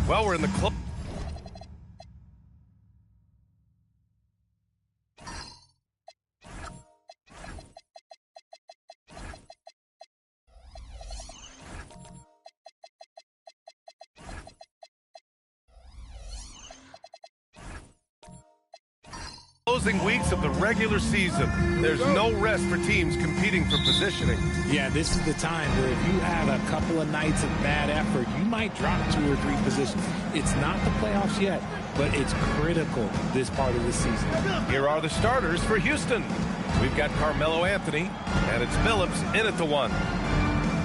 Well, we're in the closing weeks of the regular season. There's no rest for teams competing for positioning. Yeah, this is the time where if you have a couple of nights of bad effort, you might drop 2 or 3 positions. It's not the playoffs yet, but it's critical this part of the season. Here are the starters for Houston. We've got Carmelo Anthony, and it's Phillips in at the 1.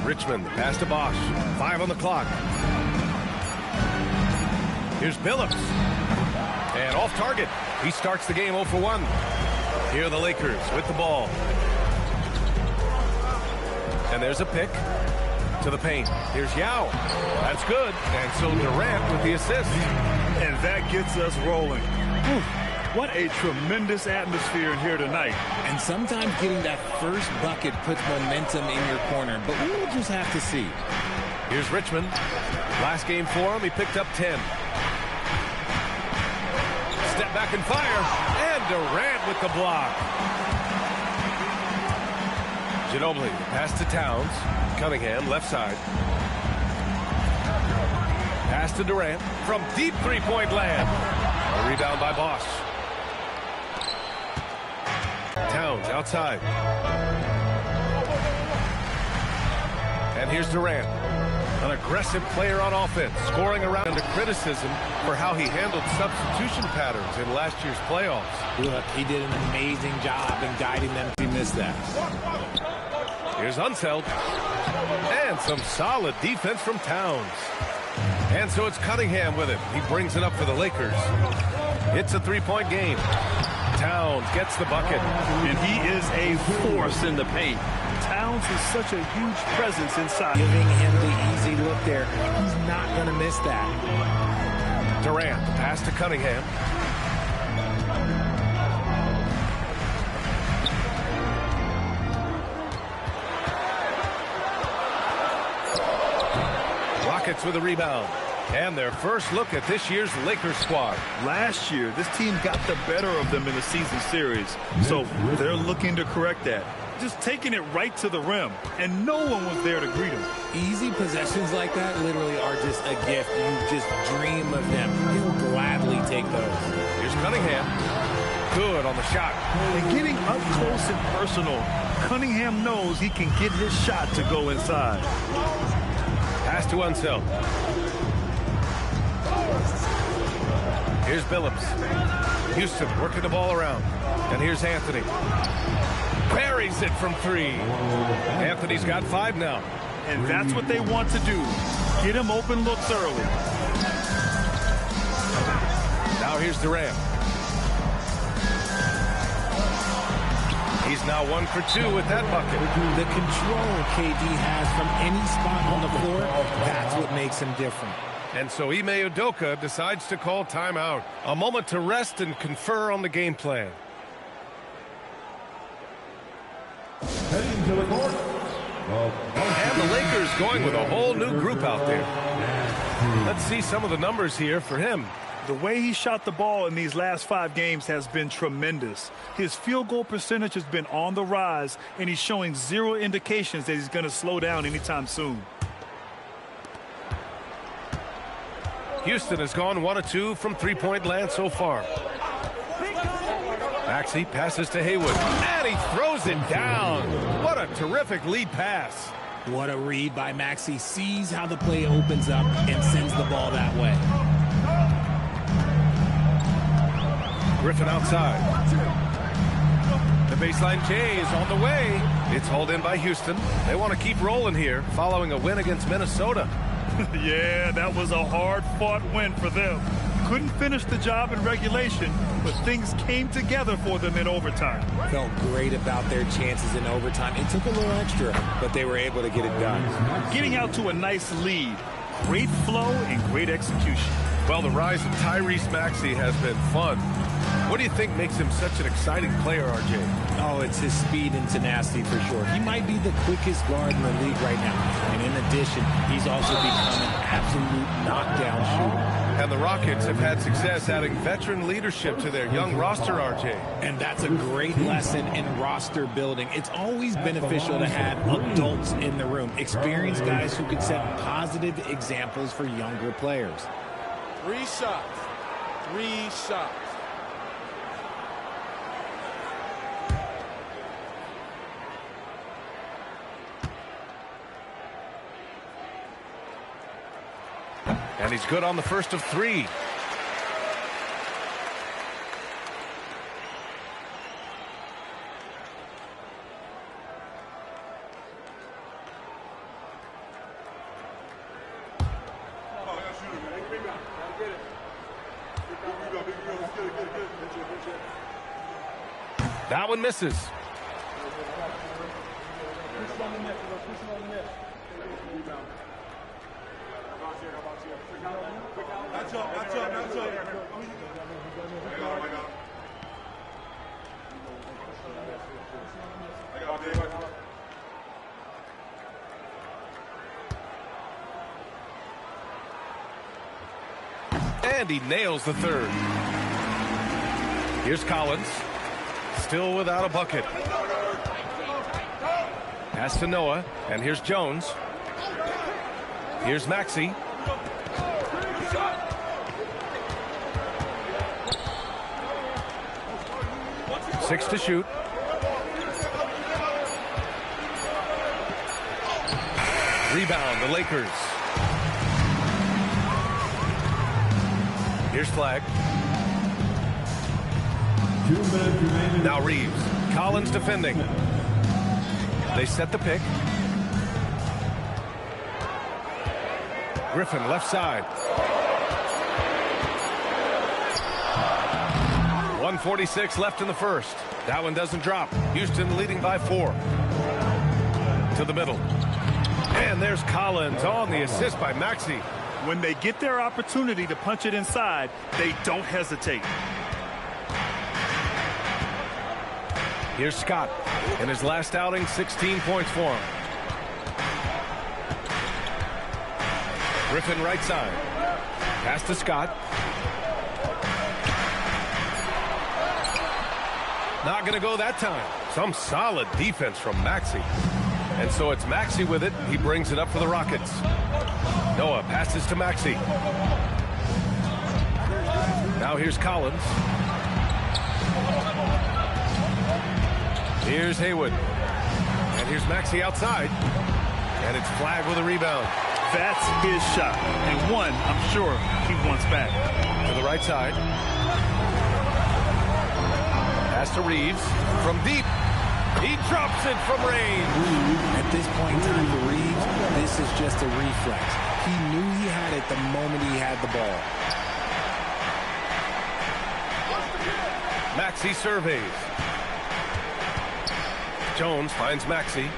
Richmond, pass to Bosch. 5 on the clock. Here's Phillips. And off target. He starts the game 0 for 1. Here are the Lakers with the ball. And there's a pick to the paint. Here's Yao. That's good. And so Durant with the assist. And that gets us rolling. Whew. What a tremendous atmosphere in here tonight. And sometimes getting that first bucket puts momentum in your corner. But we will just have to see. Here's Richmond. Last game for him, he picked up 10. Step back and fire, and Durant with the block. Ginobili, pass to Towns. Cunningham, left side. Pass to Durant from deep three-point land. A rebound by Bosch. Towns outside. And here's Durant. An aggressive player on offense, scoring around under criticism for how he handled substitution patterns in last year's playoffs. Look, he did an amazing job in guiding them. He missed that. Here's Unseld. And some solid defense from Towns. And so it's Cunningham with it. He brings it up for the Lakers. It's a 3-point game. Towns gets the bucket. And he is a force in the paint. Towns is such a huge presence inside. Giving him the easy look there. He's not going to miss that. Durant, pass to Cunningham. Rockets with a rebound. And their first look at this year's Lakers squad. Last year, this team got the better of them in the season series. So they're looking to correct that. Just taking it right to the rim, and no one was there to greet him. Easy possessions like that literally are just a gift. You just dream of them. He'll gladly take those. Here's Cunningham. Good on the shot. And getting up close and personal, Cunningham knows he can get his shot to go inside. Pass to Unseld. Here's Phillips. Houston working the ball around. And here's Anthony. Buries it from 3. Anthony's got 5 now. And that's what they want to do. Get him open looks early. Now here's Durant. He's now 1 for 2 with that bucket. The control KD has from any spot on the floor, that's what makes him different. And so Ime Udoka decides to call timeout. A moment to rest and confer on the game plan. Heading to the court. And the Lakers going with a whole new group out there. Let's see some of the numbers here for him. The way he shot the ball in these last 5 games has been tremendous. His field goal percentage has been on the rise, and he's showing 0 indications that he's going to slow down anytime soon. Houston has gone 1 of 2 from 3-point land so far. Maxey passes to Haywood, and he throws it down. What a terrific lead pass. What a read by Maxey. Sees how the play opens up and sends the ball that way. Griffin outside. The baseline J is on the way. It's hauled in by Houston. They want to keep rolling here following a win against Minnesota. Yeah, that was a hard-fought win for them. Couldn't finish the job in regulation, but things came together for them in overtime. Felt great about their chances in overtime. It took a little extra, but they were able to get it done. Getting out to a nice lead. Great flow and great execution. Well, the rise of Tyrese Maxey has been fun. What do you think makes him such an exciting player, RJ? Oh, it's his speed and tenacity for sure. He might be the quickest guard in the league right now. And in addition, he's also become an absolute knockdown shooter. And the Rockets have had success adding veteran leadership to their young roster, RJ. And that's a great lesson in roster building. It's always beneficial to have adults in the room, experienced guys who can set positive examples for younger players. 3 shots. 3 shots. And he's good on the first of 3. That one misses. And he nails the third. Here's Collins. Still without a bucket. Pass to Noah. And here's Jones. Here's Maxey. Six to shoot. Rebound, the Lakers. Here's Flag. 2 minutes remaining. Now Reeves. Collins defending. They set the pick. Griffin left side. 1:46 left in the first. That one doesn't drop. Houston leading by 4. To the middle. And there's Collins on the assist by Maxey. When they get their opportunity to punch it inside, they don't hesitate. Here's Scott. In his last outing, 16 points for him. Griffin right side. Pass to Scott. Not going to go that time. Some solid defense from Maxey. And so it's Maxey with it. He brings it up for the Rockets. Noah passes to Maxey. Now here's Collins. Here's Haywood. And here's Maxey outside. And it's Flag with a rebound. That's his shot. And one, I'm sure, he wants back. To the right side. Pass to Reeves. From deep. He drops it from range. At this point in time for Reeves, this is just a reflex. He knew he had it the moment he had the ball. Maxey surveys. Jones finds Maxey.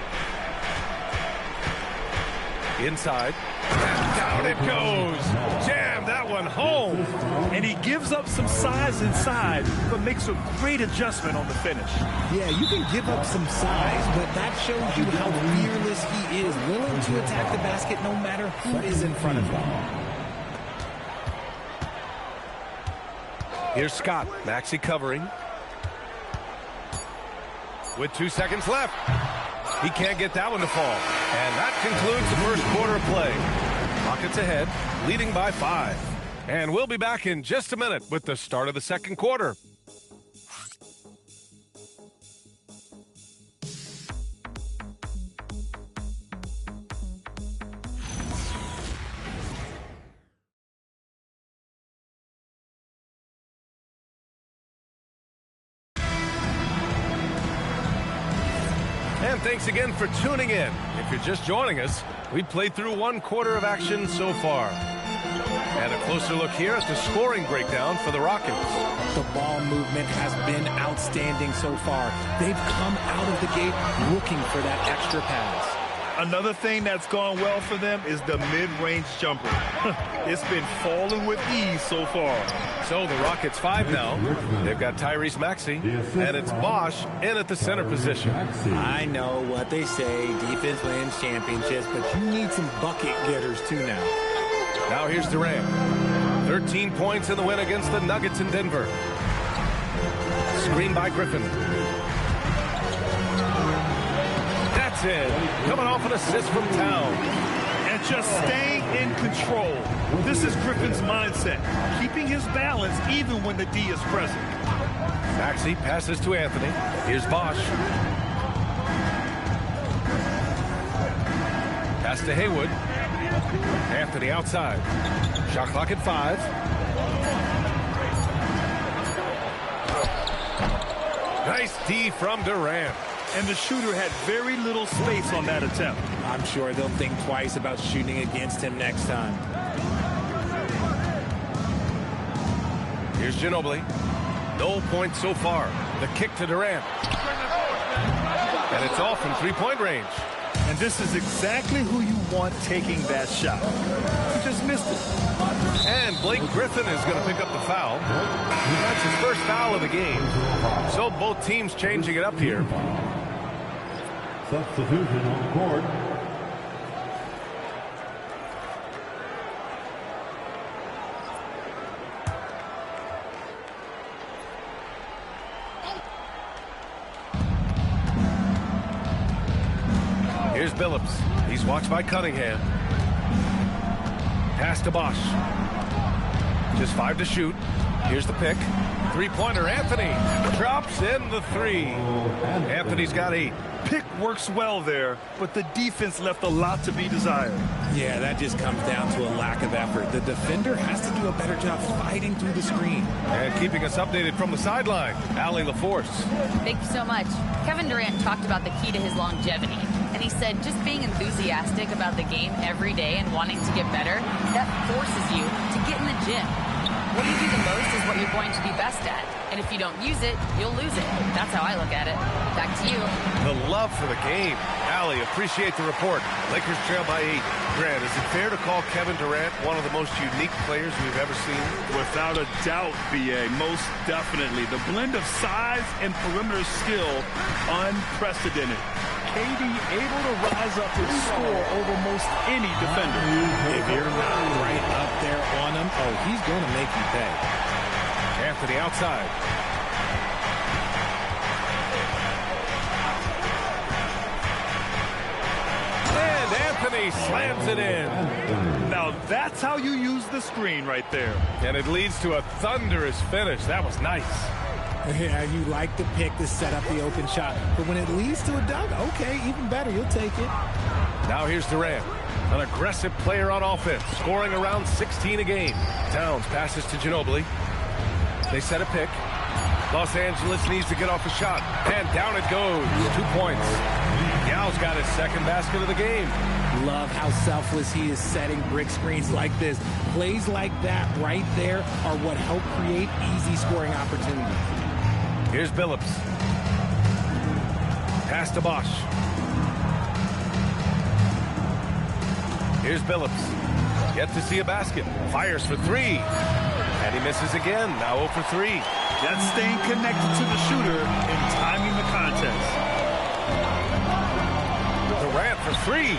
Inside. And down it goes. Jam that one home. And he gives up some size inside, but makes a great adjustment on the finish. Yeah, you can give up some size, but that shows you how fearless he is, willing to attack the basket no matter who is in front of him. Here's Scott. Maxey covering. With 2 seconds left. He can't get that one to fall. And that concludes the first quarter of play. Rockets ahead, leading by 5. And we'll be back in just a minute with the start of the second quarter. And thanks again for tuning in. If you're just joining us, we've played through 1 quarter of action so far. And a closer look here at the scoring breakdown for the Rockets. The ball movement has been outstanding so far. They've come out of the gate looking for that extra pass. Another thing that's gone well for them is the mid-range jumper. It's been falling with ease so far. So the Rockets 5 now. They've got Tyrese Maxey, and it's Bosch in at the center position. I know what they say, defense wins championships, but you need some bucket getters too now. Now here's Durant. 13 points in the win against the Nuggets in Denver. Screen by Griffin. That's it. Coming off an assist from Town. And just staying in control. This is Griffin's mindset. Keeping his balance even when the D is present. Maxey passes to Anthony. Here's Bosch. Pass to Haywood. Anthony outside. Shot clock at 5. Nice D from Durant. And the shooter had very little space on that attempt. I'm sure they'll think twice about shooting against him next time. Here's Ginobili. No points so far. The kick to Durant. And it's off from three-point range. And this is exactly who you want taking that shot. He just missed it. And Blake Griffin is going to pick up the foul. That's his first foul of the game. So both teams changing it up here. Substitution on the court. Here's Billups. He's watched by Cunningham. Pass to Bosch. Just 5 to shoot. Here's the pick. Three-pointer, Anthony. Drops in the 3. Anthony's got 8. Pick works well there, but the defense left a lot to be desired. Yeah, that just comes down to a lack of effort. The defender has to do a better job fighting through the screen. And keeping us updated from the sideline, Allie LaForce. Thank you so much. Kevin Durant talked about the key to his longevity. And he said just being enthusiastic about the game every day and wanting to get better, that forces you to get in the gym. What you do the most is what you're going to be best at. And if you don't use it, you'll lose it. That's how I look at it. Back to you. The love for the game. Allie, appreciate the report. Lakers trail by 8. Grant, is it fair to call Kevin Durant one of the most unique players we've ever seen? Without a doubt, B.A., most definitely. The blend of size and perimeter skill, unprecedented. KD able to rise up and score over most any defender. If you're not right up there on him, oh, he's going to make you pay. Anthony outside. And Anthony slams it in. Now that's how you use the screen right there. And it leads to a thunderous finish. That was nice. Yeah, you like the pick to set up the open shot. But when it leads to a dunk, okay, even better. You'll take it. Now here's Durant. An aggressive player on offense, scoring around 16 a game. Towns passes to Ginobili. They set a pick. Los Angeles needs to get off a shot. And down it goes. 2 points. Gal's got his second basket of the game. Love how selfless he is setting brick screens like this. Plays like that right there are what help create easy scoring opportunities. Here's Billups. Pass to Bosch. Here's Billups. Yet to see a basket. Fires for 3. And he misses again. Now 0 for 3. That's staying connected to the shooter and timing the contest. Durant for 3.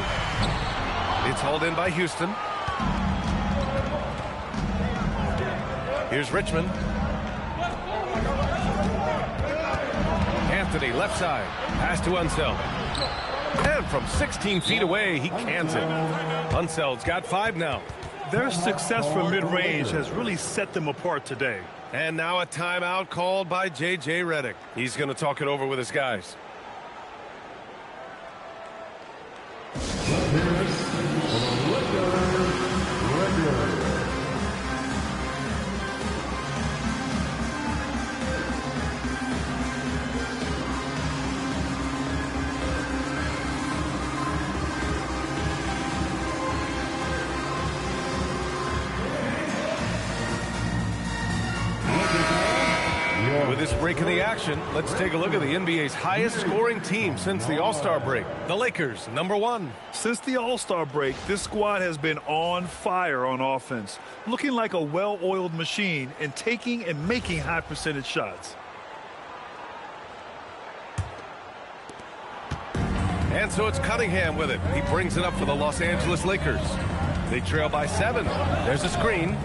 It's hauled in by Houston. Here's Richmond. Anthony left side. Pass to Unseld. And from 16 feet away, he cans it. Unseld's got 5 now. Their success from mid-range has really set them apart today. And now a timeout called by J.J. Redick. He's going to talk it over with his guys. With this break in the action, let's take a look at the NBA's highest scoring team since the All-Star break. The Lakers, number 1. Since the All-Star break, this squad has been on fire on offense, looking like a well-oiled machine and taking and making high percentage shots. And so it's Cunningham with it. He brings it up for the Los Angeles Lakers. They trail by 7. There's a screen.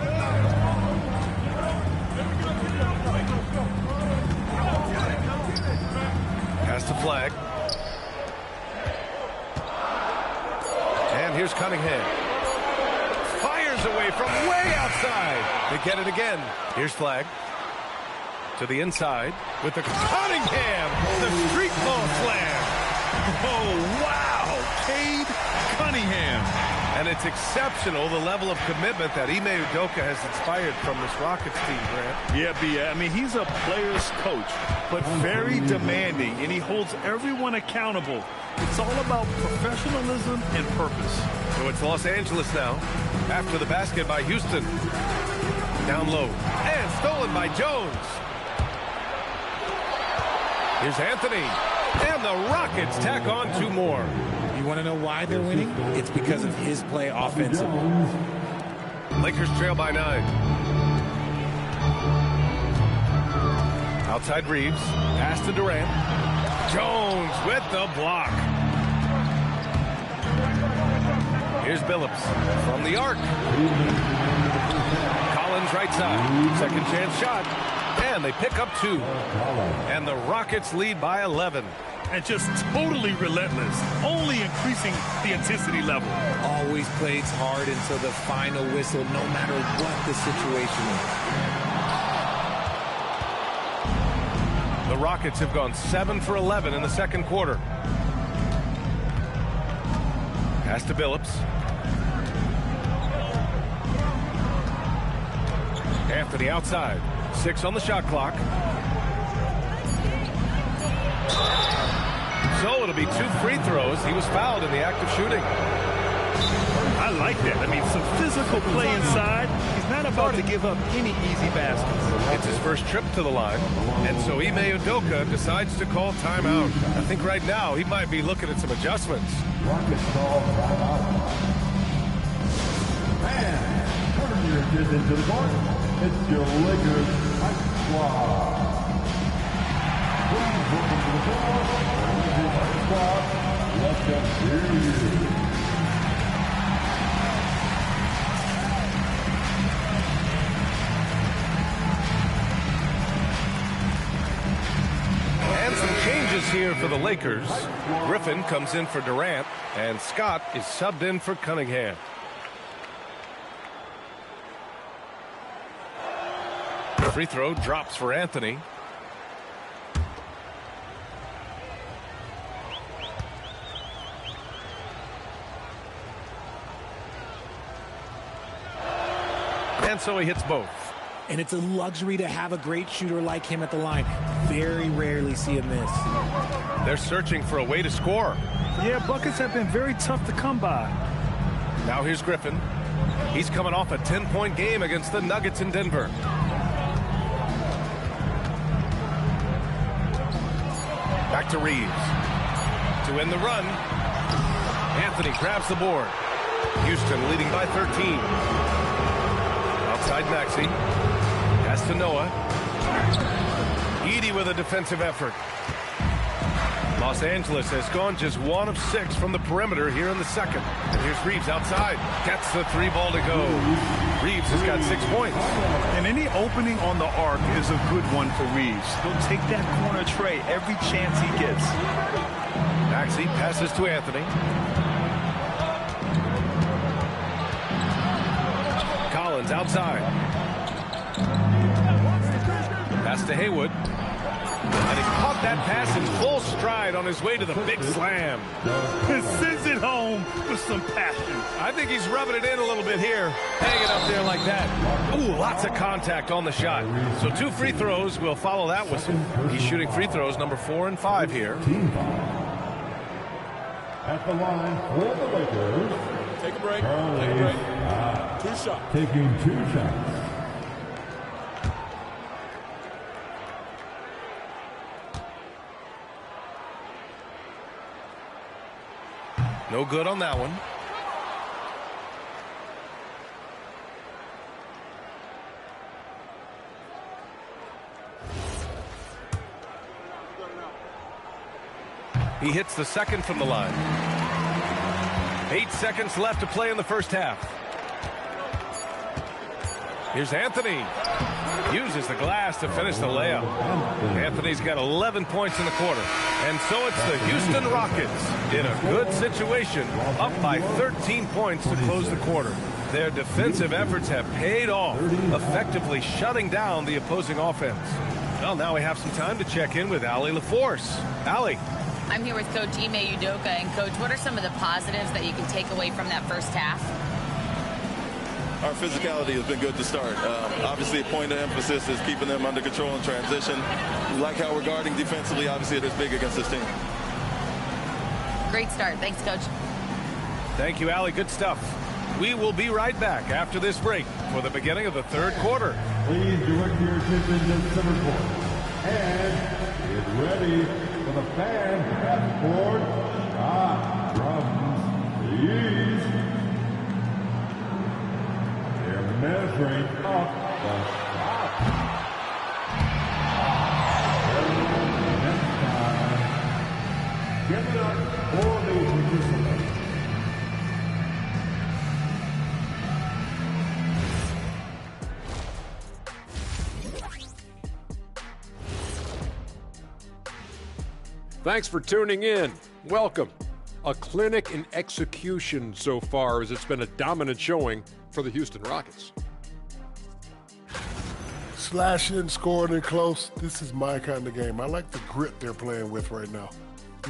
a flag. And here's Cunningham. Fires away from way outside. They get it again. Here's flag. To the inside with the Cunningham. The street ball slam. Oh, wow. Cade Cunningham. And it's exceptional, the level of commitment that Ime Udoka has inspired from this Rockets team, Grant. Yeah, B.A. I mean, he's a player's coach, but very demanding, and he holds everyone accountable. It's all about professionalism and purpose. So it's Los Angeles now. After the basket by Houston. Down low. And stolen by Jones. Here's Anthony. And the Rockets tack on 2 more. You want to know why they're winning? It's because of his play offensively. Lakers trail by 9. Outside Reeves. Pass to Durant. Jones with the block. Here's Billups from the arc. Collins right side. Second chance shot. And they pick up 2. And the Rockets lead by 11. And just totally relentless, only increasing the intensity level. Always plays hard until the final whistle, no matter what the situation is. The Rockets have gone 7 for 11 in the second quarter. Pass to Billups. Anthony outside. 6 on the shot clock. So it'll be 2 free throws. He was fouled in the act of shooting. I like that. I mean, some physical play inside. He's not about to give up any easy baskets. It's his first trip to the line. And so Ime Udoka decides to call timeout. I think right now he might be looking at some adjustments. Rockets call timeout. And turn your attention to the court. It's your Lakers Ice Squad. Please welcome to the floor, Lakers Ice Squad. Let's get serious. And some changes here for the Lakers. Griffin comes in for Durant, and Scott is subbed in for Cunningham. Free throw drops for Anthony. And so he hits both. And it's a luxury to have a great shooter like him at the line. Very rarely see him miss. They're searching for a way to score. Yeah, buckets have been very tough to come by. Now here's Griffin. He's coming off a 10-point game against the Nuggets in Denver. Back to Reeves. To end the run. Anthony grabs the board. Houston leading by 13. Outside Maxey. Pass to Noah. Edey with a defensive effort. Los Angeles has gone just 1 of 6 from the perimeter here in the second. And here's Reeves outside. Gets the 3 ball to go. Reeves has got 6 points. And any opening on the arc is a good one for Reeves. He'll take that corner tray every chance he gets. Maxey passes to Anthony. Collins outside. Pass to Haywood. And he caught that pass in full stride on his way to the big slam. He sends it home with some passion. I think he's rubbing it in a little bit here. Hanging up there like that. Ooh, lots of contact on the shot. So 2 free throws will follow that whistle. He's shooting free throws number 4 and 5 here. At the line for the Lakers. Take a break. Currently, Take a break. 2 shots. taking 2 shots. No good on that one. He hits the second from the line. 8 seconds left to play in the first half. Here's Anthony. Uses the glass to finish the layup. Anthony's got 11 points in the quarter. And so it's the Houston Rockets in a good situation, up by 13 points to close the quarter. Their defensive efforts have paid off, effectively shutting down the opposing offense. Well, now we have some time to check in with Allie LaForce. Allie. I'm here with Coach Ime Udoka. And, Coach, what are some of the positives that you can take away from that first half? Our physicality has been good to start. Obviously, a point of emphasis is keeping them under control in transition. We like how we're guarding defensively. Obviously, it is big against this team. Great start. Thanks, Coach. Thank you, Allie. Good stuff. We will be right back after this break for the beginning of the third quarter. Please direct your attention to center court. And get ready for the fan half-court shot from the East. They're measuring up the shot. Next time, give it up for the participants. Thanks for tuning in. Welcome. A clinic in execution so far, as it's been a dominant showing for the Houston Rockets. Slashing, scoring, and close. This is my kind of game. I like the grit they're playing with right now.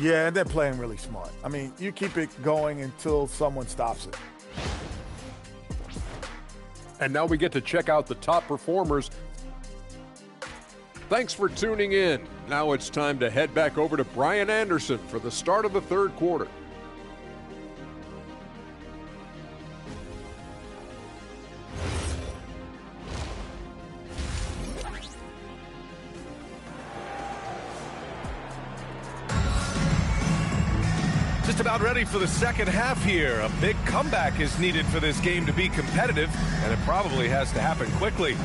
Yeah, and they're playing really smart. I mean, you keep it going until someone stops it. And now we get to check out the top performers. Thanks for tuning in. Now it's time to head back over to Brian Anderson for the start of the third quarter. Just about ready for the second half here. A big comeback is needed for this game to be competitive, and it probably has to happen quickly.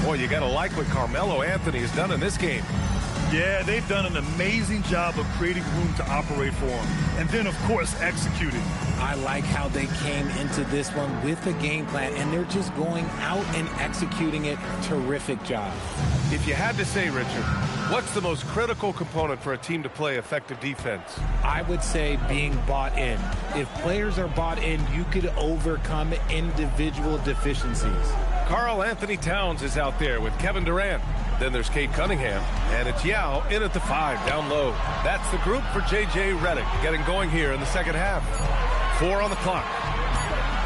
Boy, you got to like what Carmelo Anthony has done in this game. Yeah, they've done an amazing job of creating room to operate for him. And then, of course, executing. I like how they came into this one with a game plan, and they're just going out and executing it. Terrific job. If you had to say, Richard, what's the most critical component for a team to play effective defense? I would say being bought in. If players are bought in, you could overcome individual deficiencies. Karl Anthony Towns is out there with Kevin Durant. Then there's Kate Cunningham, and it's Yao in at the 5, down low. That's the group for J.J. Redick getting going here in the second half. 4 on the clock.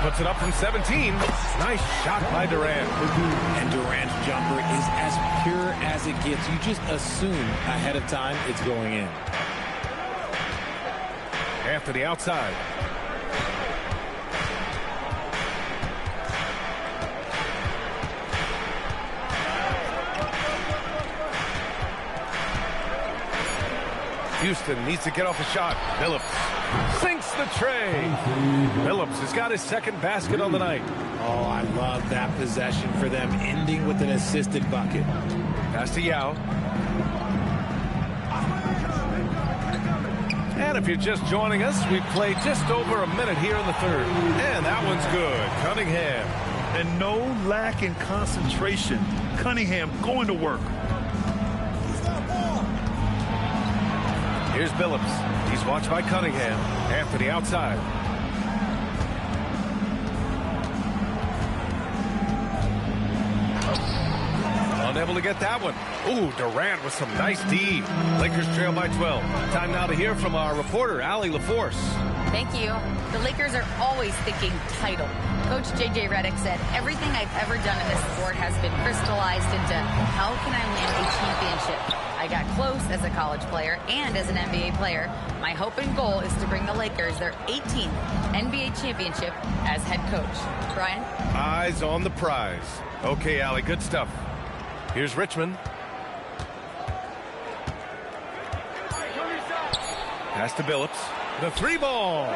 Puts it up from 17. Nice shot by Durant. And Durant's jumper is as pure as it gets. You just assume ahead of time it's going in. Anthony outside. Houston needs to get off a shot. Phillips sinks the tray. Phillips has got his second basket on the night. Oh, I love that possession for them, ending with an assisted bucket. Pass to Yao. And if you're just joining us, we've played just over a minute here in the third. And that one's good. Cunningham. And no lack in concentration. Cunningham going to work. Here's Billups. He's watched by Cunningham. Anthony outside. Unable to get that one. Ooh, Durant with some nice D. Lakers trail by 12. Time now to hear from our reporter, Allie LaForce. Thank you. The Lakers are always thinking title. Coach J.J. Redick said, everything I've ever done in this sport has been crystallized into how can I win a championship? I got close as a college player and as an NBA player. My hope and goal is to bring the Lakers their 18th NBA championship as head coach. Brian? Eyes on the prize. Okay, Allie, good stuff. Here's Richmond. Pass to Billups. The 3-ball.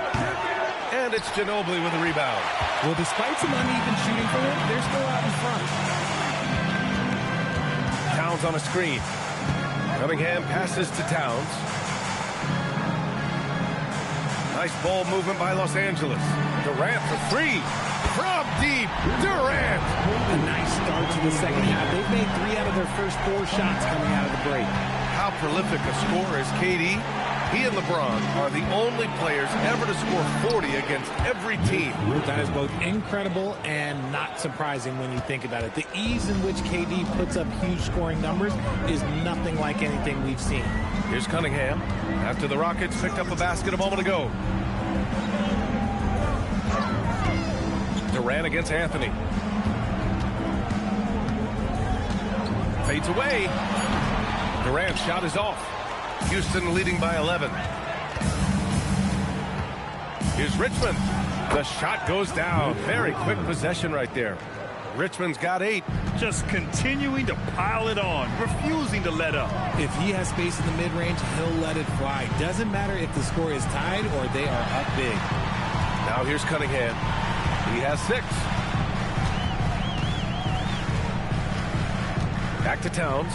And it's Ginobili with a rebound. Well, despite some uneven shooting for them, they're still out in front. Towns on a screen. Cunningham passes to Towns. Nice ball movement by Los Angeles. Durant for 3. From deep, Durant. A nice start to the second half. They've made 3 out of their first 4 shots coming out of the break. How prolific a scorer is KD? He and LeBron are the only players ever to score 40 against every team. That is both incredible and not surprising when you think about it. The ease in which KD puts up huge scoring numbers is nothing like anything we've seen. Here's Cunningham after the Rockets picked up a basket a moment ago. Durant against Anthony. Fades away. Durant's shot is off. Houston leading by 11. Here's Richmond. The shot goes down. Very quick possession right there. Richmond's got 8. Just continuing to pile it on, refusing to let up. If he has space in the mid-range, he'll let it fly. Doesn't matter if the score is tied or they are up big. Now here's Cunningham. He has 6. Back to Towns.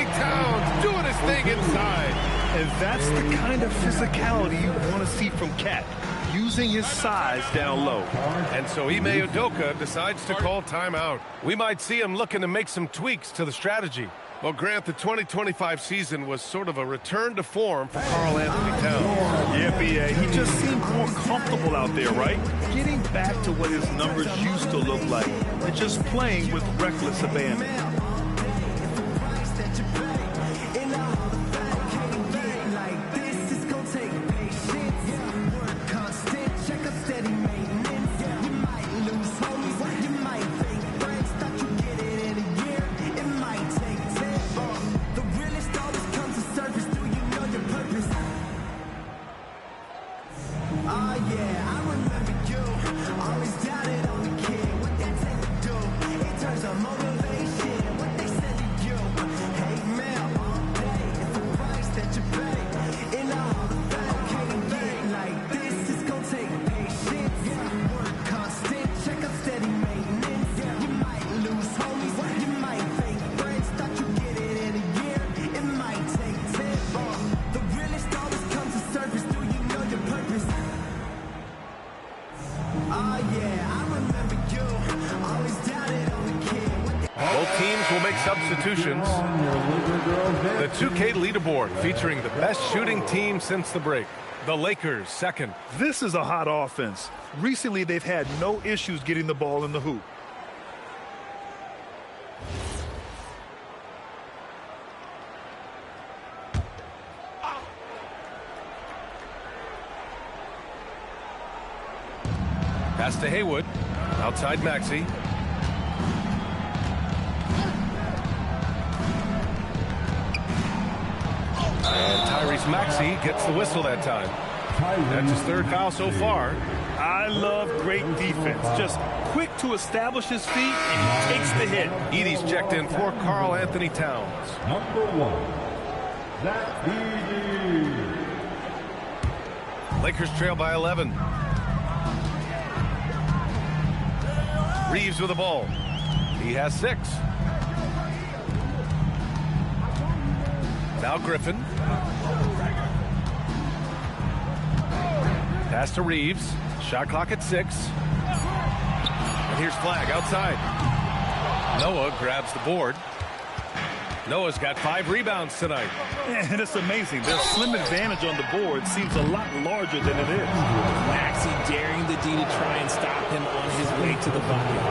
Towns doing his thing inside. And that's the kind of physicality you want to see from Cat, using his size down low. And so Ime Udoka decides to call timeout. We might see him looking to make some tweaks to the strategy. Well, Grant, the 2025 season was sort of a return to form for Karl Anthony Towns. Yeah, B.A. He just seemed more comfortable out there, right? Getting back to what his numbers used to look like and just playing with reckless abandon. Substitutions. The 2K leaderboard featuring the best shooting team since the break. The Lakers second. This is a hot offense. Recently, they've had no issues getting the ball in the hoop. Pass to Haywood. Outside Maxey. And Tyrese Maxey gets the whistle that time. That's his 3rd foul so far. I love great defense. Just quick to establish his feet, and he takes the hit. Edey's checked in for Karl Anthony Towns. Number 1, Zach Edey. Lakers trail by 11. Reeves with the ball. He has 6. Now Griffin. Pass to Reeves. Shot clock at 6. And here's Flag outside. Noah grabs the board. Noah's got 5 rebounds tonight. And it's amazing. Their slim advantage on the board seems a lot larger than it is. Maxey daring the D to try and stop him on his way to the bucket.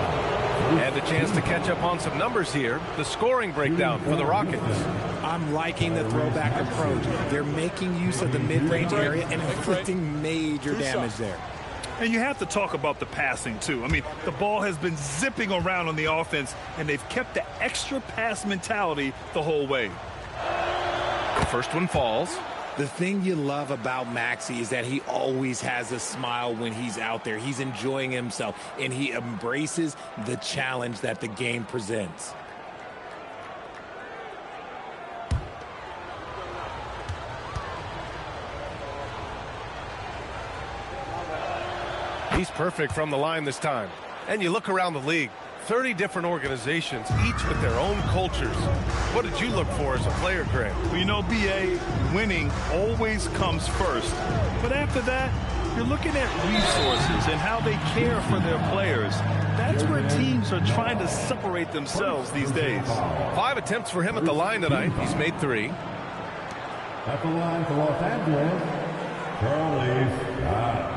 And a chance to catch up on some numbers here. The scoring breakdown for the Rockets. I'm liking the throwback approach. They're making use of the mid-range area and inflicting major damage there. And you have to talk about the passing, too. I mean, the ball has been zipping around on the offense, and they've kept the extra pass mentality the whole way. The first one falls. The thing you love about Maxey is that he always has a smile when he's out there. He's enjoying himself, and he embraces the challenge that the game presents. He's perfect from the line this time. And you look around the league, 30 different organizations, each with their own cultures. What did you look for as a player, Grant? Well, you know, B.A., winning always comes first. But after that, You're looking at resources and how they care for their players. That's where teams are trying to separate themselves these days. 5 attempts for him at the line tonight. He's made 3. At the line for Los Angeles, Charlie Scott.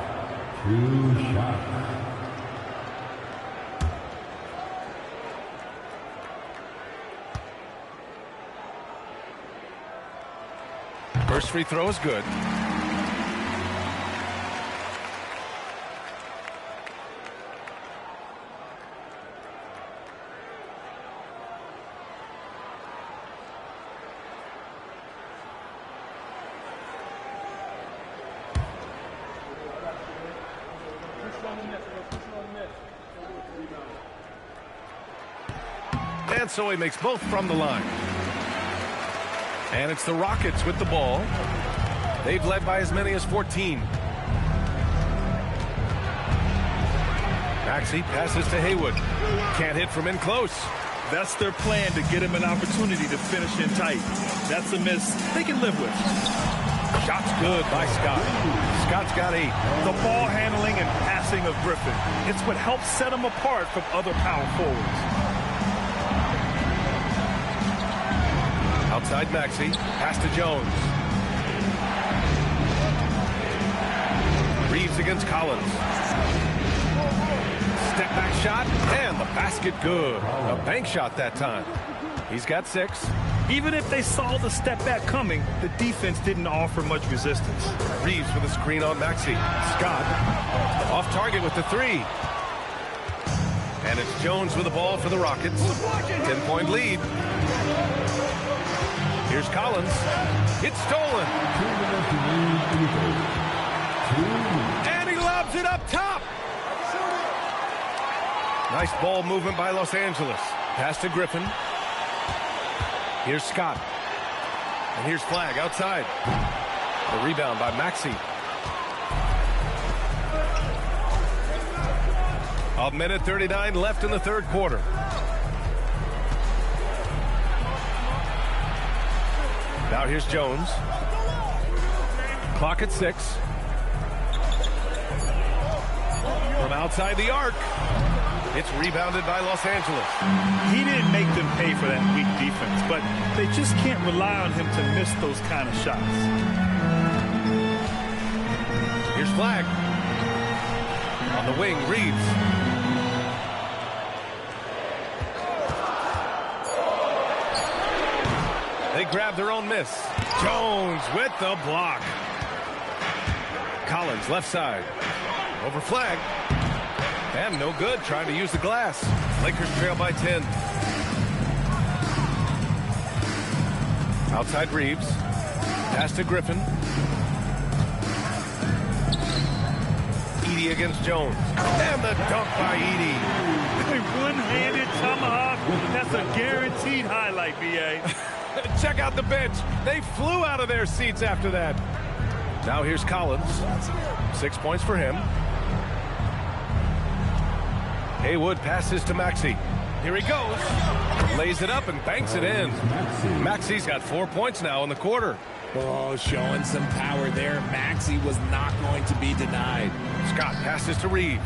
2 shots. First free throw is good. And so he makes both from the line. And it's the Rockets with the ball. They've led by as many as 14. Maxey passes to Haywood. Can't hit from in close. That's their plan, to get him an opportunity to finish in tight. That's a miss they can live with. Shot's good by Scott. Scott's got 8. The ball handling and passing of Griffin. It's what helps set him apart from other power forwards. Outside Maxey. Pass to Jones. Reeves against Collins. Step back shot, and the basket good. A bank shot that time. He's got 6. Even if they saw the step back coming, the defense didn't offer much resistance. Reeves with a screen on Maxey. Scott off target with the 3. And it's Jones with the ball for the Rockets. 10-point lead. Here's Collins. It's stolen. And he lobs it up top. Nice ball movement by Los Angeles. Pass to Griffin. Here's Scott. And here's Flagg outside. The rebound by Maxey. A minute 39 left in the third quarter. Now here's Jones. Clock at 6. From outside the arc. It's rebounded by Los Angeles. He didn't make them pay for that weak defense, but they just can't rely on him to miss those kind of shots. Here's Flagg. On the wing, Reeves. They grab their own miss. Jones with the block. Collins left side. Over Flagg. And no good, trying to use the glass. Lakers trail by 10. Outside Reeves. Pass to Griffin. Edey against Jones. And the dunk by Edey. A one-handed tomahawk. That's a guaranteed highlight, B.A. Check out the bench. They flew out of their seats after that. Now here's Collins. 6 points for him. Haywood passes to Maxey. Here he goes. Lays it up and banks it in. Maxey's got 4 points now in the quarter. Oh, showing some power there. Maxey was not going to be denied. Scott passes to Reeves.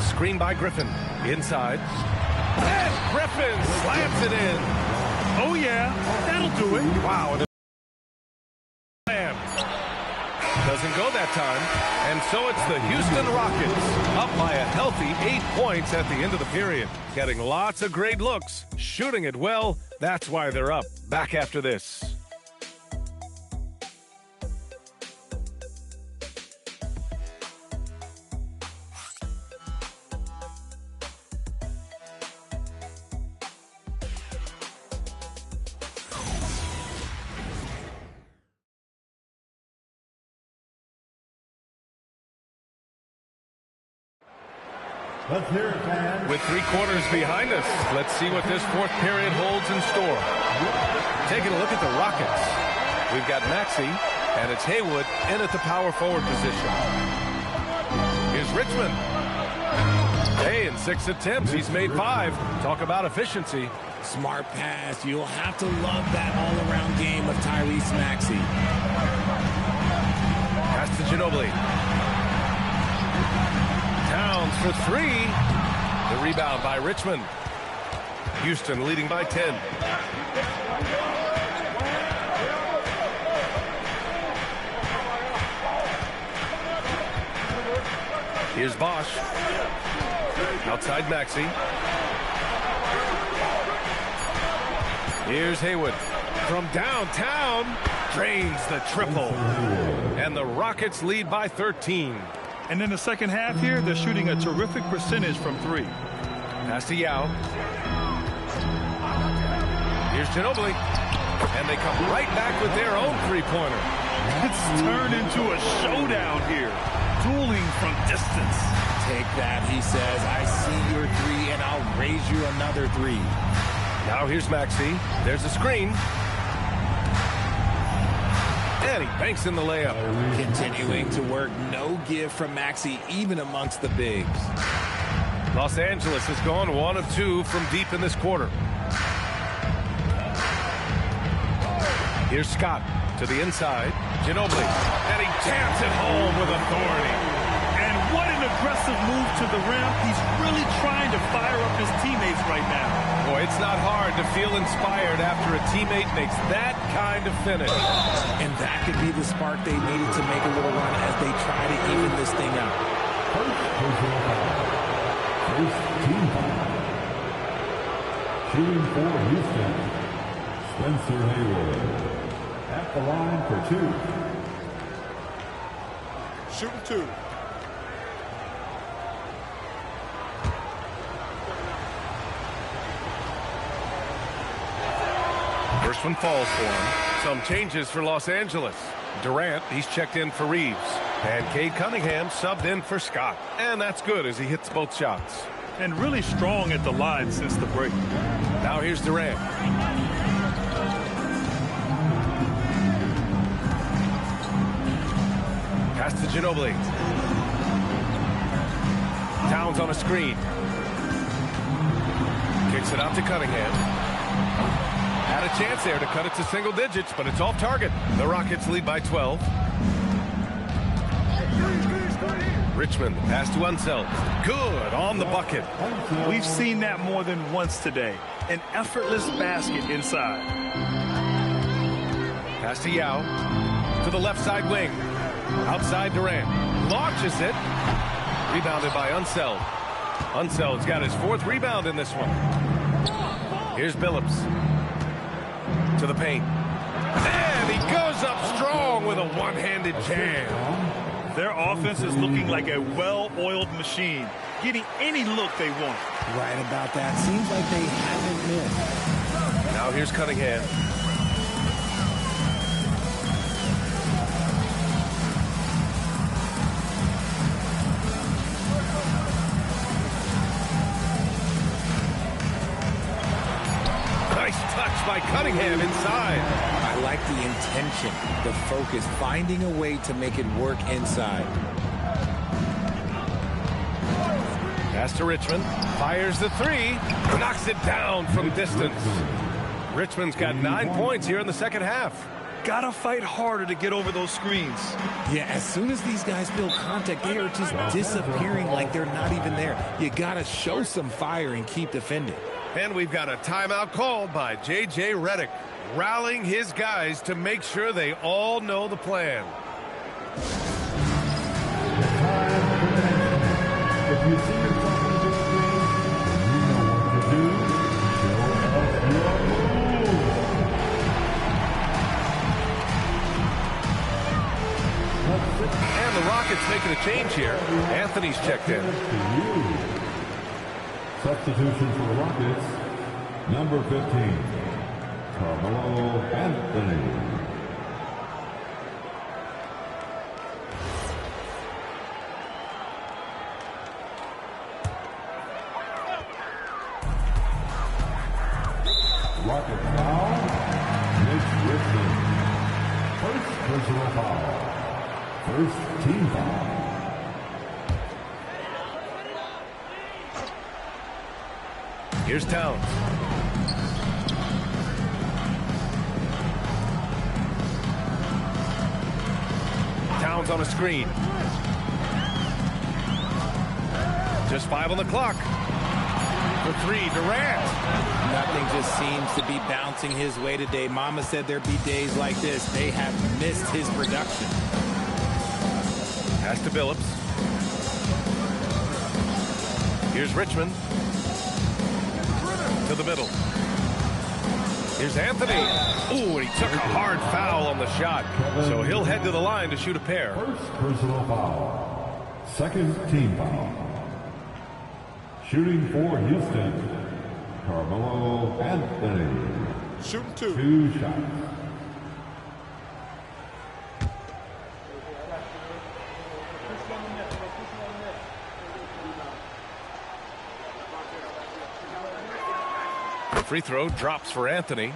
Screen by Griffin. Inside. And Griffin slams it in. Oh, yeah. That'll do it. Wow. Doesn't go that time. And so it's the Houston Rockets up by a healthy 8 points at the end of the period. Getting lots of great looks. Shooting it well. That's why they're up. Back after this. Let's hear it, fans. With 3 quarters behind us, let's see what this fourth period holds in store. Taking a look at the Rockets. We've got Maxey, and it's Haywood in at the power forward position. Here's Richmond. Hey, in 6 attempts, he's made 5. Talk about efficiency. Smart pass. You'll have to love that all-around game of Tyrese Maxey. Pass to Ginobili. Towns for three. The rebound by Richmond. Houston leading by 10. Here's Bosch. Outside Maxey. Here's Haywood. From downtown, drains the triple. And the Rockets lead by 13. And in the second half here, they're shooting a terrific percentage from three. Pass to Yao. Here's Ginobili. And they come right back with their own three-pointer. It's turned into a showdown here. Dueling from distance. Take that, he says. I see your three, and I'll raise you another three. Now here's Maxey. There's a screen. And he banks in the layup. Continuing to work. No give from Maxey, even amongst the bigs. Los Angeles has gone 1 of 2 from deep in this quarter. Here's Scott to the inside. Ginobili. And he jams it home with authority. And what an aggressive move to the rim. He's really trying to fire up his teammates right now. Boy, it's not hard to feel inspired after a teammate makes that kind of finish. And that could be the spark they needed to make a little run as they try to even this thing out. First team foul. Shooting for Houston, Spencer Haywood. At the line for two. Shooting two. First one falls for him. Some changes for Los Angeles. Durant, he's checked in for Reeves. And Cade Cunningham subbed in for Scott. And that's good as he hits both shots. And really strong at the line since the break. Now here's Durant. Pass to Ginobili. Towns on a screen. Kicks it out to Cunningham. Had a chance there to cut it to single digits, but it's off target. The Rockets lead by 12. Richmond, pass to Unseld. Good on the bucket. We've seen that more than once today. An effortless basket inside. Pass to Yao. To the left side wing. Outside Durant. Launches it. Rebounded by Unseld. Unseld's got his 4th rebound in this one. Here's Billups. To the paint. And he goes up strong with a one-handed jam. Their offense is looking like a well-oiled machine, getting any look they want. Right about that. Seems like they haven't missed. Now here's Cunningham. Nice touch by Cunningham inside. I like the intention, the focus, finding a way to make it work inside. Pass to Richmond. Fires the three. Knocks it down from distance. Richmond's got 9 points here in the second half. Gotta fight harder to get over those screens. Yeah, as soon as these guys feel contact, they are just disappearing like they're not even there. You gotta show some fire and keep defending. And we've got a timeout called by J.J. Redick, rallying his guys to make sure they all know the plan. If you see yourself on the big screen, you know what to do. Show us your moves. And the Rockets making a change here. Anthony's checked in. Substitution for the Rockets, number 15, Carmelo Anthony. Rocket foul, Mitch Richmond. First personal foul. First team foul. Here's Towns. Towns on a screen. Just 5 on the clock. For 3, Durant. Nothing just seems to be bouncing his way today. Mama said there'd be days like this. They have missed his production. Pass to Billups. Here's Richmond. To the middle. Here's Anthony. Ooh, and he took a hard foul on the shot. So he'll head to the line to shoot a pair. First personal foul. Second team foul. Shooting for Houston, Carmelo Anthony. Shooting 2. 2 shots. Free throw drops for Anthony.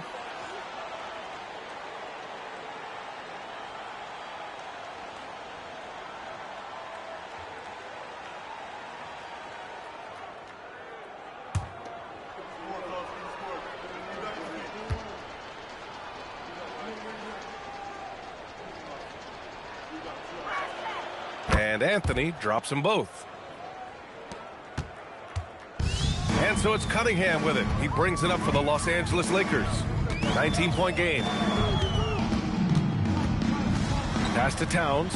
And Anthony drops them both. And so it's Cunningham with it. He brings it up for the Los Angeles Lakers. 19-point game. Pass to Towns.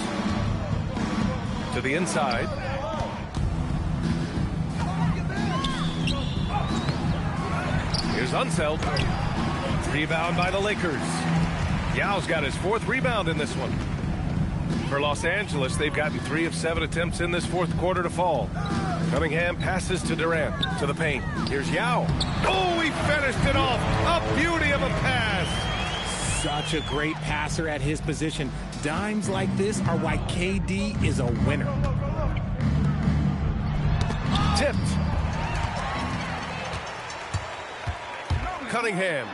To the inside. Here's Unseld. Rebound by the Lakers. Yao's got his 4th rebound in this one. For Los Angeles, they've gotten 3 of 7 attempts in this 4th quarter to fall. Cunningham passes to Durant, to the paint. Here's Yao. Oh, he finished it off. A beauty of a pass. Such a great passer at his position. Dimes like this are why KD is a winner. Tipped. Cunningham.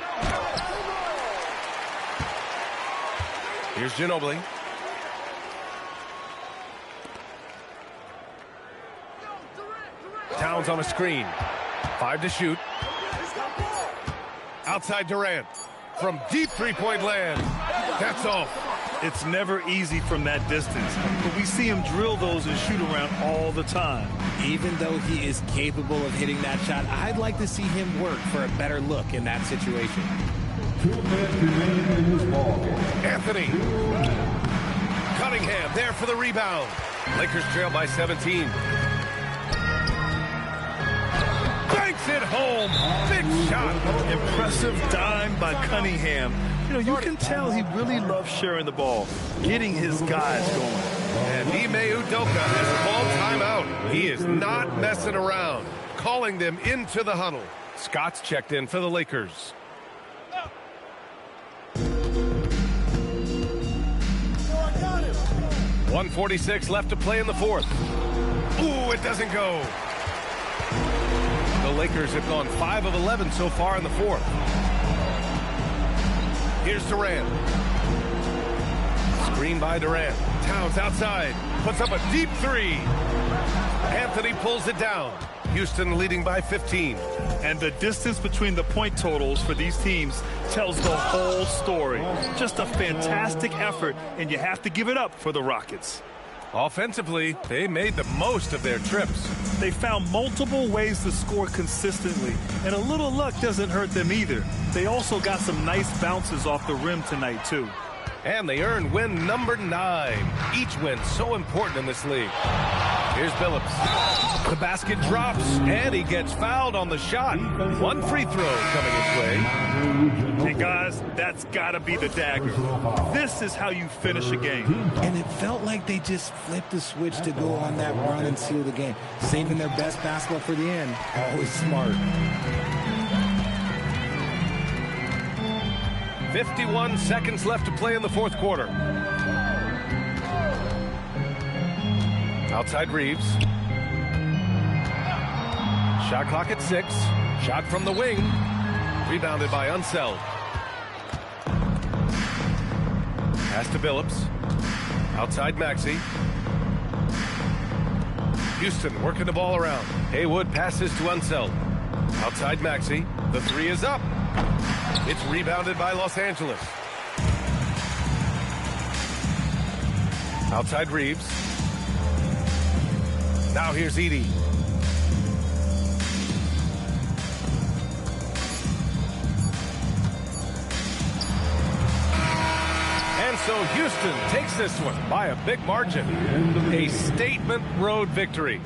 Here's Ginobili. Towns on a screen. 5 to shoot. Outside Durant. From deep three-point land. That's off. It's never easy from that distance, but we see him drill those and shoot around all the time. Even though he is capable of hitting that shot, I'd like to see him work for a better look in that situation. 2 minutes remaining in this ball game. Anthony. Cunningham there for the rebound. Lakers trail by 17. Banks it home. Big shot. Impressive dime by Cunningham. You know, you can tell he really loves sharing the ball, getting his guys going. And Ime Udoka has called timeout. He is not messing around. Calling them into the huddle. Scott's checked in for the Lakers. .146 left to play in the 4th. Ooh, it doesn't go. The Lakers have gone 5 of 11 so far in the 4th. Here's Durant. Screen by Durant. Towns outside. Puts up a deep 3. Anthony pulls it down. Houston leading by 15. And the distance between the point totals for these teams tells the whole story. Just a fantastic effort, and you have to give it up for the Rockets. Offensively, they made the most of their trips. They found multiple ways to score consistently, and a little luck doesn't hurt them either. They also got some nice bounces off the rim tonight, too. And they earned win number 9. Each win so important in this league. Here's Billups. The basket drops, and he gets fouled on the shot. 1 free throw coming his way. And guys, that's got to be the dagger. This is how you finish a game. And it felt like they just flipped the switch to go on that run and seal the game. Saving their best basketball for the end. Always smart. 51 seconds left to play in the 4th quarter. Outside Reeves. Shot clock at 6. Shot from the wing. Rebounded by Unseld. Pass to Billups. Outside Maxey. Houston working the ball around. Haywood passes to Unseld. Outside Maxey. The 3 is up. It's rebounded by Los Angeles. Outside Reeves. Now here's Edey. And so Houston takes this one by a big margin. A statement road victory.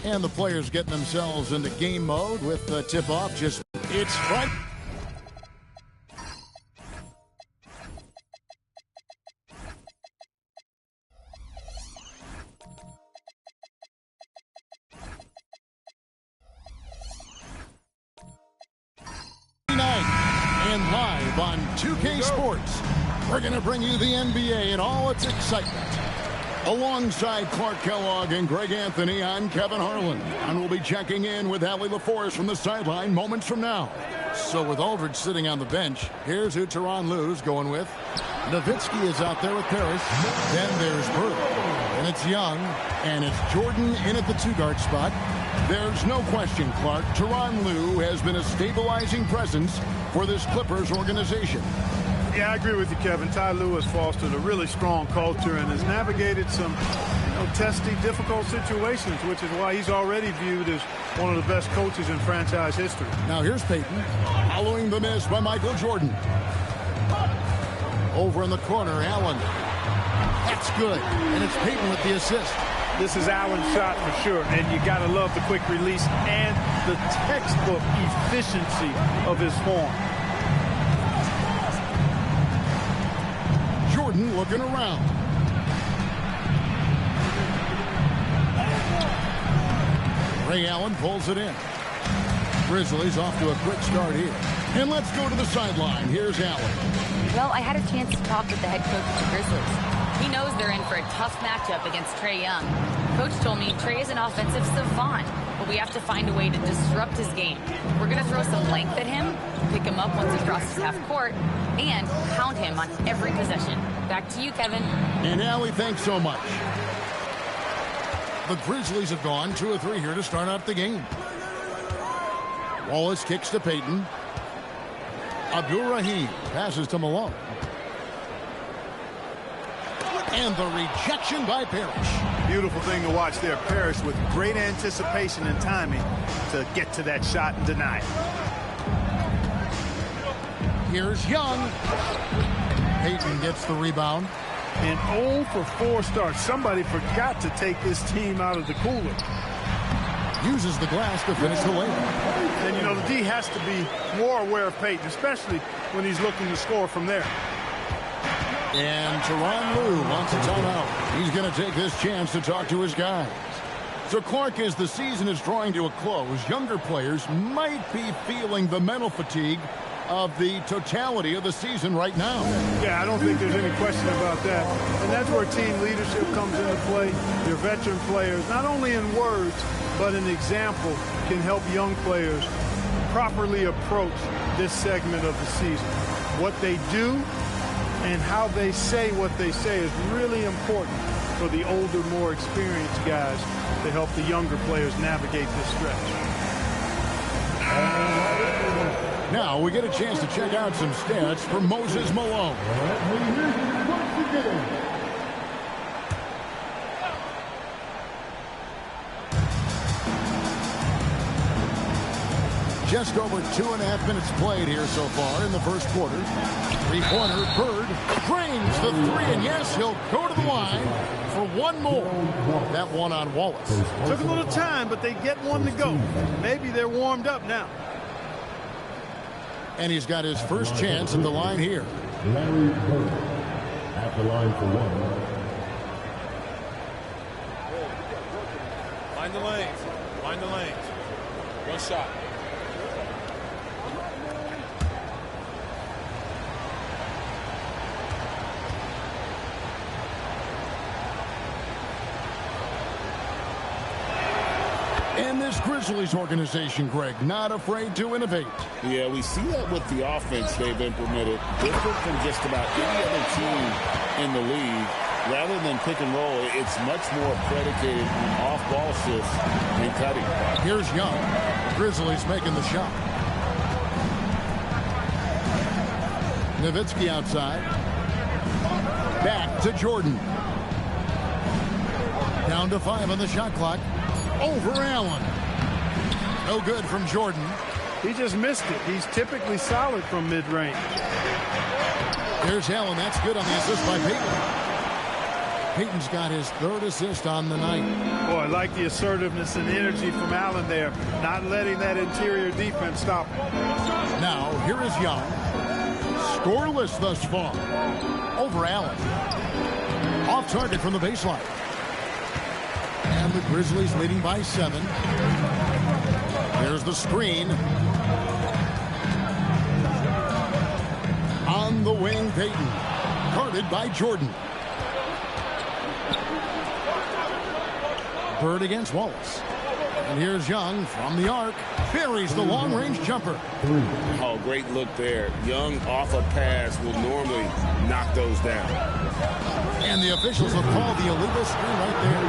And the players getting themselves into game mode with the tip-off. It's fun. And live on 2K Sports, we're going to bring you the NBA and all its excitement. Alongside Clark Kellogg and Greg Anthony, I'm Kevin Harlan. And we'll be checking in with Allie LaForest from the sideline moments from now. So with Aldridge sitting on the bench, here's who Tyronn Lue's going with. Nowitzki is out there with Parrish. Then there's Burke. And it's Young. And it's Jordan in at the two-guard spot. There's no question, Clark, Tyronn Lue has been a stabilizing presence for this Clippers organization. Yeah, I agree with you, Kevin. Ty Lue has fostered a really strong culture and has navigated some testy, difficult situations, which is why he's already viewed as one of the best coaches in franchise history. Now here's Payton, following the miss by Michael Jordan. Over in the corner, Allen. That's good, and it's Payton with the assist. This is Allen's shot for sure, and you got to love the quick release and the textbook efficiency of his form. Jordan looking around. Ray Allen pulls it in. Grizzlies off to a quick start here. And let's go to the sideline. Here's Allen. Well, I had a chance to talk with the head coach of the Grizzlies. He knows they're in for a tough matchup against Trae Young. Coach told me Trey is an offensive savant, but we have to find a way to disrupt his game. We're going to throw some length at him, pick him up once he crosses half court, and hound him on every possession. Back to you, Kevin. And Allie, thanks so much. The Grizzlies have gone 2 of 3 here to start out the game. Wallace kicks to Payton. Abdur-Rahim passes to Malone. And the rejection by Parrish. Beautiful thing to watch there. Parrish with great anticipation and timing to get to that shot and deny it. Here's Young. Payton gets the rebound. An 0 for 4 start. Somebody forgot to take this team out of the cooler. Uses the glass to finish the layup. And, you know, the D has to be more aware of Payton, especially when he's looking to score from there. And Tyronn Lue wants a timeout. He's going to take this chance to talk to his guys. So, Clark, as the season is drawing to a close, younger players might be feeling the mental fatigue of the totality of the season right now. Yeah, I don't think there's any question about that. And that's where team leadership comes into play. Your veteran players, not only in words, but an example, can help young players properly approach this segment of the season. What they do and how they say what they say is really important for the older, more experienced guys to help the younger players navigate this stretch. Now we get a chance to check out some stats for Moses Malone. Just over 2.5 minutes played here so far in the first quarter. Three-pointer, Bird drains the 3, and yes, he'll go to the line for one more. That one on Wallace. Took a little time, but they get one to go. Maybe they're warmed up now. And he's got his first chance at the line here. Larry Bird at the line for one. Find the lanes. Find the lanes. One shot. And this Grizzlies organization, Greg, not afraid to innovate. Yeah, we see that with the offense they've implemented. Different from just about any other team in the league. Rather than pick and roll, it's much more predicated on off-ball shifts and cutting. Here's Young. Grizzlies making the shot. Nowitzki outside. Back to Jordan. Down to 5 on the shot clock. Over Allen. No good from Jordan. He just missed it. He's typically solid from mid-range. There's Allen. That's good on the assist by Payton. Payton's got his 3rd assist on the night. Boy, I like the assertiveness and energy from Allen there. Not letting that interior defense stop him. Now, here is Young. Scoreless thus far. Over Allen. Off target from the baseline. And the Grizzlies leading by 7. There's the screen. On the wing, Payton. Guarded by Jordan. Bird against Wallace. And here's Young from the arc. Buries the long-range jumper. Oh, great look there. Young off a pass will normally knock those down. And the officials have called the illegal screen right there.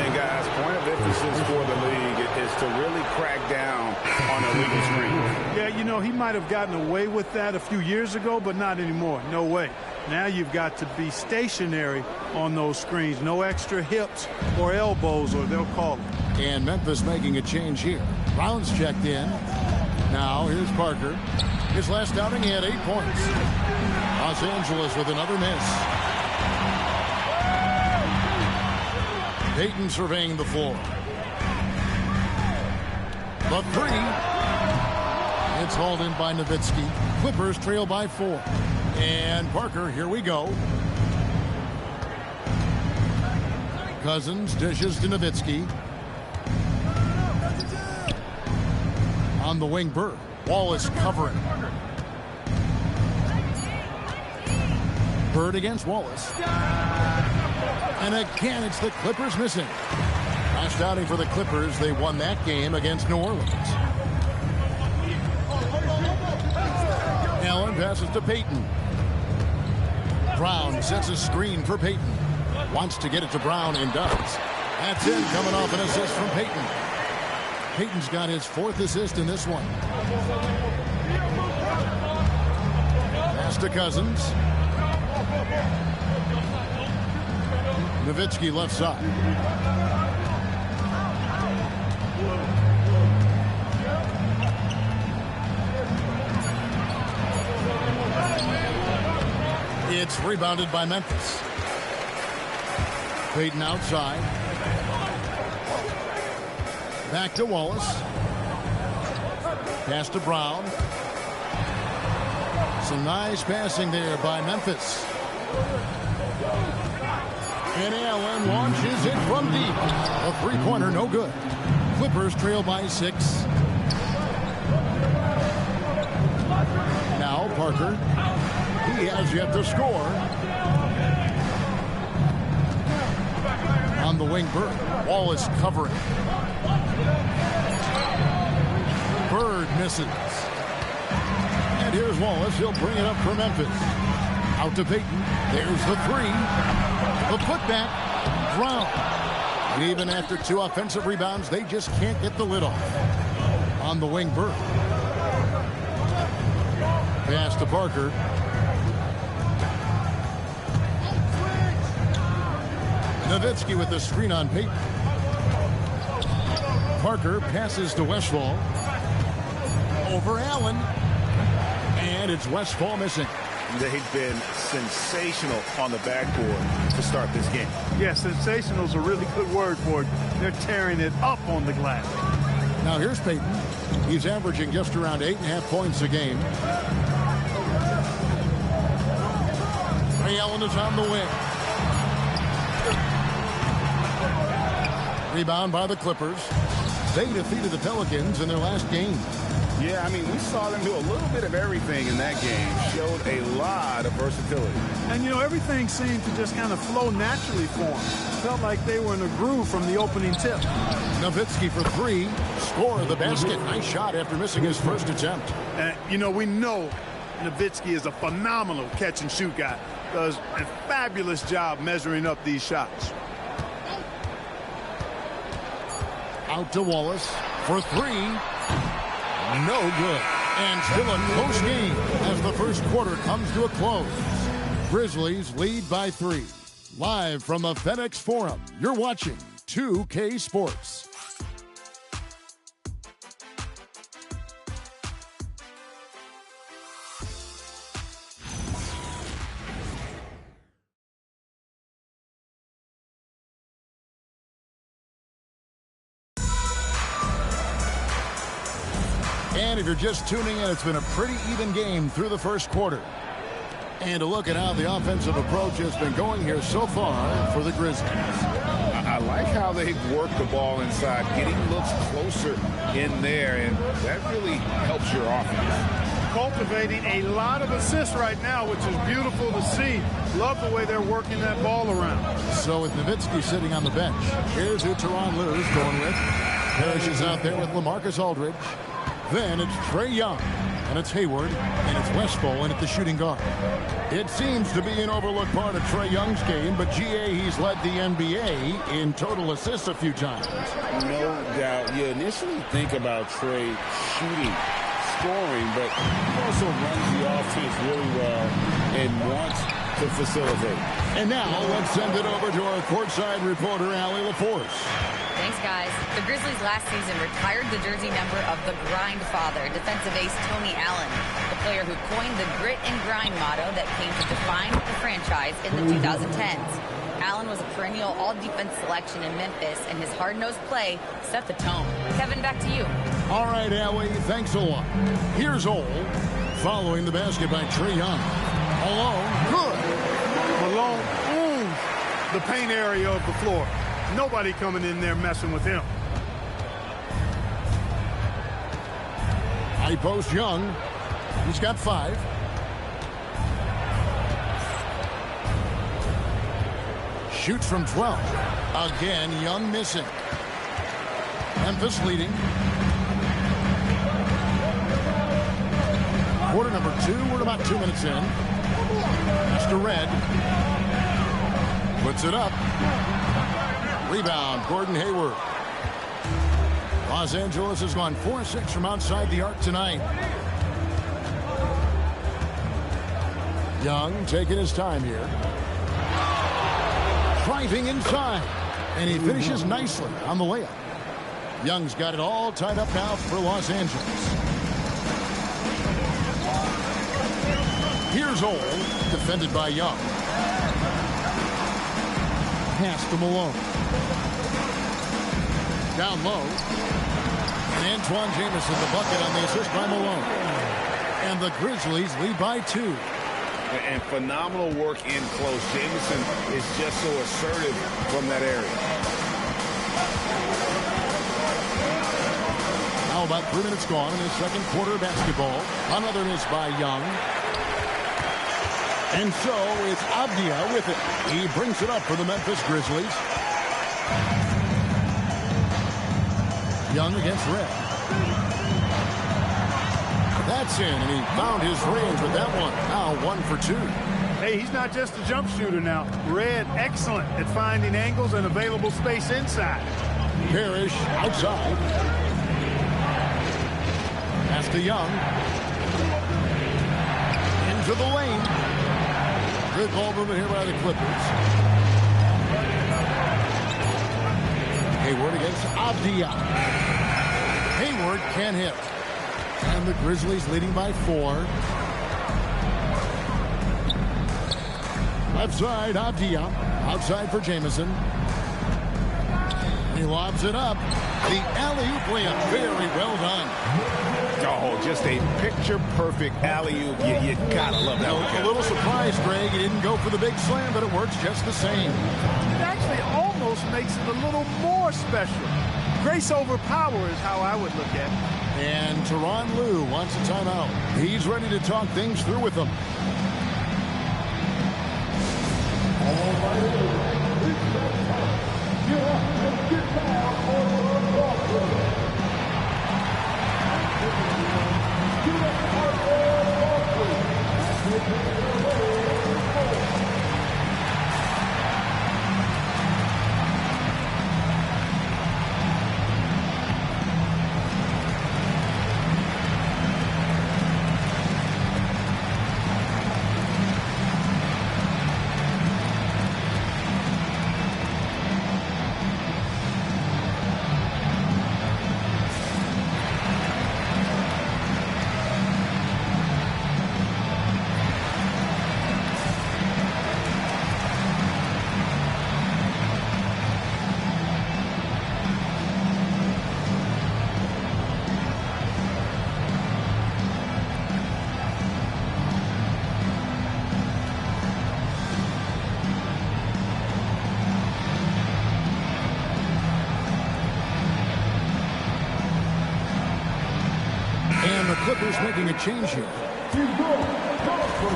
And guys, point of emphasis for the league is to really crack down on illegal screens. Yeah, you know, he might have gotten away with that a few years ago, but not anymore. No way. Now you've got to be stationary on those screens. No extra hips or elbows, or they'll call it. And Memphis making a change here. Brown's checked in. Now here's Parker. His last outing, he had 8 points. Los Angeles with another miss. Payton surveying the floor. The 3. It's hauled in by Nowitzki. Clippers trail by 4. And Parker, here we go. Cousins dishes to Nowitzki. On the wing, Bird. Wallace covering. Bird against Wallace. And again, it's the Clippers missing. Last outing for the Clippers, they won that game against New Orleans. Allen passes to Payton. Brown sets a screen for Payton. Wants to get it to Brown and does. That's it, coming off an assist from Payton. Payton's got his 4th assist in this one. Pass to Cousins. Nowitzki left side. It's rebounded by Memphis. Payton outside. Back to Wallace. Pass to Brown. Some nice passing there by Memphis. And Allen launches it from deep. A three-pointer, no good. Clippers trail by 6. Now Parker. He has yet to score. On the wing, Bird. Wallace covering. Bird misses. And here's Wallace. He'll bring it up for Memphis. Out to Payton. There's the 3. The putback. Brown. And even after 2 offensive rebounds, they just can't get the lid off. On the wing, Bird. Pass to Parker. Nowitzki with the screen on Payton. Parker passes to Westphal. Over Allen. And it's Westphal missing. They've been sensational on the backboard to start this game. Yeah, sensational is a really good word for it. They're tearing it up on the glass. Now here's Payton. He's averaging just around 8.5 points a game. Ray Allen is on the wing. Rebound by the Clippers. They defeated the Pelicans in their last game. Yeah, I mean, we saw them do a little bit of everything in that game. Showed a lot of versatility. And, you know, everything seemed to just kind of flow naturally for them. Felt like they were in a groove from the opening tip. Nowitzki for 3. Score of the basket. Nice shot after missing his first attempt. And, you know, we know Nowitzki is a phenomenal catch-and-shoot guy. Does a fabulous job measuring up these shots. Out to Wallace for 3. No good. And still a close game as the first quarter comes to a close. Grizzlies lead by 3. Live from the FedEx Forum, you're watching 2K Sports. And if you're just tuning in, it's been a pretty even game through the first quarter. And to look at how the offensive approach has been going here so far for the Grizzlies. I like how they've worked the ball inside, getting looks closer in there, and that really helps your offense. Cultivating a lot of assists right now, which is beautiful to see. Love the way they're working that ball around. So with Nowitzki sitting on the bench, here's who Tyronn Lue is going with. Parrish is out there with LaMarcus Aldridge. Then it's Trae Young, and it's Hayward, and it's Westphal in at the shooting guard. It seems to be an overlooked part of Trae Young's game, but GA, he's led the NBA in total assists a few times. No doubt. You initially think about Trae shooting, scoring, but he also runs the offense really well and wants to facilitate. And now let's send it over to our courtside reporter, Allie LaForce. Thanks, guys. The Grizzlies last season retired the jersey number of the grind father, defensive ace Tony Allen, the player who coined the grit and grind motto that came to define the franchise in the 2010s. Allen was a perennial all-defense selection in Memphis, and his hard-nosed play set the tone. Kevin, back to you. All right, Allie, thanks a lot. Here's Ole, following the basket by Trae Young. Malone, good. Malone owns the paint area of the floor. Nobody coming in there messing with him. High post Young. He's got 5. Shoots from 12. Again, Young missing. Memphis leading. Quarter number 2. We're about 2 minutes in. Mr. Red puts it up. Rebound, Gordon Hayward. Los Angeles has gone 4-6 from outside the arc tonight. Young taking his time here. Driving inside. And he finishes nicely on the layup. Young's got it all tied up now for Los Angeles. Here's Ole, defended by Young. Pass to Malone. Down low. And Antoine Jamison, the bucket on the assist by Malone. And the Grizzlies lead by 2. And phenomenal work in close. Jamison is just so assertive from that area. Now about 3 minutes gone in the second quarter of basketball. Another miss by Young. And so it's Avdia with it. He brings it up for the Memphis Grizzlies. Young against Red. That's in, and he found his range with that one. Now 1 for 2. Hey, he's not just a jump shooter now. Red, excellent at finding angles and available space inside. Parrish outside. Pass to Young. Into the lane. Good ball movement here by the Clippers. Hayward against Avdia. Hayward can't hit. And the Grizzlies leading by 4. Left side, Avdia. Outside for Jamison. He lobs it up. The alley-oop layup. Very well done. Oh, just a picture-perfect alley-oop. You gotta love that. A little surprised, Greg. He didn't go for the big slam, but it works just the same. It actually almost makes it a little more special. Grace over power is how I would look at it. And Tyronn Lue wants a timeout. He's ready to talk things through with them. Clippers making a change here.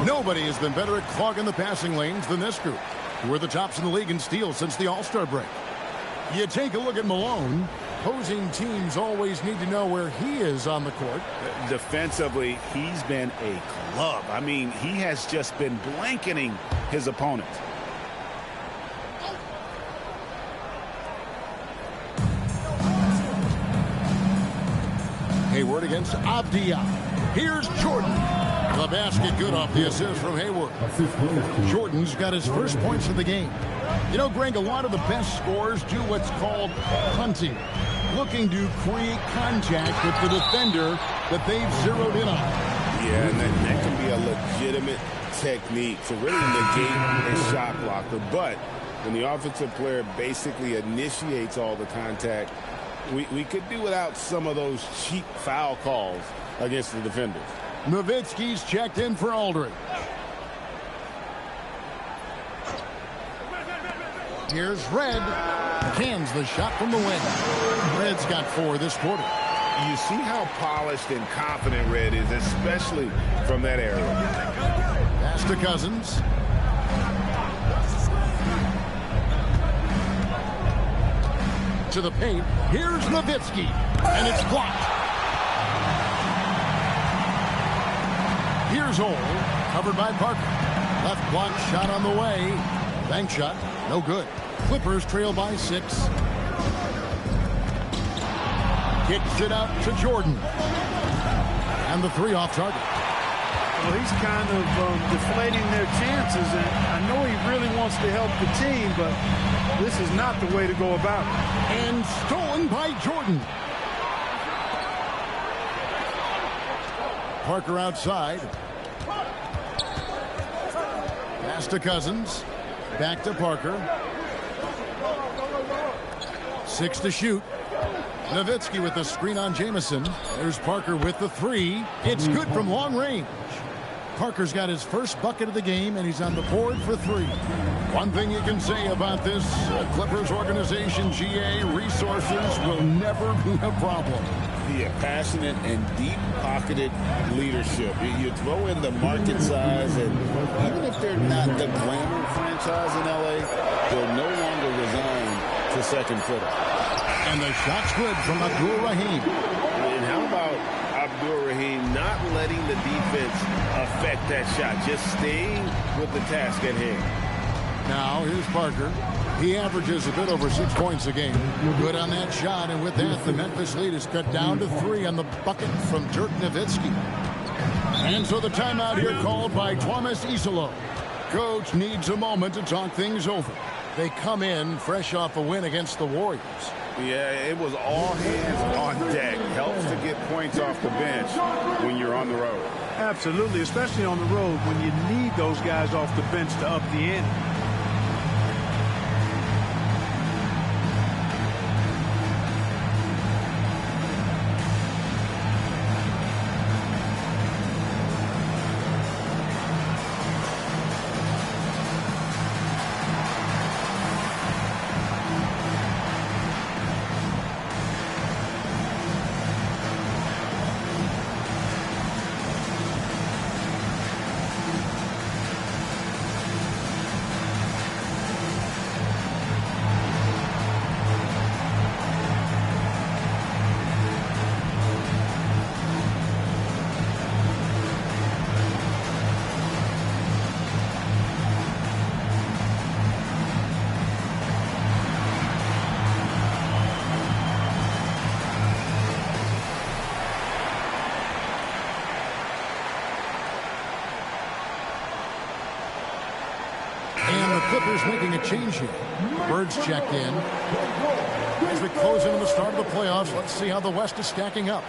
Nobody has been better at clogging the passing lanes than this group, who are the tops in the league in steals since the All-Star break. You take a look at Malone. Opposing teams always need to know where he is on the court. Defensively, he's been a club. I mean, he has just been blanketing his opponent. Hayward against Avdia. Here's Jordan. The basket good off the assist from Hayward. Jordan's got his first points of the game. You know, Greg, a lot of the best scorers do what's called hunting, looking to create contact with the defender that they've zeroed in on. Yeah, and that can be a legitimate technique to really negate a shot blocker. But when the offensive player basically initiates all the contact, we could do without some of those cheap foul calls against the defenders. Nowitzki's checked in for Aldridge. Here's Red. Cans the shot from the wing. Red's got 4 this quarter. You see how polished and confident Red is, especially from that area. Pass to Cousins. into the paint. Here's Nowitzki, and it's blocked. Here's Ole, covered by Parker. Left block shot on the way. Bank shot, no good. Clippers trail by 6. Kicks it out to Jordan. And the 3 off target. Well, he's kind of deflating their chances, and I know he really wants to help the team, but this is not the way to go about it. And stolen by Jordan. Parker outside. Pass to Cousins. Back to Parker. 6 to shoot. Nowitzki with the screen on Jamison. There's Parker with the 3. It's good from long range. Parker's got his first bucket of the game, and he's on the board for 3. One thing you can say about this Clippers organization, GA, resources will never be a problem. Yeah, passionate and deep-pocketed leadership. You throw in the market size, and even if they're not the glamour franchise in L.A., they're no longer resigned to second fiddle. And the shot's good from Abdul Rahim. And how about Abdul Rahim not letting the defense affect that shot, just staying with the task at hand? Now, here's Parker. He averages a bit over 6 points a game. Good on that shot, and with that, the Memphis lead is cut down to 3 on the bucket from Dirk Nowitzki. And so the timeout here called by Thomas Isolo. Coach needs a moment to talk things over. They come in fresh off a win against the Warriors. Yeah, it was all hands on deck. Helps to get points off the bench when you're on the road. Absolutely, especially on the road when you need those guys off the bench to up the ante. Clippers making a change here. Bird's checked in. As we close into the start of the playoffs, let's see how the West is stacking up.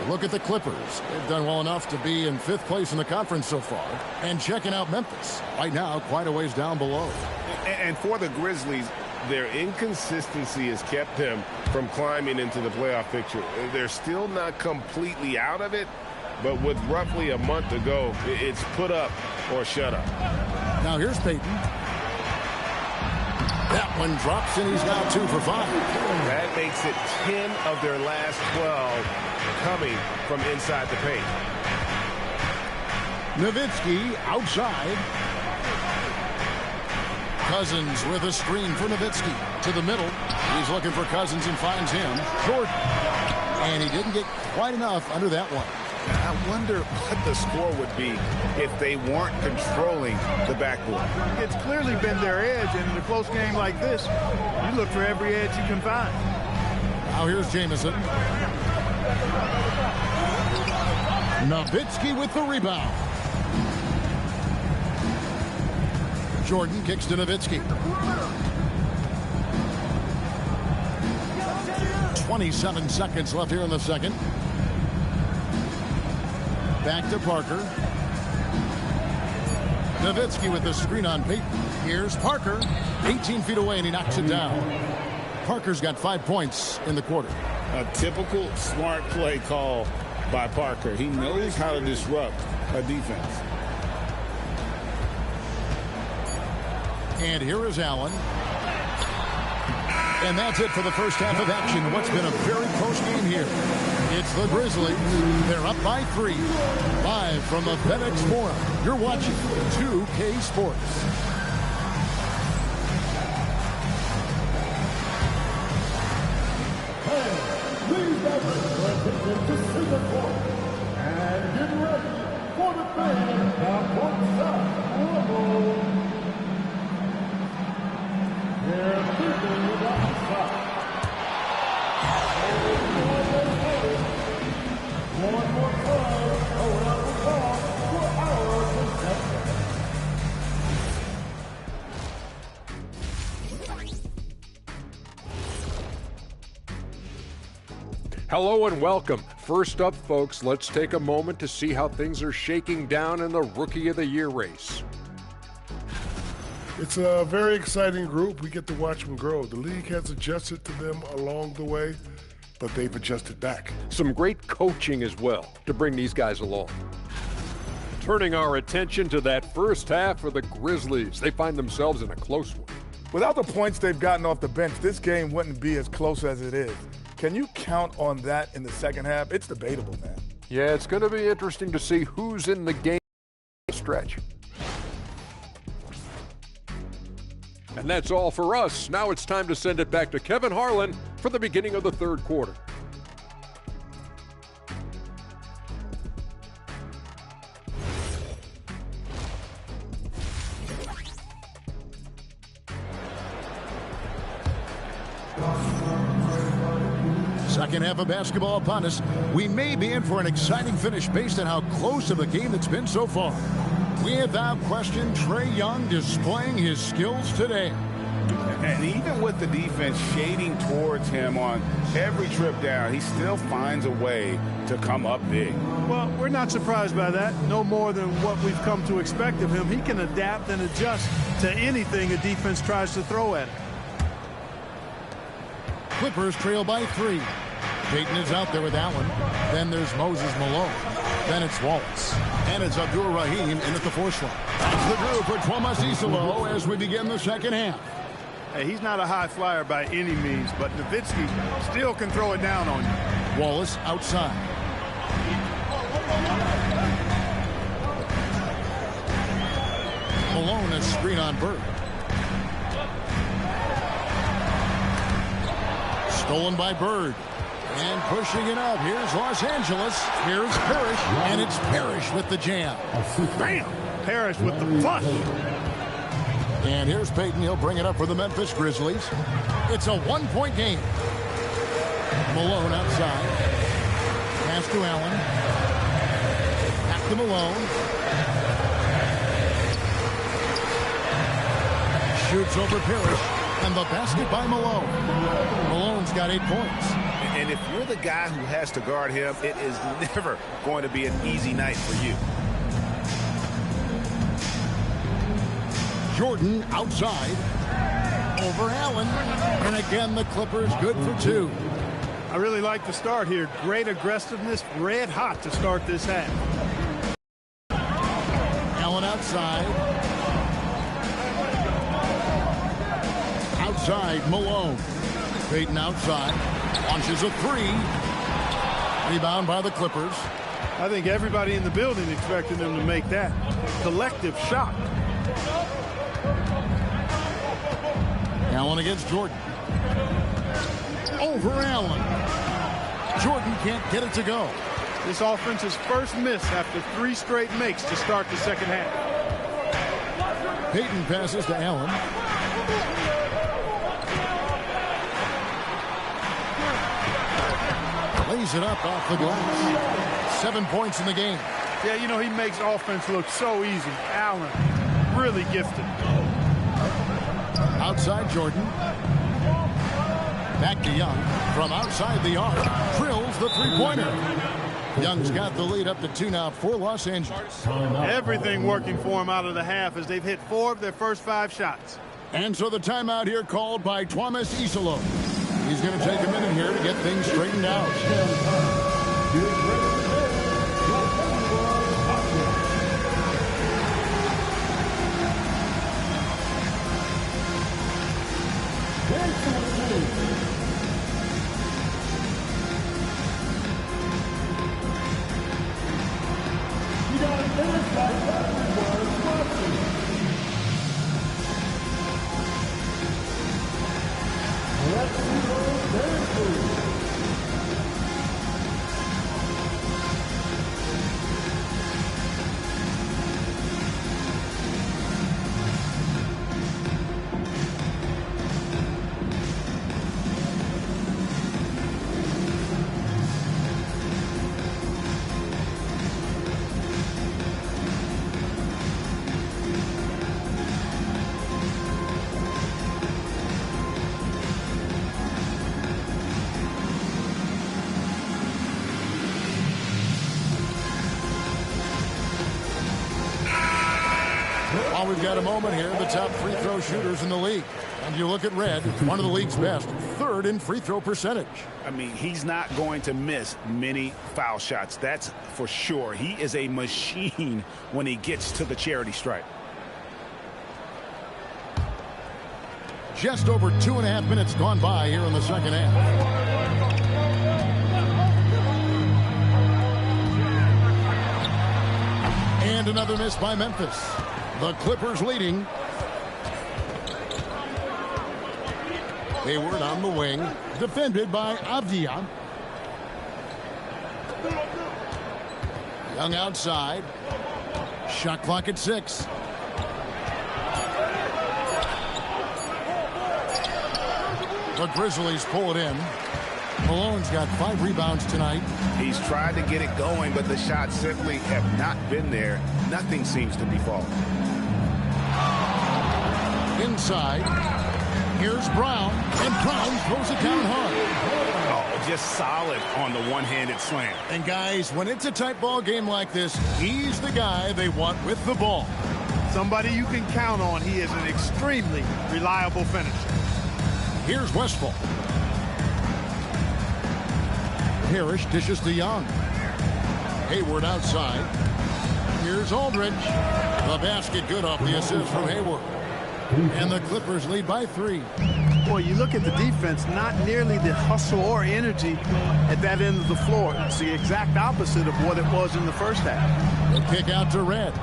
Look at the Clippers. They've done well enough to be in 5th place in the conference so far. And checking out Memphis. Right now, quite a ways down below. And for the Grizzlies, their inconsistency has kept them from climbing into the playoff picture. They're still not completely out of it, but with roughly a month to go, it's put up or shut up. Now here's Peyton. That one drops, and he's now 2 for 5. That makes it 10 of their last 12 coming from inside the paint. Nowitzki outside. Cousins with a screen for Nowitzki to the middle. He's looking for Cousins and finds him. Jordan. And he didn't get quite enough under that one. I wonder what the score would be if they weren't controlling the backboard. It's clearly been their edge, and in a close game like this, you look for every edge you can find. Now here's Jamison. Nowitzki with the rebound. Jordan kicks to Nowitzki. 27 seconds left here in the second. Back to Parker. Nowitzki with the screen on Peyton. Here's Parker. 18 feet away, and he knocks it down. Parker's got 5 points in the quarter. A typical smart play call by Parker. He knows how to disrupt a defense. And here is Allen. And that's it for the first half of action. What's been a very close game here. It's the Grizzlies. They're up by 3. Live from the FedEx Forum. You're watching 2K Sports. Take them to center court. And get ready for the third courtside rumble. They're thinking about the shot. One more time around the ball for our contestant. Hello and welcome. First up, folks, let's take a moment to see how things are shaking down in the Rookie of the Year race. It's a very exciting group. We get to watch them grow. The league has adjusted to them along the way, but they've adjusted back. Some great coaching as well to bring these guys along. Turning our attention to that first half for the Grizzlies. They find themselves in a close one. Without the points they've gotten off the bench, this game wouldn't be as close as it is. Can you count on that in the second half? It's debatable, man. Yeah, it's going to be interesting to see who's in the game stretch. And that's all for us. Now it's time to send it back to Kevin Harlan for the beginning of the third quarter. Second half of basketball upon us. We may be in for an exciting finish based on how close of a game it's been so far. Without question, Trae Young displaying his skills today. And even with the defense shading towards him on every trip down, he still finds a way to come up big. Well, we're not surprised by that. No more than what we've come to expect of him. He can adapt and adjust to anything a defense tries to throw at him. Clippers trail by 3. Payton is out there with Allen. Then there's Moses Malone. Then it's Wallace. And it's Abdul Rahim in at the 4 slot. That's the group for Thomas Isolo as we begin the second half. Hey, he's not a high flyer by any means, but Nowitzki still can throw it down on you. Wallace outside. Malone a screen on Bird. Stolen by Bird. And pushing it up. Here's Los Angeles. Here's Parrish. And it's Parrish with the jam. Bam! Parrish with the push. And here's Payton. He'll bring it up for the Memphis Grizzlies. It's a 1-point game. Malone outside. Pass to Allen. Back to Malone. Shoots over Parrish. And the basket by Malone. Malone's got 8 points. And if you're the guy who has to guard him, it is never going to be an easy night for you. Jordan outside. Over Allen. And again, the Clippers good for 2. I really like the start here. Great aggressiveness, red hot to start this half. Allen outside. Outside, Malone. Payton outside. Launches a 3. Rebound by the Clippers. I think everybody in the building expected them to make that. Collective shot. Allen against Jordan. Over Allen. Jordan can't get it to go. This offense's first miss after 3 straight makes to start the second half. Payton passes to Allen. Lays it up off the glass. 7 points in the game. Yeah, you know, he makes offense look so easy. Allen, really gifted. Outside Jordan. Back to Young. From outside the arc. Drills the 3-pointer. Young's got the lead up to 2 now for Los Angeles. Everything working for him out of the half as they've hit 4 of their first 5 shots. And so the timeout here called by Thomas Isolo. He's going to take a minute here to get things straightened out. Well, we've got a moment here. The top free throw shooters in the league. And you look at Red, one of the league's best, third in free throw percentage. I mean, he's not going to miss many foul shots. That's for sure. He is a machine when he gets to the charity stripe. Just over 2.5 minutes gone by here in the second half. And another miss by Memphis. The Clippers leading. Hayward on the wing, defended by Avdia. Young outside. Shot clock at 6. The Grizzlies pull it in. Malone's got 5 rebounds tonight. He's tried to get it going, but the shots simply have not been there. Nothing seems to be falling. Inside. Here's Brown, and Brown throws it down hard. Oh, just solid on the one-handed slam. And guys, when it's a tight ball game like this, he's the guy they want with the ball. Somebody you can count on. He is an extremely reliable finisher. Here's Westphal. Parrish dishes to Young. Hayward outside. Here's Aldridge. The basket good off the assist from Hayward. And the Clippers lead by 3. Boy, you look at the defense, not nearly the hustle or energy at that end of the floor. It's the exact opposite of what it was in the first half. The kick out to Red.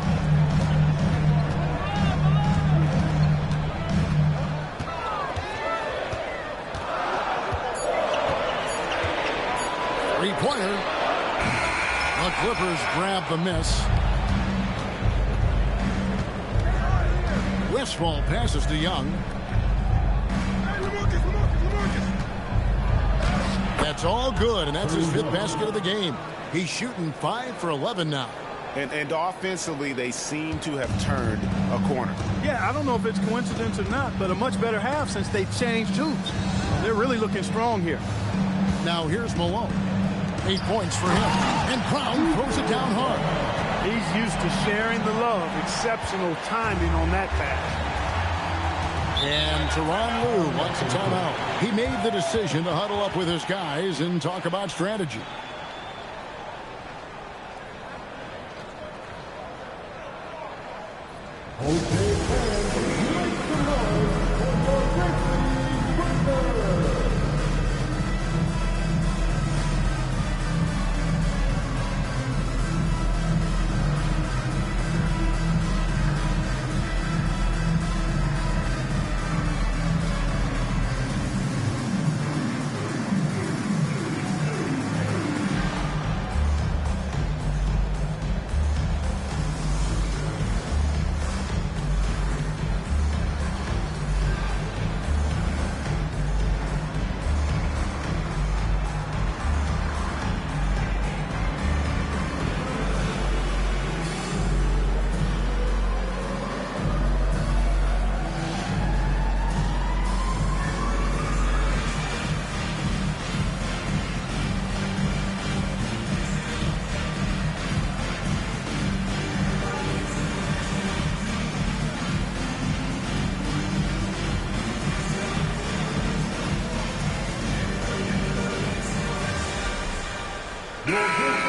Three-pointer. The Clippers grab the miss. Westphal passes to Young. That's all good, and that's his 5th basket of the game. He's shooting 5 for 11 now. And offensively, they seem to have turned a corner. Yeah, I don't know if it's coincidence or not, but a much better half since they changed hoops. They're really looking strong here. Now here's Malone. 8 points for him. And Brown throws it down hard. He's used to sharing the love. Exceptional timing on that pass. And Tyronn Lue wants a timeout. He made the decision to huddle up with his guys and talk about strategy.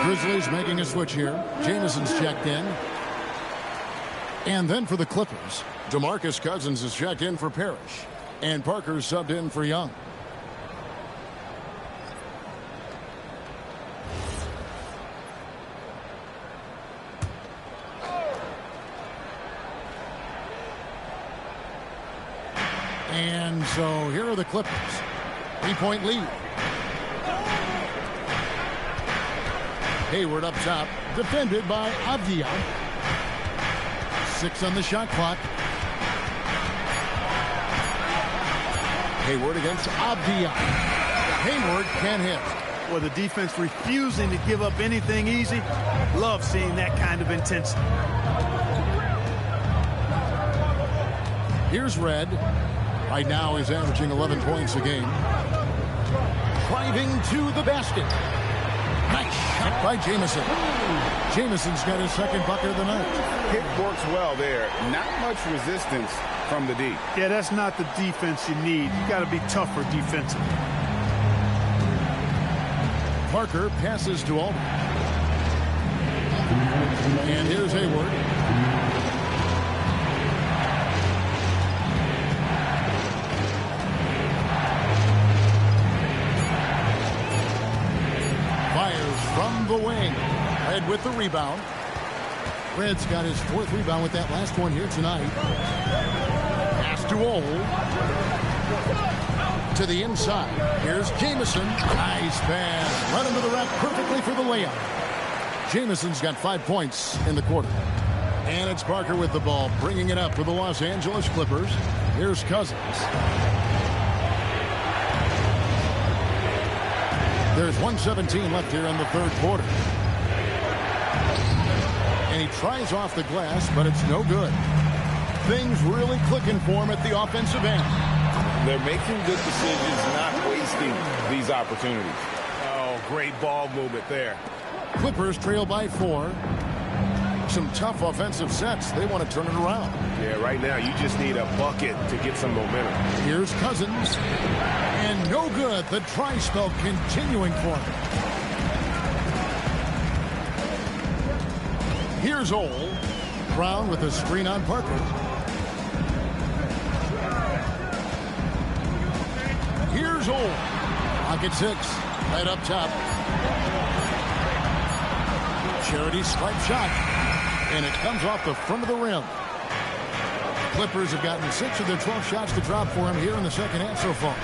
Grizzlies making a switch here. Jameson's checked in. And then for the Clippers, DeMarcus Cousins is checked in for Parrish. And Parker's subbed in for Young. And so here are the Clippers. 3-point lead. Hayward up top, defended by Avdia. 6 on the shot clock. Hayward against Avdia. Hayward can't hit. Well, the defense refusing to give up anything easy. Love seeing that kind of intensity. Here's Red. Right now he's averaging 11 points a game. Driving to the basket. Nice. Shot by Jamison. Jamison's got his second bucket of the night. Pick works well there. Not much resistance from the D. Yeah, that's not the defense you need. You got to be tougher defensively. Parker passes to Alden. And here's Hayward. Fires from the wing. Red with the rebound. Red's got his fourth rebound with that last one here tonight. Pass to Old. To the inside. Here's Jamison. Nice pass. Right into the rack perfectly for the layup. Jamison's got 5 points in the quarter. And it's Parker with the ball, bringing it up for the Los Angeles Clippers. Here's Cousins. There's 1:17 left here in the third quarter. And he tries off the glass, but it's no good. Things really clicking for him at the offensive end. They're making good decisions, not wasting these opportunities. Oh, great ball movement there. Clippers trail by 4. Some tough offensive sets. They want to turn it around. Yeah, right now you just need a bucket to get some momentum. Here's Cousins. And no good. The try spell continuing for him. Here's Ole. Brown with a screen on Parker. Here's Ole. Pocket 6. Right up top. Charity stripe shot. And it comes off the front of the rim. Clippers have gotten 6 of their 12 shots to drop for him here in the second half so far.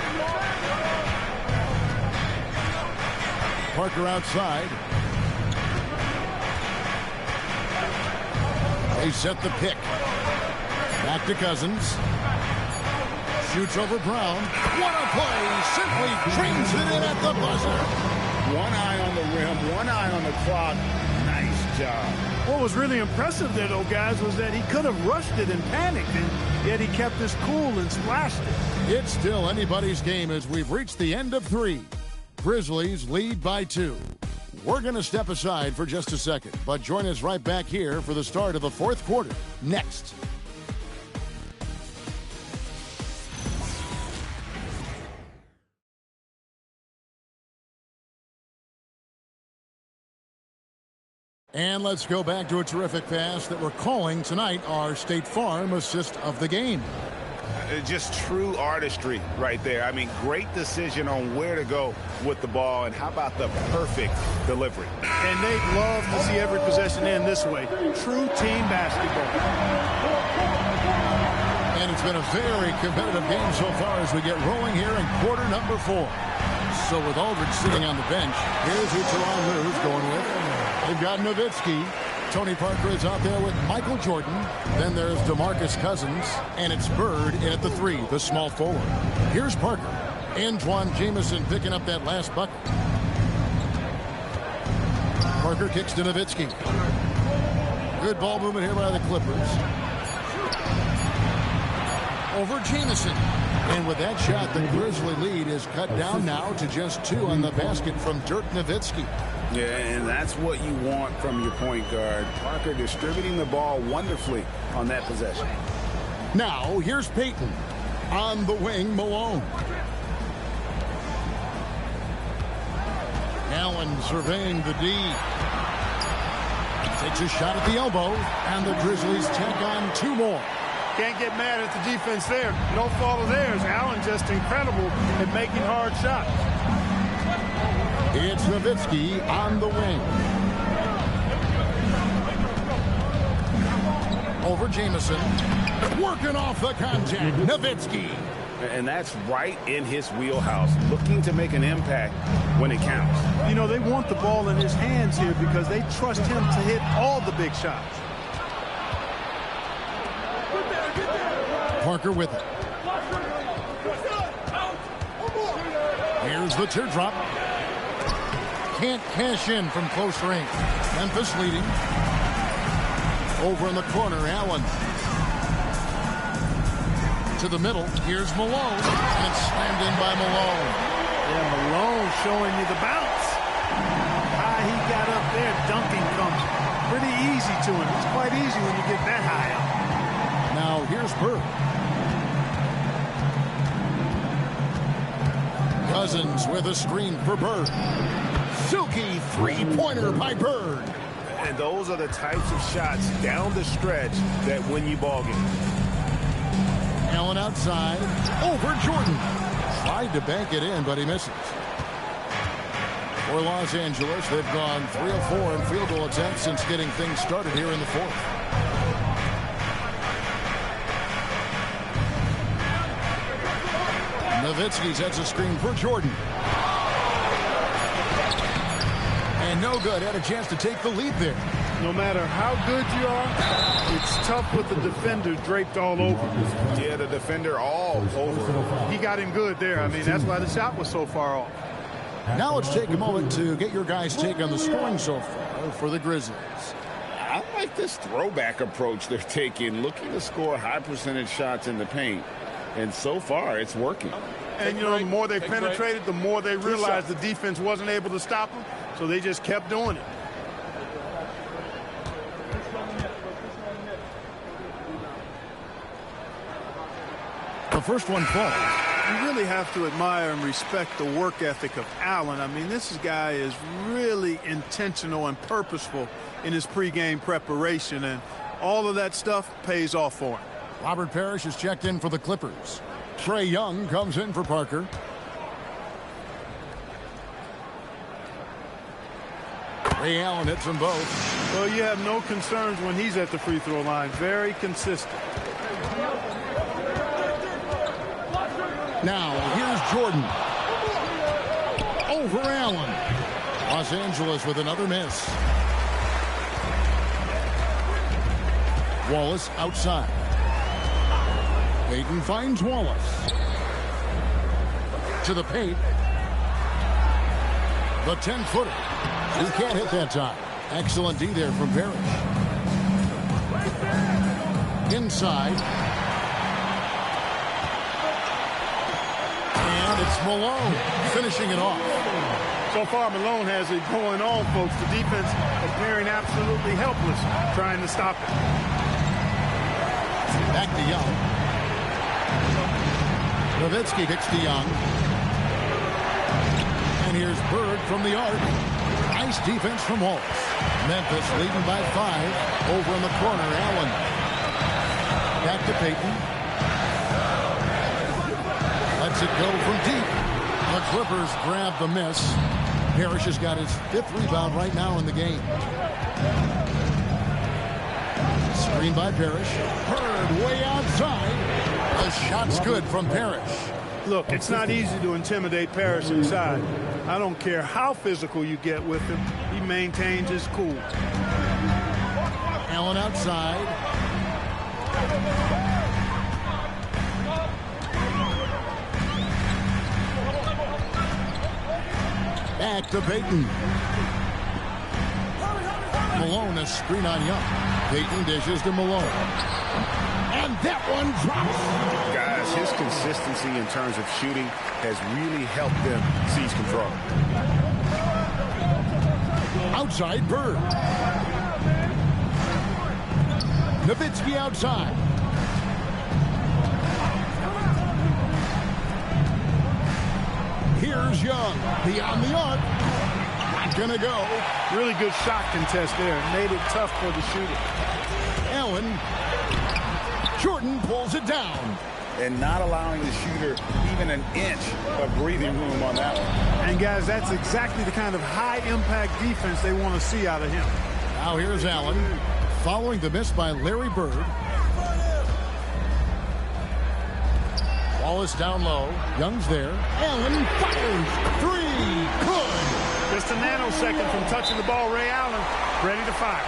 Parker outside. They set the pick. Back to Cousins. Shoots over Brown. What a play! Simply trains it in at the buzzer. One eye on the rim, one eye on the clock. Nice job. What was really impressive there, though, guys, was that he could have rushed it and panicked, and yet he kept his cool and splashed it. It's still anybody's game as we've reached the end of 3. Grizzlies lead by 2. We're going to step aside for just a second, but join us right back here for the start of the fourth quarter. Next. And let's go back to a terrific pass that we're calling tonight our State Farm assist of the game. Just true artistry right there. I mean, great decision on where to go with the ball, and how about the perfect delivery. And they'd love to see every possession end this way. True team basketball. And it's been a very competitive game so far as we get rolling here in quarter number 4. So with Aldridge sitting on the bench, here's who Tyronn Lue's going with. They've got Nowitzki. Tony Parker is out there with Michael Jordan. Then there's DeMarcus Cousins. And it's Bird in at the 3, the small forward. Here's Parker. Antoine Jamison picking up that last bucket. Parker kicks to Nowitzki. Good ball movement here by the Clippers. Over Jamison. And with that shot, the Grizzly lead is cut down now to just 2 on the basket from Dirk Nowitzki. Yeah, and that's what you want from your point guard. Parker distributing the ball wonderfully on that possession. Now, here's Payton. On the wing, Malone. Allen surveying the D. Takes a shot at the elbow, and the Grizzlies tack on 2 more. Can't get mad at the defense there. No fault of theirs. Allen just incredible at making hard shots. It's Nowitzki on the wing. Over Jamison. Working off the contact. Nowitzki. And that's right in his wheelhouse. Looking to make an impact when it counts. You know, they want the ball in his hands here because they trust him to hit all the big shots. Parker with it. Here's the teardrop. Can't cash in from close range. Memphis leading. Over in the corner, Allen. To the middle. Here's Malone. And it's slammed in by Malone. Yeah, Malone showing you the bounce. How he got pretty easy to him. It's quite easy when you get that high up. Now here's Bird. Cousins with a screen for Bird. Silky three-pointer by Bird. And those are the types of shots down the stretch that win you ball games. Allen outside, over Jordan. Tried to bank it in, but he misses. For Los Angeles, they've gone 3 of 4 in field goal attempts since getting things started here in the fourth. Nowitzki sets a screen for Jordan. And no good. Had a chance to take the lead there. No matter how good you are, it's tough with the defender draped all over. Yeah, the defender all over. He got him good there. I mean, that's why the shot was so far off. Now let's take a moment to get your guys' take on the scoring so far for the Grizzlies. I like this throwback approach they're taking, looking to score high percentage shots in the paint. And so far, it's working. And, you know, the more they penetrated, the more they realized the defense wasn't able to stop them. So they just kept doing it. The first one falls. You really have to admire and respect the work ethic of Allen. I mean, this guy is really intentional and purposeful in his pregame preparation, and all of that stuff pays off for him. Robert Parrish is checked in for the Clippers. Trae Young comes in for Parker. Ray Allen hits them both. Well, you have no concerns when he's at the free throw line. Very consistent. Now, here's Jordan. Over Allen. Los Angeles with another miss. Wallace outside. Payton finds Wallace. To the paint. The 10-footer. He can't hit that time. Excellent D there from Parrish. Inside. And it's Malone finishing it off. So far, Malone has it going on, folks. The defense appearing absolutely helpless trying to stop it. Back to Young. Nowitzki kicks to Young. And here's Bird from the arc. Nice defense from Wallace. Memphis leading by 5. Over in the corner, Allen. Back to Payton. Lets it go from deep. The Clippers grab the miss. Parrish has got his 5th rebound right now in the game. Screen by Parrish. Bird way outside. The shot's good from Parrish. Look, it's not easy to intimidate Parrish inside. I don't care how physical you get with him. He maintains his cool. Allen outside. Back to Payton. Malone, a screen on Young. Payton dishes to Malone. And that one drops. Guys, his consistency in terms of shooting has really helped them seize control. Outside Bird. Nowitzki outside. Here's Young. Beyond the arc. Not gonna go. Really good shot contest there. Made it tough for the shooter. Allen. Jordan pulls it down. And not allowing the shooter even an inch of breathing room on that one. And, guys, that's exactly the kind of high-impact defense they want to see out of him. Now here's Allen. Following the miss by Larry Bird. Wallace down low. Young's there. Allen fires. 3. Good. Just a nanosecond from touching the ball. Ray Allen ready to fire.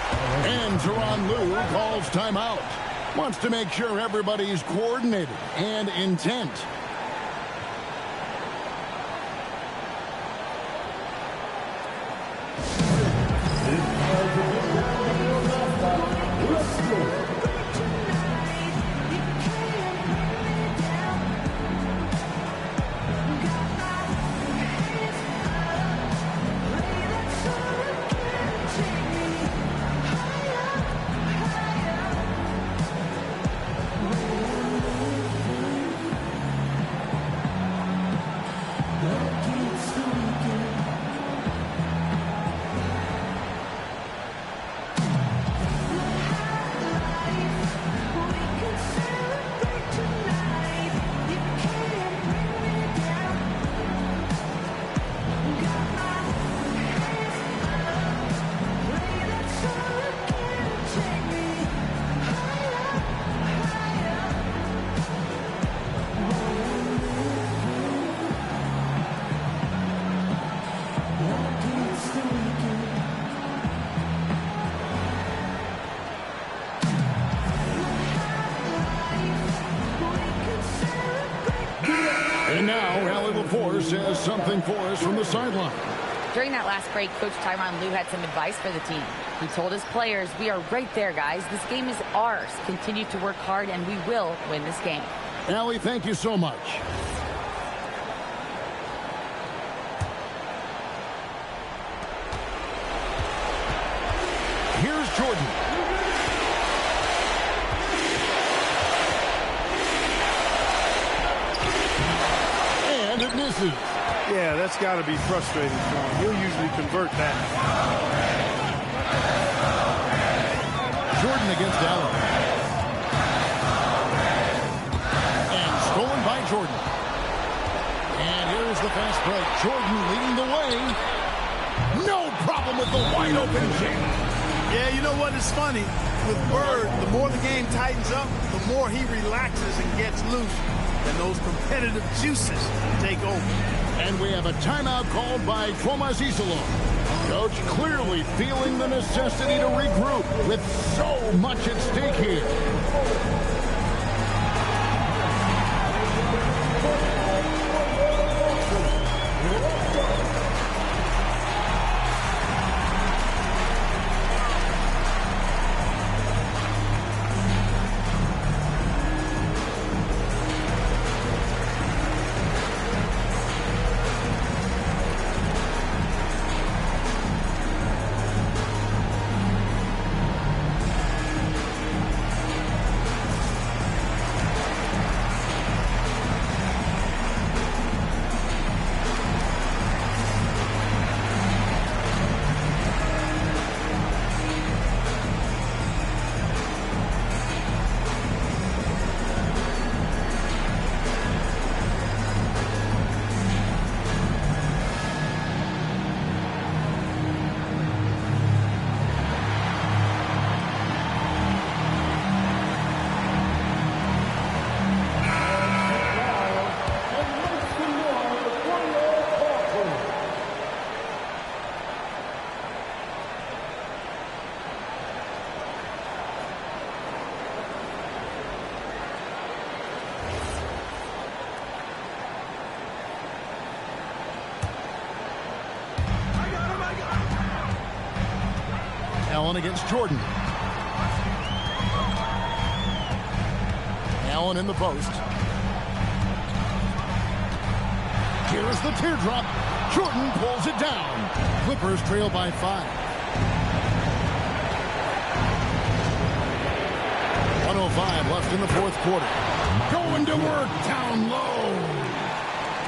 And Tyronn Lue calls timeout. Wants to make sure everybody's coordinated and intent. Rivers has something for us from the sideline. During that last break, Coach Tyronn Lue had some advice for the team. He told his players, "We are right there, guys. This game is ours. Continue to work hard, and we will win this game." Allie, thank you so much. Here's Jordan. And it misses. Yeah, that's got to be frustrating for him. He'll usually convert that. Jordan against Allen. And stolen by Jordan. And here's the fast break. Jordan leading the way. No problem with the wide open jam. Yeah, you know what? It's funny. With Bird, the more the game tightens up, the more he relaxes and gets loose. And those competitive juices take over. And we have a timeout called by Thomas Iserlohn. Coach clearly feeling the necessity to regroup with so much at stake here. Allen against Jordan. Allen in the post. Here's the teardrop. Jordan pulls it down. Clippers trail by 5. 1:05 left in the fourth quarter. Going to work down low.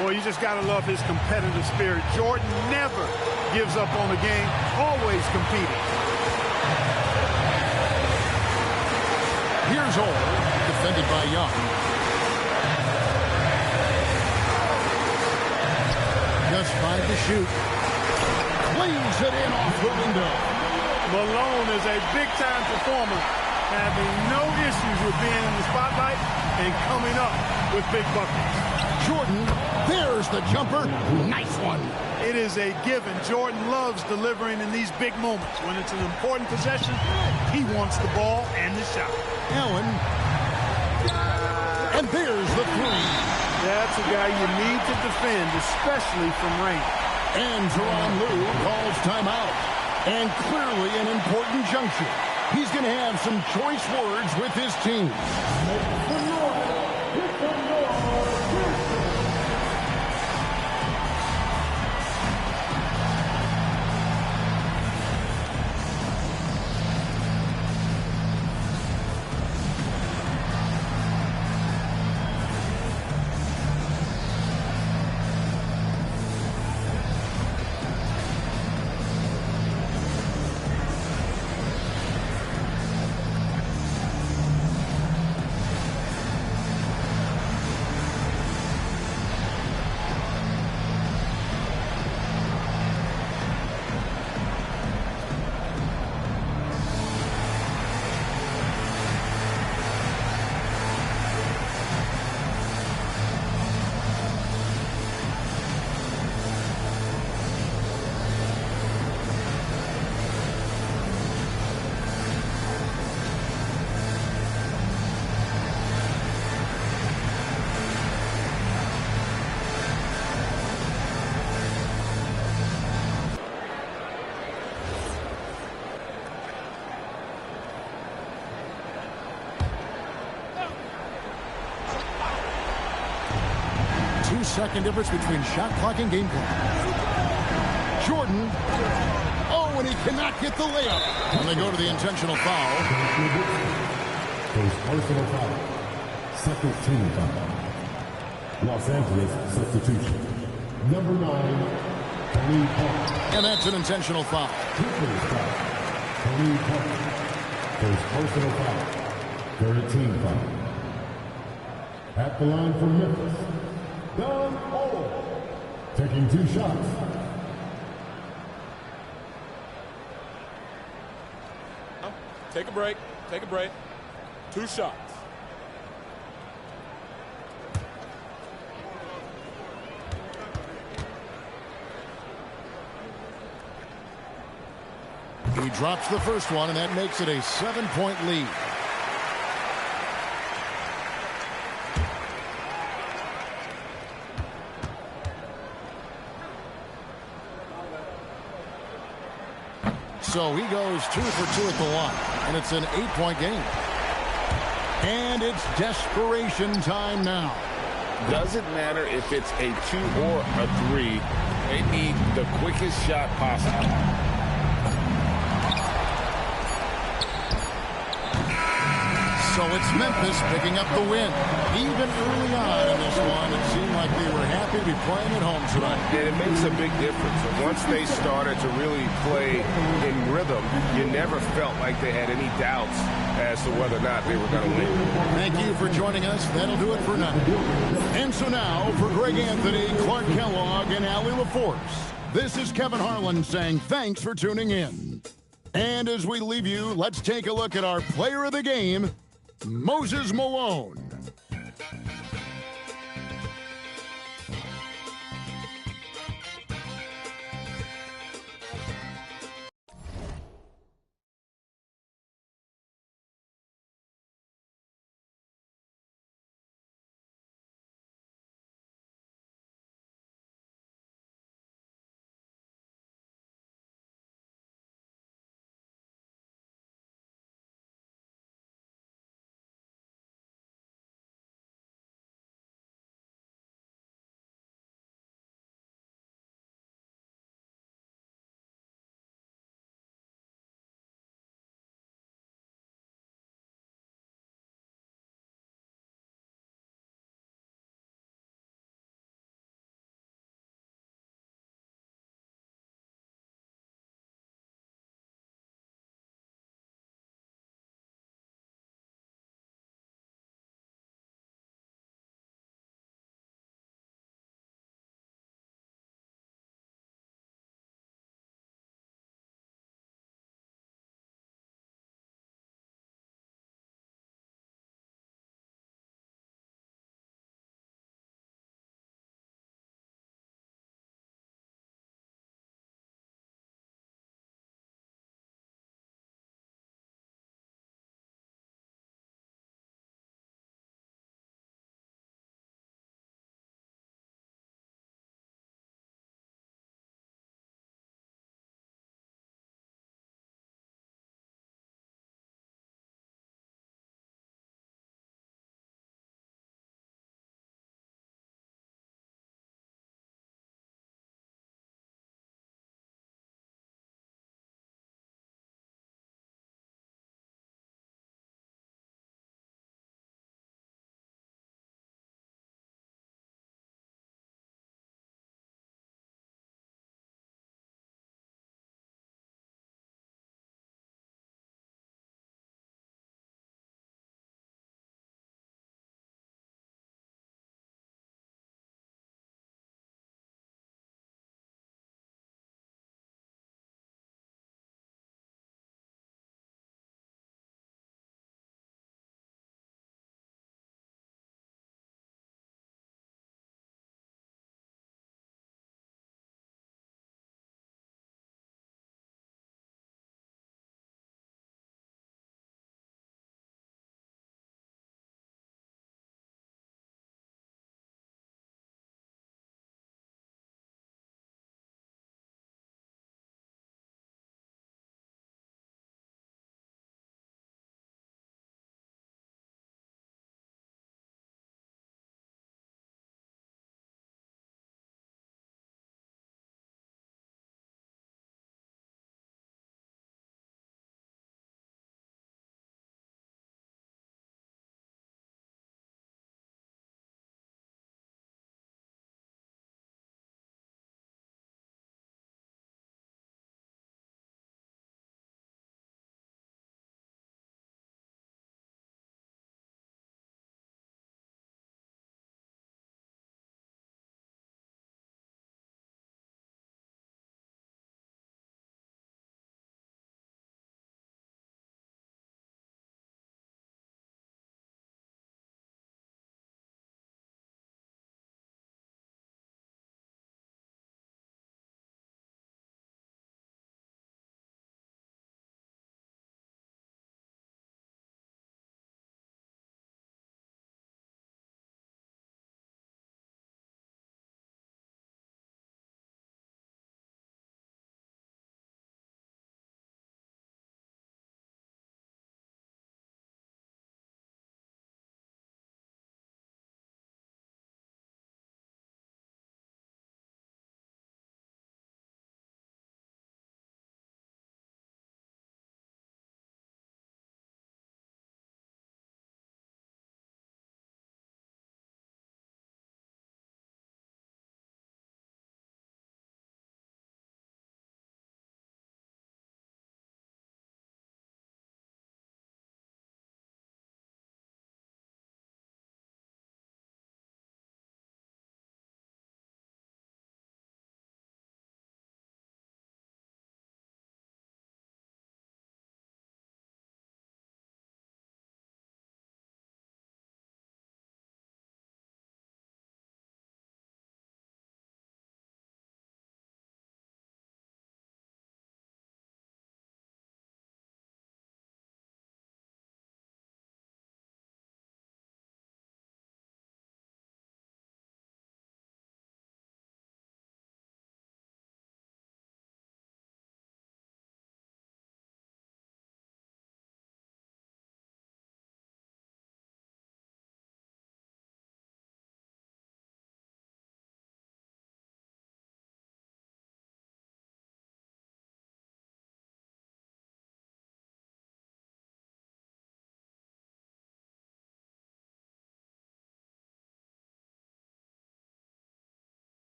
Boy, you just got to love his competitive spirit. Jordan never gives up on the game, always competing. Here's Ole, defended by Young. Just 5 to shoot. Cleans it in off the window. Malone is a big-time performer, having no issues with being in the spotlight and coming up with big buckets. Jordan, there's the jumper. Nice one. It is a given. Jordan loves delivering in these big moments. When it's an important possession, he wants the ball and the shot. Allen. And there's the 3. That's a guy you need to defend, especially from range. And Tyronn Lue calls timeout. And clearly an important juncture. He's going to have some choice words with his team. second difference between shot clock and game clock. Jordan. Oh, and he cannot get the layup. And they go to the intentional foul. First personal foul. Second team foul. Los Angeles substitution. Number 9, Khalid Parker. And that's an intentional foul. First foul. Khalid Parker. First personal foul. Third team foul. At the line for Memphis, Don Owens. Taking 2 shots. Take a break. Take a break. 2 shots. He drops the first one, and that makes it a 7-point lead. So he goes 2 for 2 at the line, and it's an 8-point game. And it's desperation time now. Doesn't matter if it's a 2 or a 3. They need the quickest shot possible. So it's Memphis picking up the win. Even early on in this one, it seemed like they were happy to be playing at home tonight. And it makes a big difference. And once they started to really play in rhythm, you never felt like they had any doubts as to whether or not they were going to win. Thank you for joining us. That'll do it for now. And so now, for Greg Anthony, Clark Kellogg, and Allie LaForce, this is Kevin Harlan saying thanks for tuning in. And as we leave you, let's take a look at our player of the game, Moses Malone.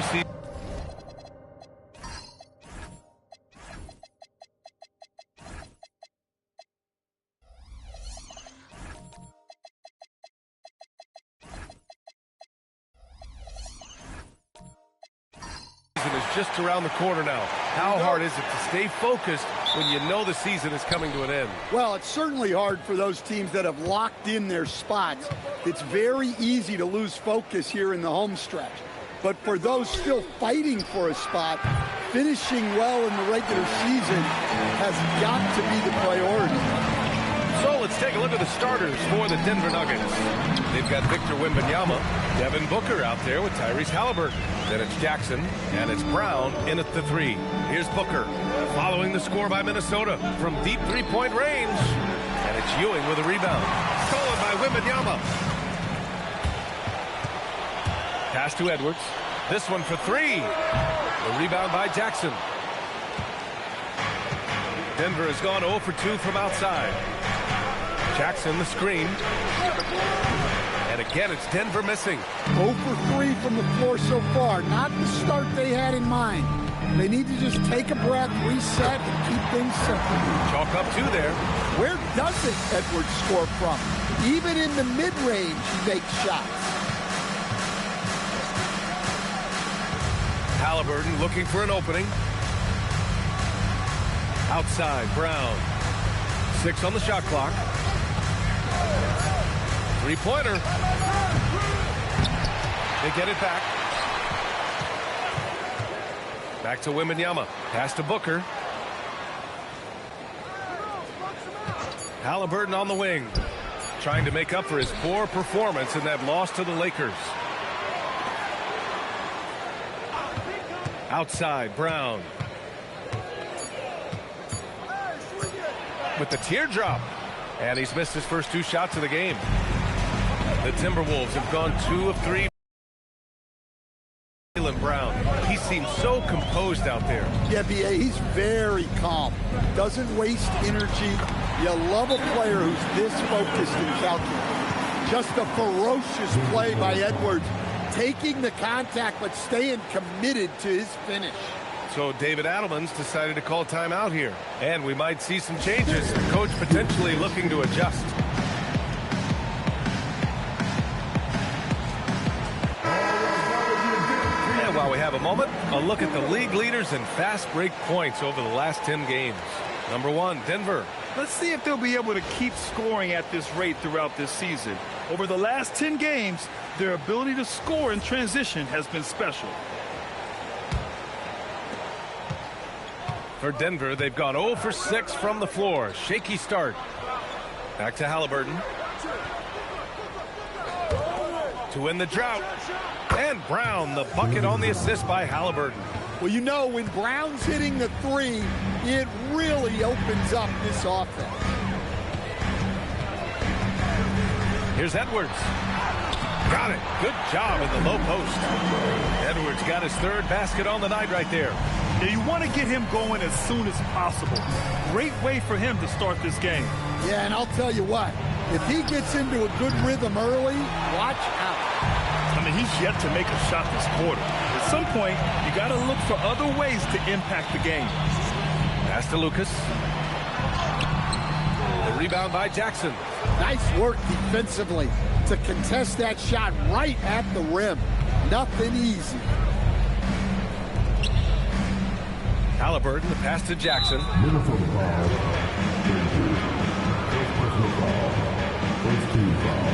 postseason. Is just around the corner now. How hard is it to stay focused when you know the season is coming to an end? Well, it's certainly hard for those teams that have locked in their spots. It's very easy to lose focus here in the home stretch. But for those still fighting for a spot, finishing well in the regular season has got to be the priority. So let's take a look at the starters for the Denver Nuggets. They've got Victor Wembanyama, Devin Booker out there with Tyrese Halliburton. Then it's Jackson, and it's Brown in at the 3. Here's Booker, following the score by Minnesota from deep three-point range. And it's Ewing with a rebound. Stolen by Wembanyama. Pass to Edwards. This one for 3. The rebound by Jackson. Denver has gone 0 for 2 from outside. Jackson the screen. And again, it's Denver missing. 0 for 3 from the floor so far. Not the start they had in mind. They need to just take a breath, reset, and keep things simple. Chalk up 2 there. Where doesn't Edwards score from? Even in the mid-range, he makes shots. Halliburton looking for an opening. Outside, Brown. 6 on the shot clock. Three-pointer. They get it back. Back to Wembanyama. Pass to Booker. Halliburton on the wing. Trying to make up for his poor performance in that loss to the Lakers. Outside, Brown. With the teardrop. And he's missed his first 2 shots of the game. The Timberwolves have gone 2 of 3. Jaylen Brown. He seems so composed out there. Yeah, B.A., he's very calm. Doesn't waste energy. You love a player who's this focused and calculated. Just a ferocious play by Edwards. Taking the contact, but staying committed to his finish. So David Adelman's decided to call timeout here. And we might see some changes. The coach potentially looking to adjust. And while we have a moment, a look at the league leaders in fast break points over the last 10 games. Number 1, Denver. Let's see if they'll be able to keep scoring at this rate throughout this season. Over the last 10 games, their ability to score in transition has been special. For Denver, they've gone 0 for 6 from the floor. Shaky start. Back to Halliburton. To win the drought. And Brown, the bucket on the assist by Halliburton. Well, you know, when Brown's hitting the 3, it really opens up this offense. Here's Edwards. Got it. Good job in the low post. Edwards got his 3rd basket on the night right there. Yeah, you want to get him going as soon as possible. Great way for him to start this game. Yeah, and I'll tell you what, if he gets into a good rhythm early, watch out. I mean, he's yet to make a shot this quarter. At some point, you got to look for other ways to impact the game. Pass to Lucas. The rebound by Jackson. Nice work defensively to contest that shot right at the rim. Nothing easy. Halliburton, the pass to Jackson. Minnesota foul. Personal foul. First team foul.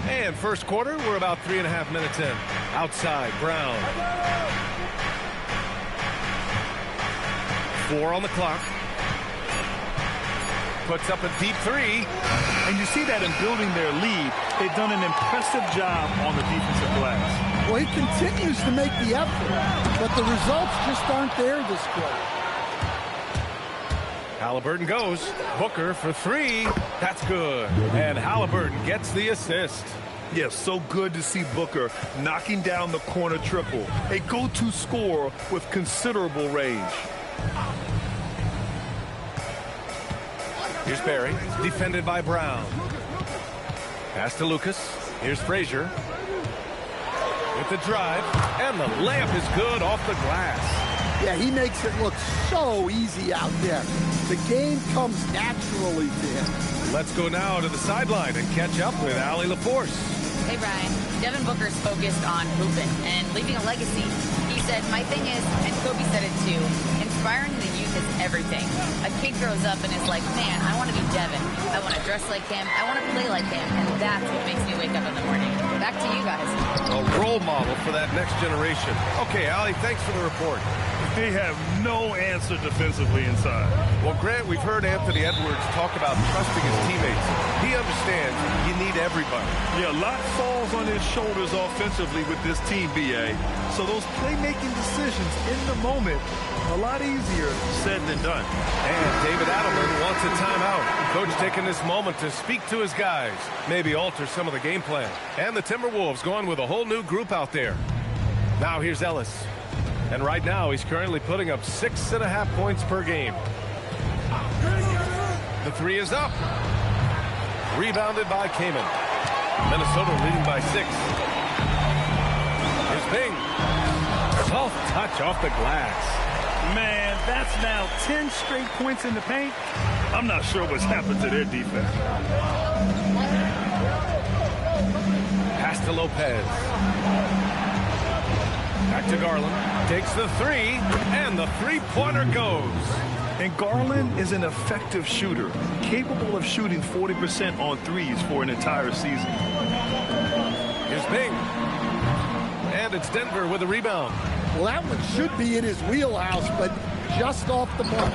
And first quarter, we're about 3.5 minutes in. Outside, Brown. 4 on the clock. Puts up a deep 3. And you see that in building their lead, they've done an impressive job on the defensive glass. Well, he continues to make the effort, but the results just aren't there this quarter. Halliburton goes. Booker for 3. That's good. And Halliburton gets the assist. Yes, so good to see Booker knocking down the corner triple. A go-to scorer with considerable range. Here's Barry, defended by Brown. Pass to Lucas. Here's Frazier. With the drive, and the layup is good off the glass. Yeah, he makes it look so easy out there. The game comes naturally to him. Let's go now to the sideline and catch up with Allie LaForce. Hey, Brian. Devin Booker's focused on hooping and leaving a legacy. He said, my thing is, and Kobe said it too, inspiring the youth is everything. A kid grows up and is like, man, I want to be Devin. I want to dress like him. I want to play like him. And that's what makes me wake up in the morning. Back to you guys. A role model for that next generation. Okay, Allie, thanks for the report. They have no answer defensively inside. Well, Grant, we've heard Anthony Edwards talk about trusting his teammates. He understands you need everybody. Yeah, a lot falls on his shoulders offensively with this team, BA. So those playmaking decisions in the moment, a lot easier said than done. And David Adelman wants a timeout. Coach taking this moment to speak to his guys, maybe alter some of the game plan. And the Timberwolves going with a whole new group out there. Now here's Ellis. And right now, he's currently putting up 6.5 points per game. The three is up. Rebounded by Kaman. Minnesota leading by 6. Here's Bing. Soft touch off the glass. Man, that's now 10 straight points in the paint. I'm not sure what's happened to their defense. Pass to Lopez. Back to Garland. Takes the three, and the three-pointer goes. And Garland is an effective shooter, capable of shooting 40% on threes for an entire season. Here's Bing. And it's Denver with a rebound. Well, that one should be in his wheelhouse, but just off the mark.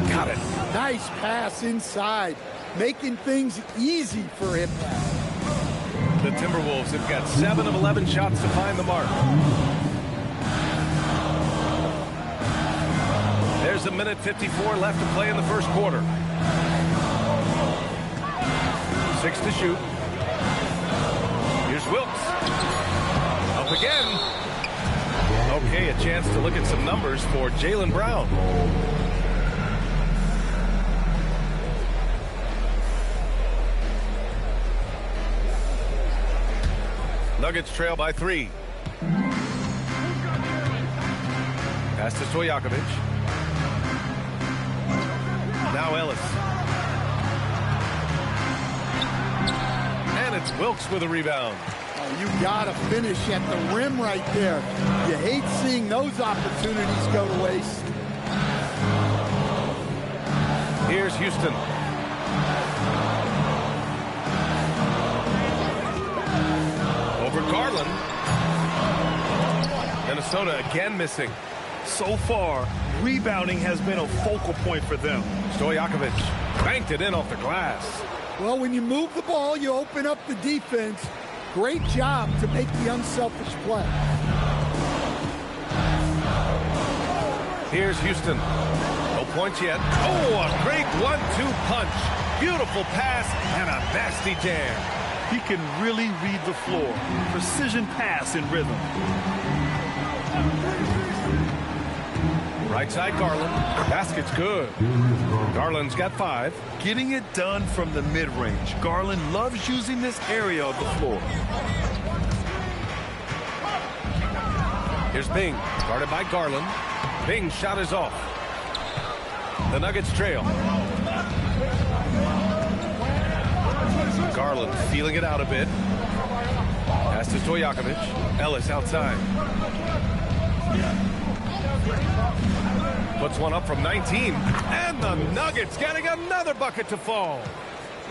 Got it. Nice pass inside, making things easy for him. The Timberwolves have got 7 of 11 shots to find the mark. There's a minute 54 left to play in the first quarter. 6 to shoot. Here's Wilkes. Up again. Okay, a chance to look at some numbers for Jaylen Brown. Nuggets trail by 3. Pass to Stojakovic. Now Ellis. And it's Wilkes with a rebound. Oh, you got to finish at the rim right there. You hate seeing those opportunities go to waste. Here's Houston. Over Garland. Minnesota again missing. So far, rebounding has been a focal point for them. Stojakovic banked it in off the glass. Well, when you move the ball, you open up the defense. Great job to make the unselfish play. Here's Houston. No points yet. Oh, a great 1-2 punch. Beautiful pass and a nasty jam. He can really read the floor. Precision pass in rhythm. Right side Garland. Basket's good. Garland's got 5. Getting it done from the mid-range. Garland loves using this area of the floor. Here's Bing. Guarded by Garland. Bing's shot is off. The Nuggets trail. Garland feeling it out a bit. Pass to Stojakovic. Ellis outside. Puts one up from 19. And the Nuggets getting another bucket to fall.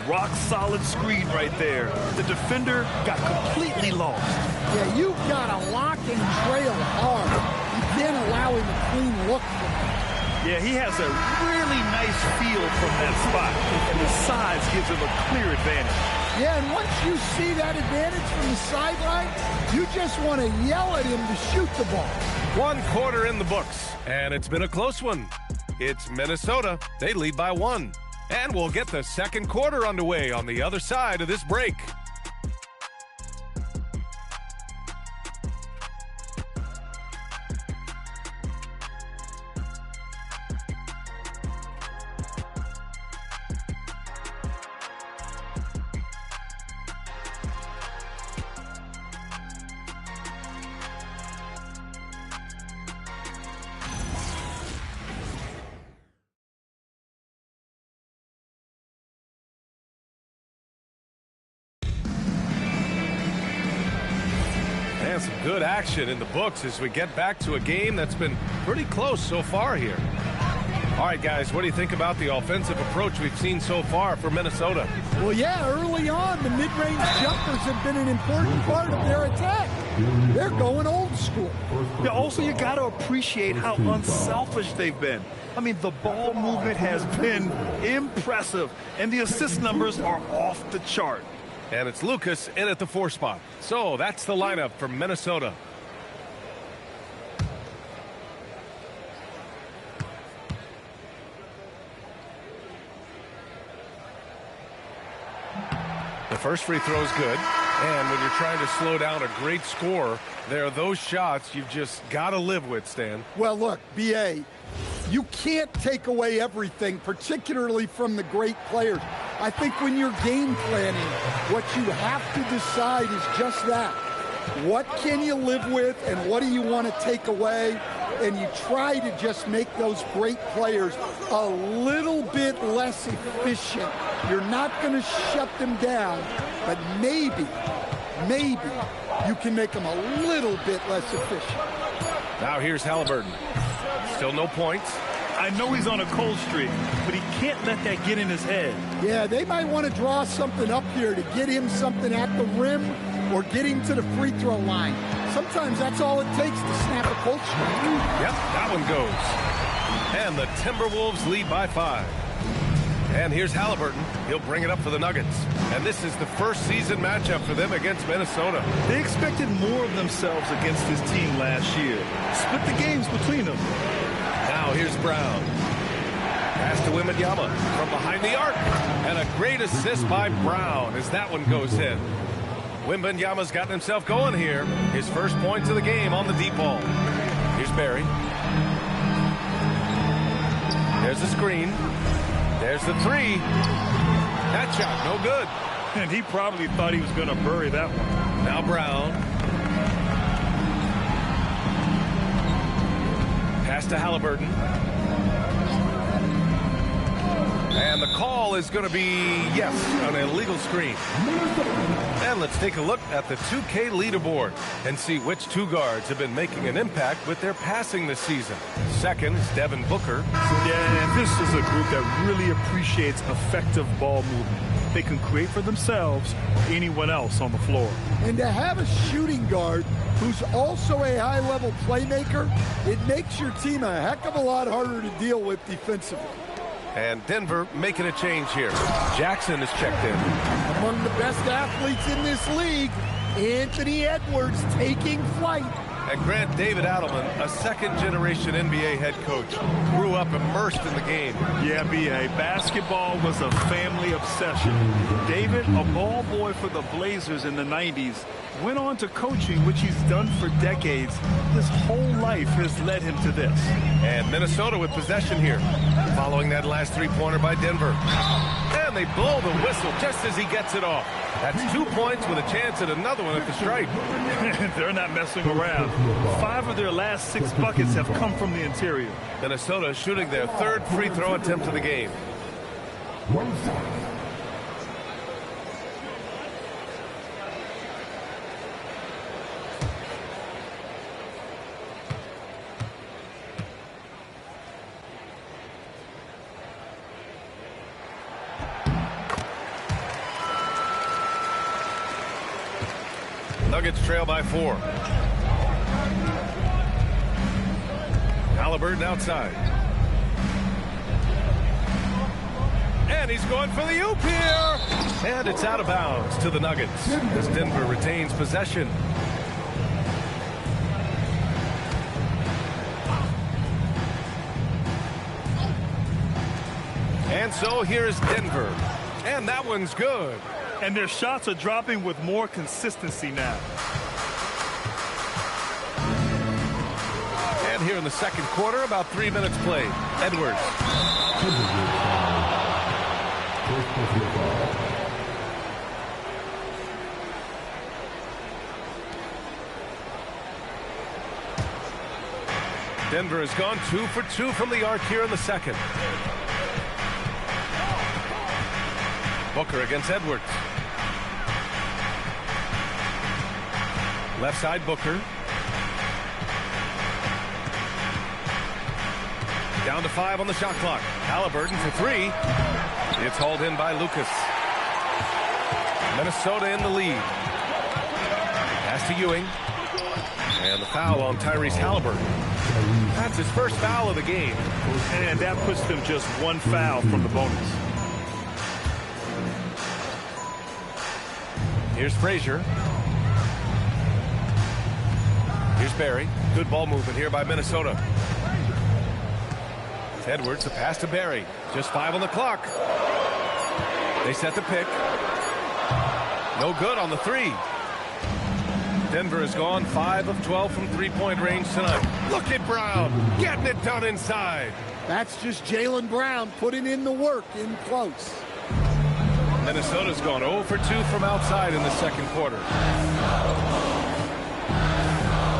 Rock solid screen right there. The defender got completely lost. Yeah, you've got to lock and trail hard. You can't allow him a clean look from that. Yeah, he has a really nice feel from that spot. And the size gives him a clear advantage. Yeah, and once you see that advantage from the sideline, you just want to yell at him to shoot the ball. 1 quarter in the books, and it's been a close one. It's Minnesota. They lead by 1. And we'll get the second quarter underway on the other side of this break. And some good action in the books as we get back to a game that's been pretty close so far here. All right, guys, what do you think about the offensive approach we've seen so far for Minnesota? Well, yeah, early on, the mid-range jumpers have been an important part of their attack. They're going old school. Yeah, also, you got to appreciate how unselfish they've been. I mean, the ball movement has been impressive, and the assist numbers are off the chart. And it's Lucas in at the 4 spot. So that's the lineup for Minnesota. The first free throw is good. And when you're trying to slow down a great scorer, there are those shots you've just got to live with, Stan. Well, look, B.A., you can't take away everything, particularly from the great players. I think when you're game planning, what you have to decide is just that. What can you live with and what do you want to take away? And you try to just make those great players a little bit less efficient. You're not going to shut them down, but maybe you can make them a little bit less efficient. Now here's Halliburton. Still no points. I know he's on a cold streak, but he can't let that get in his head. Yeah, they might want to draw something up here to get him something at the rim or get him to the free throw line. Sometimes that's all it takes to snap a cold streak. Yep, that one goes. And the Timberwolves lead by 5. And here's Halliburton. He'll bring it up for the Nuggets. And this is the first season matchup for them against Minnesota. They expected more of themselves against this team last year. Split the games between them. Now here's Brown. Pass to Wembanyama from behind the arc. And a great assist by Brown as that one goes in. Wembanyama's gotten himself going here. His first points of the game on the deep ball. Here's Barry. There's the screen. There's the 3. That shot, no good. And he probably thought he was going to bury that one. Now Brown. Pass to Halliburton. And the call is going to be, yes, an illegal screen. And let's take a look at the 2K leaderboard and see which 2 guards have been making an impact with their passing this season. Second is Devin Booker. Yeah, and this is a group that really appreciates effective ball movement. They can create for themselves or anyone else on the floor. And to have a shooting guard who's also a high-level playmaker, it makes your team a heck of a lot harder to deal with defensively. And Denver making a change here. Jackson is checked in. Among the best athletes in this league, Anthony Edwards taking flight. And Grant David Adelman, a second-generation NBA head coach, grew up immersed in the game. Yeah, B.A., basketball was a family obsession. David, a ball boy for the Blazers in the 90s, went on to coaching, which he's done for decades. His whole life has led him to this. And Minnesota with possession here, following that last 3-pointer by Denver. And they blow the whistle just as he gets it off. That's 2 points with a chance at another one at the stripe. They're not messing around. 5 of their last 6 buckets have come from the interior. Minnesota shooting their 3rd free throw attempt of the game. Nuggets trail by 4. Halliburton outside. And he's going for the oop here. And it's out of bounds to the Nuggets as Denver retains possession. And so here's Denver. And that one's good. And their shots are dropping with more consistency now. And here in the second quarter, about 3 minutes played. Edwards. Denver has gone 2 for 2 from the arc here in the second. Booker against Edwards. Left side, Booker. Down to 5 on the shot clock. Halliburton for 3. It's hauled in by Lucas. Minnesota in the lead. Pass to Ewing. And the foul on Tyrese Halliburton. That's his first foul of the game. And that puts them just 1 foul from the bonus. Here's Frazier. Here's Barry. Good ball movement here by Minnesota. Edwards, the pass to Barry. Just 5 on the clock. They set the pick. No good on the 3. Denver has gone 5 of 12 from three-point range tonight. Look at Brown getting it done inside. That's just Jaylen Brown putting in the work in close. Minnesota's gone 0 for 2 from outside in the second quarter.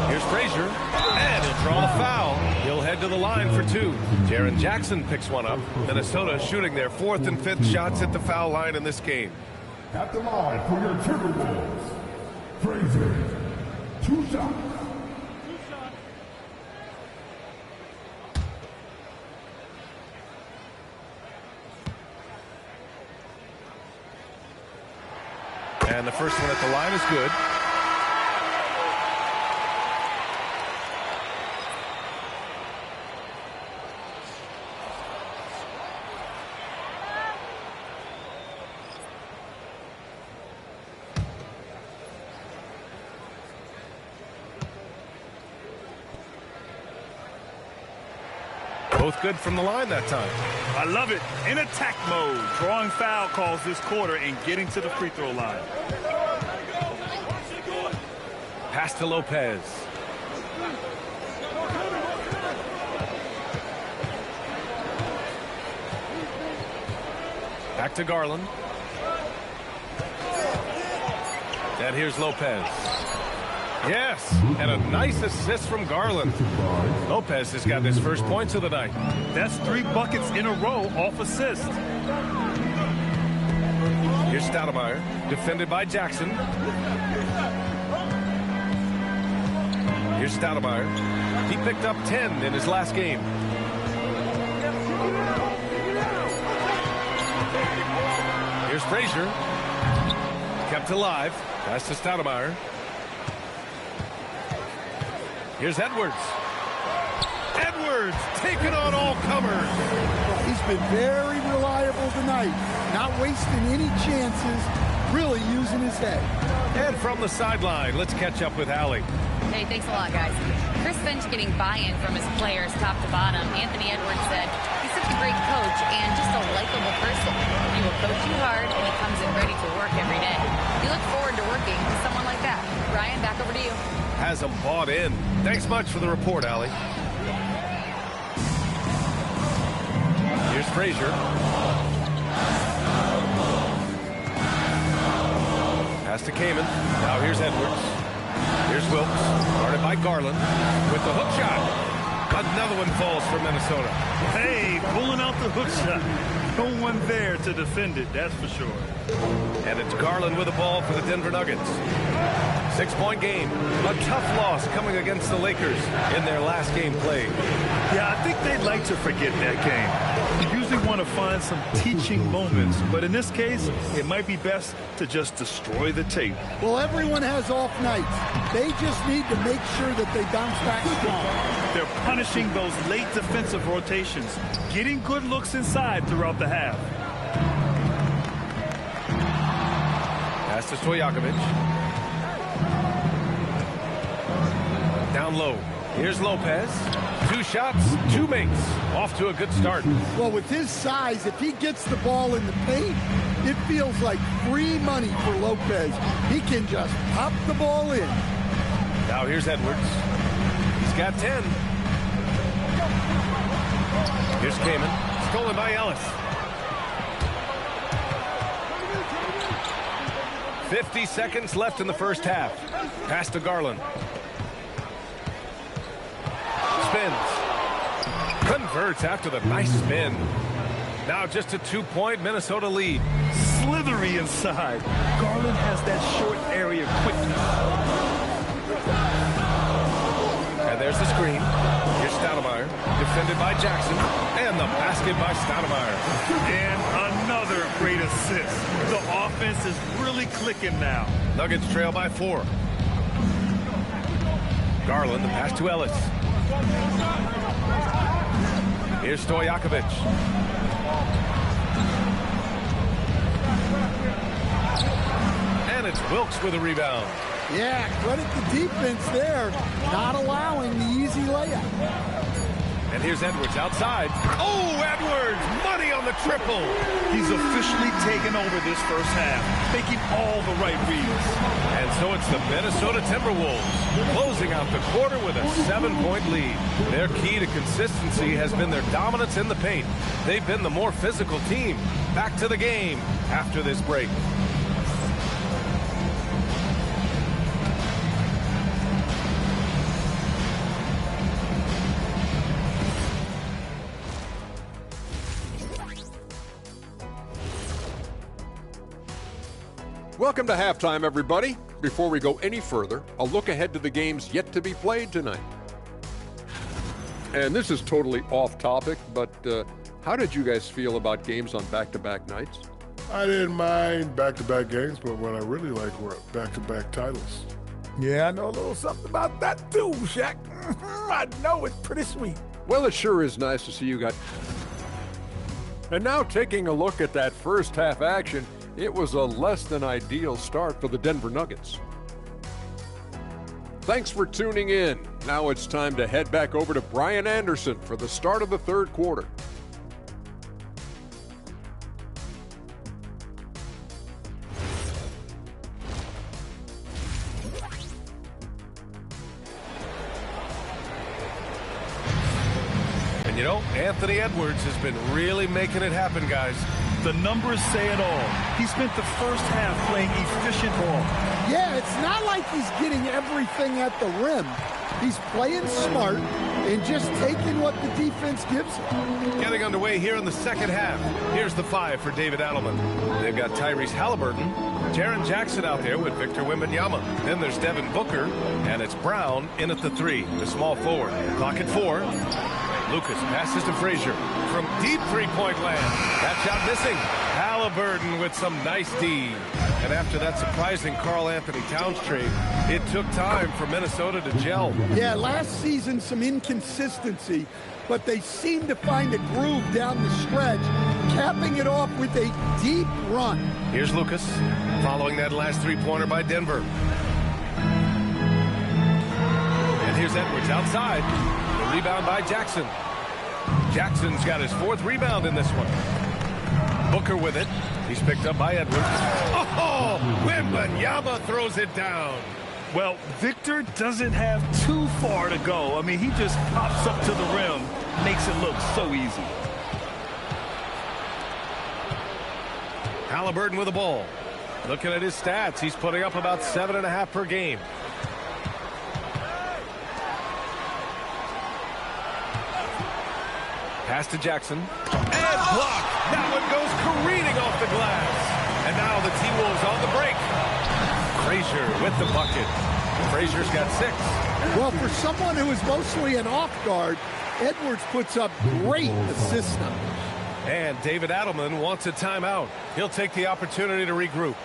Here's Frazier, and he'll draw the foul. He'll head to the line for 2. Jaren Jackson picks one up. Minnesota shooting their 4th and 5th shots at the foul line in this game. At the line for your Timberwolves, Frazier, 2 shots. And the first one at the line is good. Both good from the line that time. I love it. In attack mode. Drawing foul calls this quarter and getting to the free throw line. Pass to Lopez. Back to Garland. And here's Lopez. Yes, and a nice assist from Garland. Lopez has got his first points of the night. That's 3 buckets in a row off assist. Here's Stoudemire, defended by Jackson. Here's Stoudemire. He picked up 10 in his last game. Here's Frazier. Kept alive. Pass to Stoudemire. Here's Edwards. Edwards taking on all comers. He's been very reliable tonight. Not wasting any chances. Really using his head. And from the sideline, let's catch up with Allie. Hey, thanks a lot, guys. Chris Finch getting buy-in from his players top to bottom. Anthony Edwards said he's such a great coach and just a likable person. He will coach you hard, and he comes in ready to work every day. You look forward to working with someone like that. Ryan, back over to you. Has them bought in. Thanks much for the report, Allie. Here's Frazier. Pass to Kaman. Now here's Edwards. Here's Wilkes. Guarded by Garland with the hook shot. Another one falls for Minnesota. Hey, pulling out the hook shot. No one there to defend it, that's for sure. And it's Garland with the ball for the Denver Nuggets. 6-point game. A tough loss coming against the Lakers in their last game played. Yeah, I think they'd like to forget that game. You usually want to find some teaching moments, but in this case, it might be best to just destroy the tape. Well, everyone has off nights. They just need to make sure that they bounce back strong. They're punishing those late defensive rotations, getting good looks inside throughout the half. Pass to Stojakovic. Down low. Here's Lopez. 2 shots, 2 makes. Off to a good start. Well, with his size, if he gets the ball in the paint, it feels like free money for Lopez. He can just pop the ball in. Now here's Edwards. He's got 10. Here's Kaman. Stolen by Ellis. 50 seconds left in the first half. Pass to Garland. Spins. Converts after the nice spin. Now just a 2-point Minnesota lead. Slithery inside. Garland has that short area quickness. There's the screen. Here's Stoudemire, defended by Jackson, and the basket by Stoudemire. And another great assist. The offense is really clicking now. Nuggets trail by 4. Garland, the pass to Ellis. Here's Stojakovic. And it's Wilkes with a rebound. Yeah, credit the defense there, not allowing the easy layup. And here's Edwards outside. Oh, Edwards! Money on the triple! He's officially taken over this first half, making all the right reads. And so it's the Minnesota Timberwolves closing out the quarter with a 7-point lead. Their key to consistency has been their dominance in the paint. They've been the more physical team. Back to the game after this break. Welcome to halftime, everybody. Before we go any further, a look ahead to the games yet to be played tonight. And this is totally off topic, but how did you guys feel about games on back-to-back nights? I didn't mind back-to-back games, but what I really like were back-to-back titles. Yeah, I know a little something about that too, Shaq. I know it's pretty sweet. Well, it sure is nice to see you got... And now taking a look at that first half action, it was a less than ideal start for the Denver Nuggets. Thanks for tuning in. Now it's time to head back over to Brian Anderson for the start of the third quarter. And you know, Anthony Edwards has been really making it happen, guys. The numbers say it all. He spent the first half playing efficient ball. Yeah, it's not like he's getting everything at the rim. He's playing smart and just taking what the defense gives him. Getting underway here in the second half. Here's the 5 for David Adelman. They've got Tyrese Halliburton, Jaren Jackson out there with Victor Wembanyama. Then there's Devin Booker, and it's Brown in at the 3, the small forward. Clock at 4. Lucas passes to Frazier from deep three-point land. That shot missing. Halliburton with some nice D. And after that surprising Karl-Anthony Towns trade, it took time for Minnesota to gel. Yeah, last season some inconsistency, but they seem to find a groove down the stretch, capping it off with a deep run. Here's Lucas following that last three-pointer by Denver. And here's Edwards outside. The rebound by Jackson. Jackson's got his 4th rebound in this one. Booker with it. He's picked up by Edwards. Oh, Wembanyama throws it down. Well, Victor doesn't have too far to go. I mean, he just pops up to the rim, makes it look so easy. Halliburton with the ball. Looking at his stats, he's putting up about 7.5 per game. Pass to Jackson. And blocked. That one goes careening off the glass. And now the T-Wolves on the break. Frazier with the bucket. Frazier's got 6. Well, for someone who is mostly an off guard, Edwards puts up great assist numbers. And David Adelman wants a timeout. He'll take the opportunity to regroup.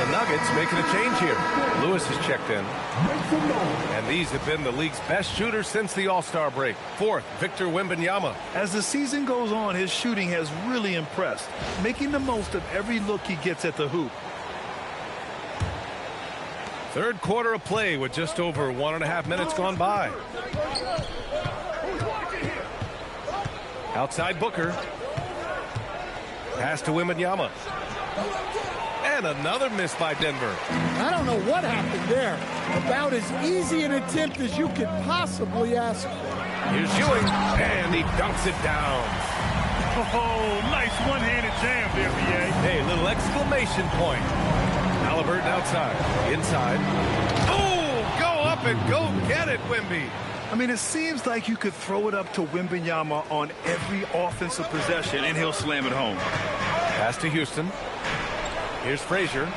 Nuggets making a change here. Lewis has checked in. And these have been the league's best shooters since the All-Star break. 4th, Victor Wembanyama. As the season goes on, his shooting has really impressed, making the most of every look he gets at the hoop. Third quarter of play with just over 1.5 minutes gone by. Outside Booker. Pass to Wembanyama. And another miss by Denver. I don't know what happened there. About as easy an attempt as you could possibly ask for. Here's Ewing, and he dunks it down. Oh, nice one-handed jam there, B.A. Hey, little exclamation point. Halliburton outside. Inside. Oh, go up and go get it, Wemby. I mean, it seems like you could throw it up to Wembanyama on every offensive possession, and he'll slam it home. Pass to Houston. Here's Frazier.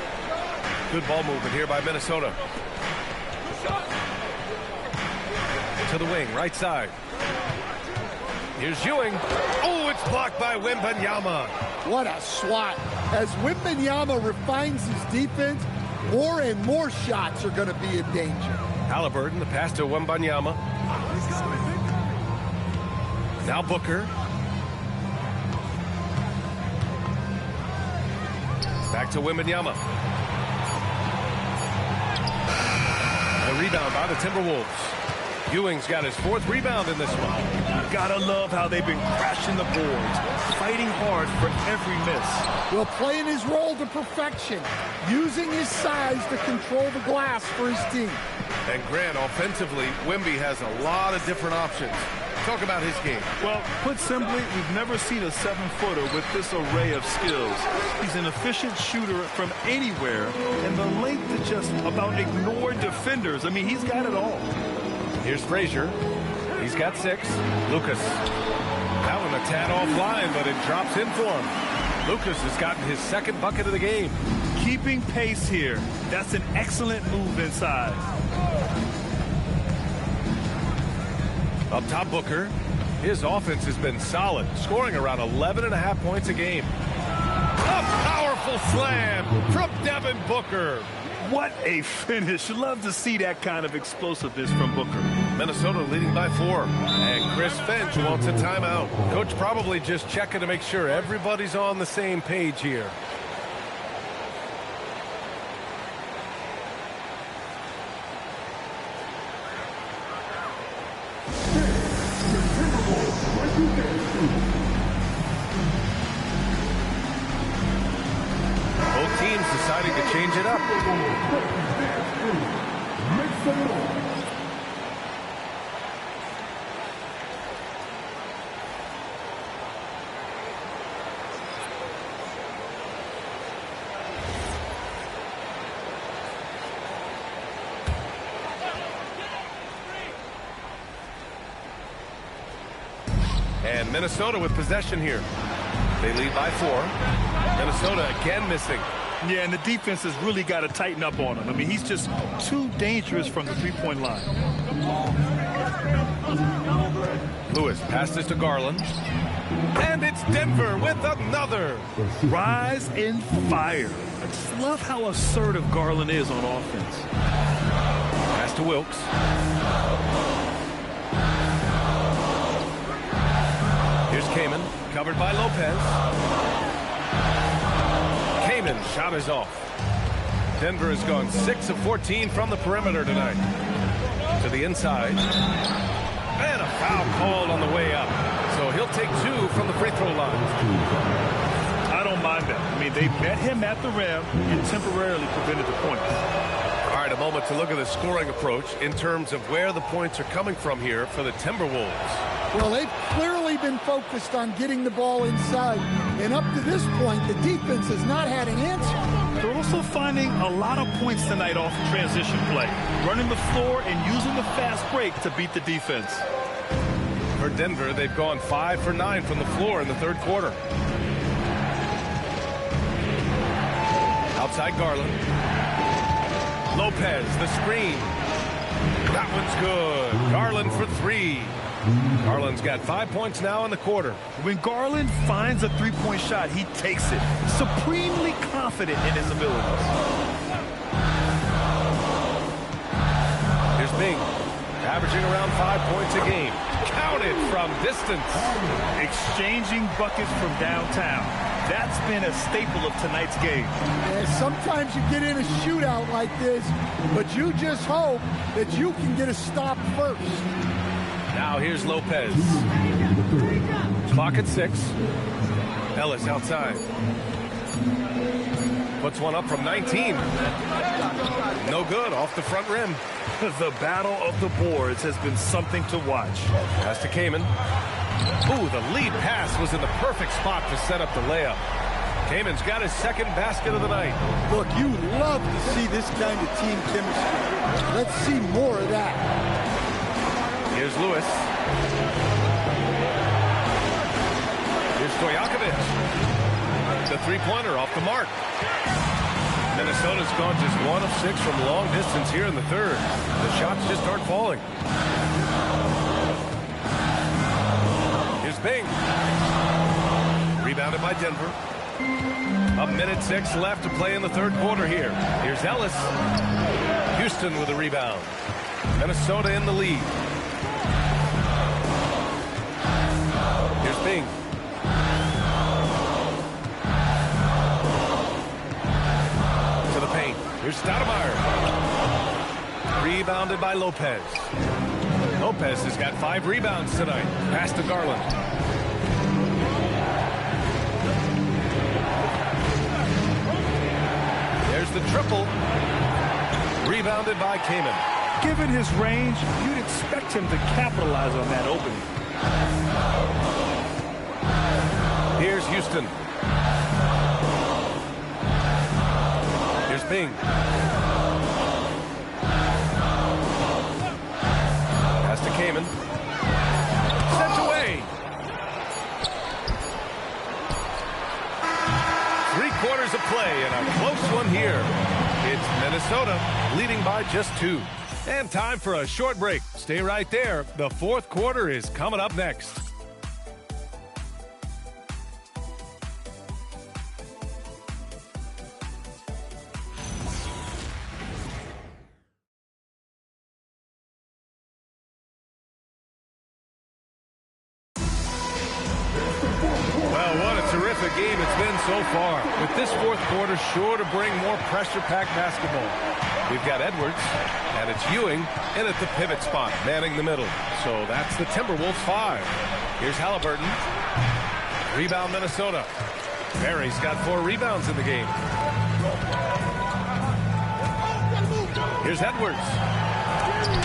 Good ball movement here by Minnesota. To the wing, right side. Here's Ewing. Oh, it's blocked by Wembanyama. What a swat. As Wembanyama refines his defense, more and more shots are going to be in danger. Halliburton, the pass to Wembanyama. Now Booker. Back to Wembanyama. The rebound by the Timberwolves. Ewing's got his 4th rebound in this one. You gotta love how they've been crashing the boards, fighting hard for every miss. Well, playing his role to perfection, using his size to control the glass for his team. And Grant, offensively, Wemby has a lot of different options. Talk about his game. Well, put simply, we've never seen a 7-footer with this array of skills. He's an efficient shooter from anywhere, and the length to just about ignore defenders. I mean, he's got it all. Here's Frazier. He's got 6. Lucas. That one a tad offline, but it drops in for him. Lucas has gotten his 2nd bucket of the game. Keeping pace here. That's an excellent move inside. Up top, Booker. His offense has been solid, scoring around 11.5 points a game. A powerful slam from Devin Booker. What a finish. Love to see that kind of explosiveness from Booker. Minnesota leading by 4. And Chris Finch wants a timeout. Coach probably just checking to make sure everybody's on the same page here. Both teams deciding to change it up. And Minnesota with possession here. They lead by 4. Minnesota again missing. Yeah, and the defense has really got to tighten up on him. I mean, he's just too dangerous from the three-point line. Lewis passes to Garland. And it's Denver with another. Rise and fire. I just love how assertive Garland is on offense. Pass to Wilkes. Here's Kaman, covered by Lopez. Kaman shot is off. Denver has gone 6 of 14 from the perimeter tonight. To the inside. And a foul called on the way up. So he'll take 2 from the free throw line. I don't mind that. I mean, they met him at the rim and temporarily prevented the points. All right, a moment to look at the scoring approach in terms of where the points are coming from here for the Timberwolves. Well, they've clearly been focused on getting the ball inside. And up to this point, the defense has not had an answer. They're also finding a lot of points tonight off transition play. Running the floor and using the fast break to beat the defense. For Denver, they've gone 5 for 9 from the floor in the third quarter. Outside Garland. Lopez, the screen. That one's good. Garland for 3. Garland's got 5 points now in the quarter. When Garland finds a three-point shot, he takes it. Supremely confident in his abilities. Here's Bing, averaging around 5 points a game. Counted from distance. Exchanging buckets from downtown. That's been a staple of tonight's game. Yeah, sometimes you get in a shootout like this, but you just hope that you can get a stop first. Now here's Lopez. Clock at 6. Ellis outside. Puts one up from 19. No good, off the front rim. The battle of the boards has been something to watch. Pass to Kaman. Ooh, the lead pass was in the perfect spot to set up the layup. Kamen's got his second basket of the night. Look, you love to see this kind of team chemistry. Let's see more of that. Here's Lewis. Here's Stojakovic. The three-pointer off the mark. Minnesota's gone just 1 of 6 from long distance here in the third. The shots just aren't falling. Here's Bing. Rebounded by Denver. 1:06 left to play in the third quarter here. Here's Ellis. Houston with a rebound. Minnesota in the lead. Here's Bing. To the paint. Here's Stoudemire. Rebounded by Lopez. Lopez has got 5 rebounds tonight. Pass to Garland. There's the triple. Rebounded by Kaman. Given his range, you'd expect him to capitalize on that opening. Here's Houston. Here's Bing. Pass to Kaman. Sent away. 3 quarters of play and a close one here. It's Minnesota leading by just 2. And time for a short break. Stay right there. The fourth quarter is coming up next. Well, what a terrific game it's been so far. With this fourth quarter sure to bring more pressure-packed basketball. We've got Edwards, and it's Ewing in at the pivot spot, manning the middle. So that's the Timberwolves 5. Here's Halliburton. Rebound Minnesota. Barry's got 4 rebounds in the game. Here's Edwards.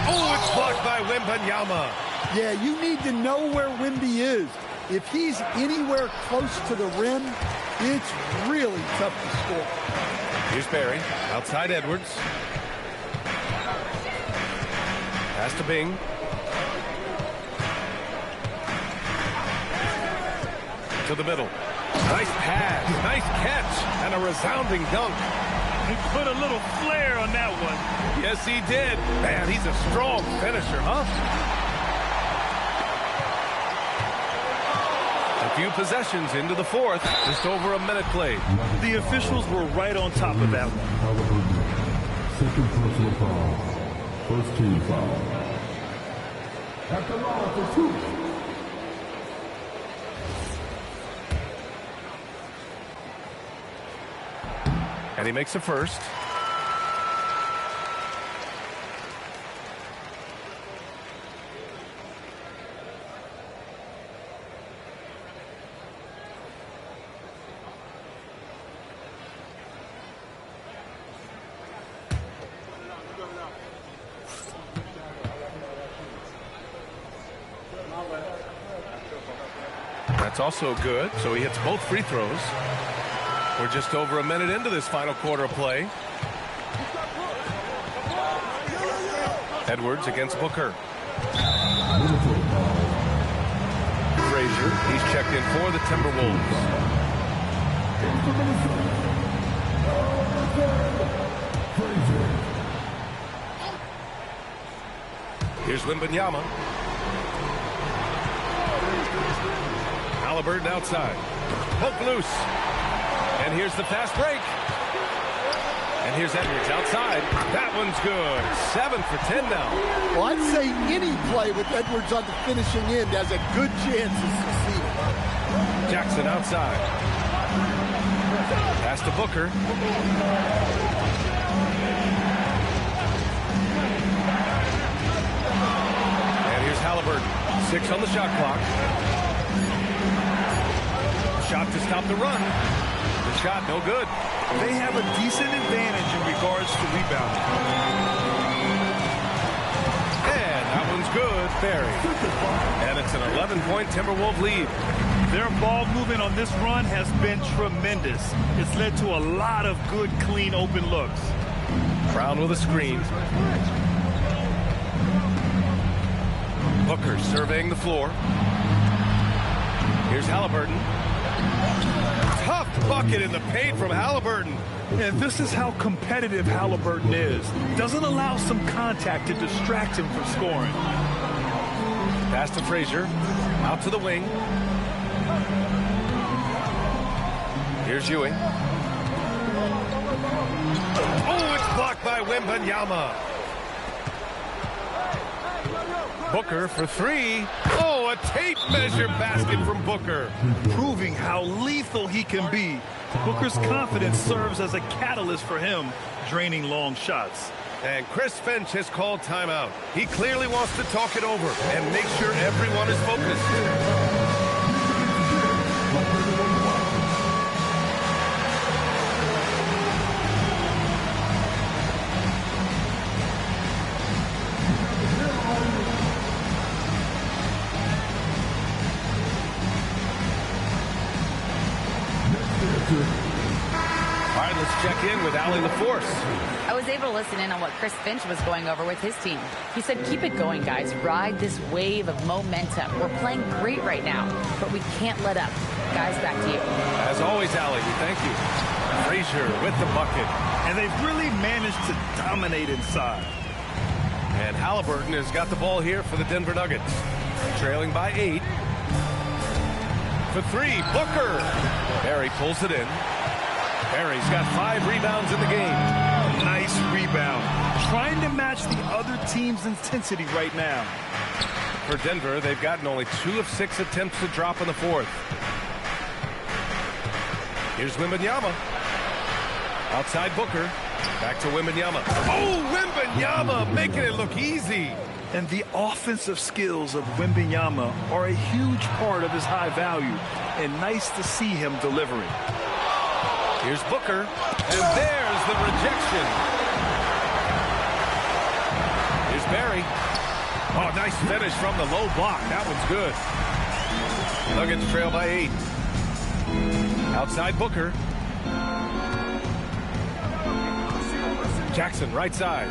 Oh, it's blocked by Wembanyama. Yeah, you need to know where Wemby is. If he's anywhere close to the rim, it's really tough to score. Here's Barry. Outside Edwards. Pass to Bing. To the middle. Nice pass. Nice catch. And a resounding dunk. He put a little flair on that one. Yes, he did. Man, he's a strong finisher, huh? A few possessions into the fourth. Just over a minute played. The officials were right on top of that one. Second personal foul. First team foul. At the line for 2. And he makes a first. That's also good. So he hits both free throws. We're just over a minute into this final quarter of play. Edwards against Booker. Frazier, he's checked in for the Timberwolves. Here's Wembanyama. Halliburton outside. Poke loose. And here's the fast break. And here's Edwards outside. That one's good. 7 for 10 now. Well, I'd say any play with Edwards on the finishing end has a good chance of succeeding. Jackson outside. Pass to Booker. And here's Halliburton. 6 on the shot clock. Shot to stop the run. The shot, no good. They have a decent advantage in regards to rebounding. And that one's one's good. Barry. And it's an 11-point Timberwolves lead. Their ball movement on this run has been tremendous. It's led to a lot of good, clean, open looks. Brown with a screen. Booker surveying the floor. Here's Halliburton. Tough bucket in the paint from Halliburton. And this is how competitive Halliburton is. Doesn't allow some contact to distract him from scoring. Pass to Frazier. Out to the wing. Here's Ewing. Oh, it's blocked by Wembanyama. Booker for three. Oh, a tape measure basket from Booker. Proving how lethal he can be. Booker's confidence serves as a catalyst for him, draining long shots. And Chris Finch has called timeout. He clearly wants to talk it over and make sure everyone is focused. All right, let's check in with Allie LaForce. I was able to listen in on what Chris Finch was going over with his team. He said, keep it going, guys. Ride this wave of momentum. We're playing great right now, but we can't let up. Guys, back to you. As always, Allie, we thank you. Frazier with the bucket. And they've really managed to dominate inside. And Halliburton has got the ball here for the Denver Nuggets. Trailing by 8. For three, Booker. Barry pulls it in. Barry's got 5 rebounds in the game. Nice rebound. Trying to match the other team's intensity right now. For Denver, they've gotten only 2 of 6 attempts to drop in the fourth. Here's Wembanyama. Outside Booker. Back to Wembanyama. Oh, Wembanyama making it look easy. And the offensive skills of Wembanyama are a huge part of his high value. And nice to see him delivering. Here's Booker. And there's the rejection. Here's Barry. Oh, nice finish from the low block. That one's good. Nuggets trail by 8. Outside Booker. Jackson, right side.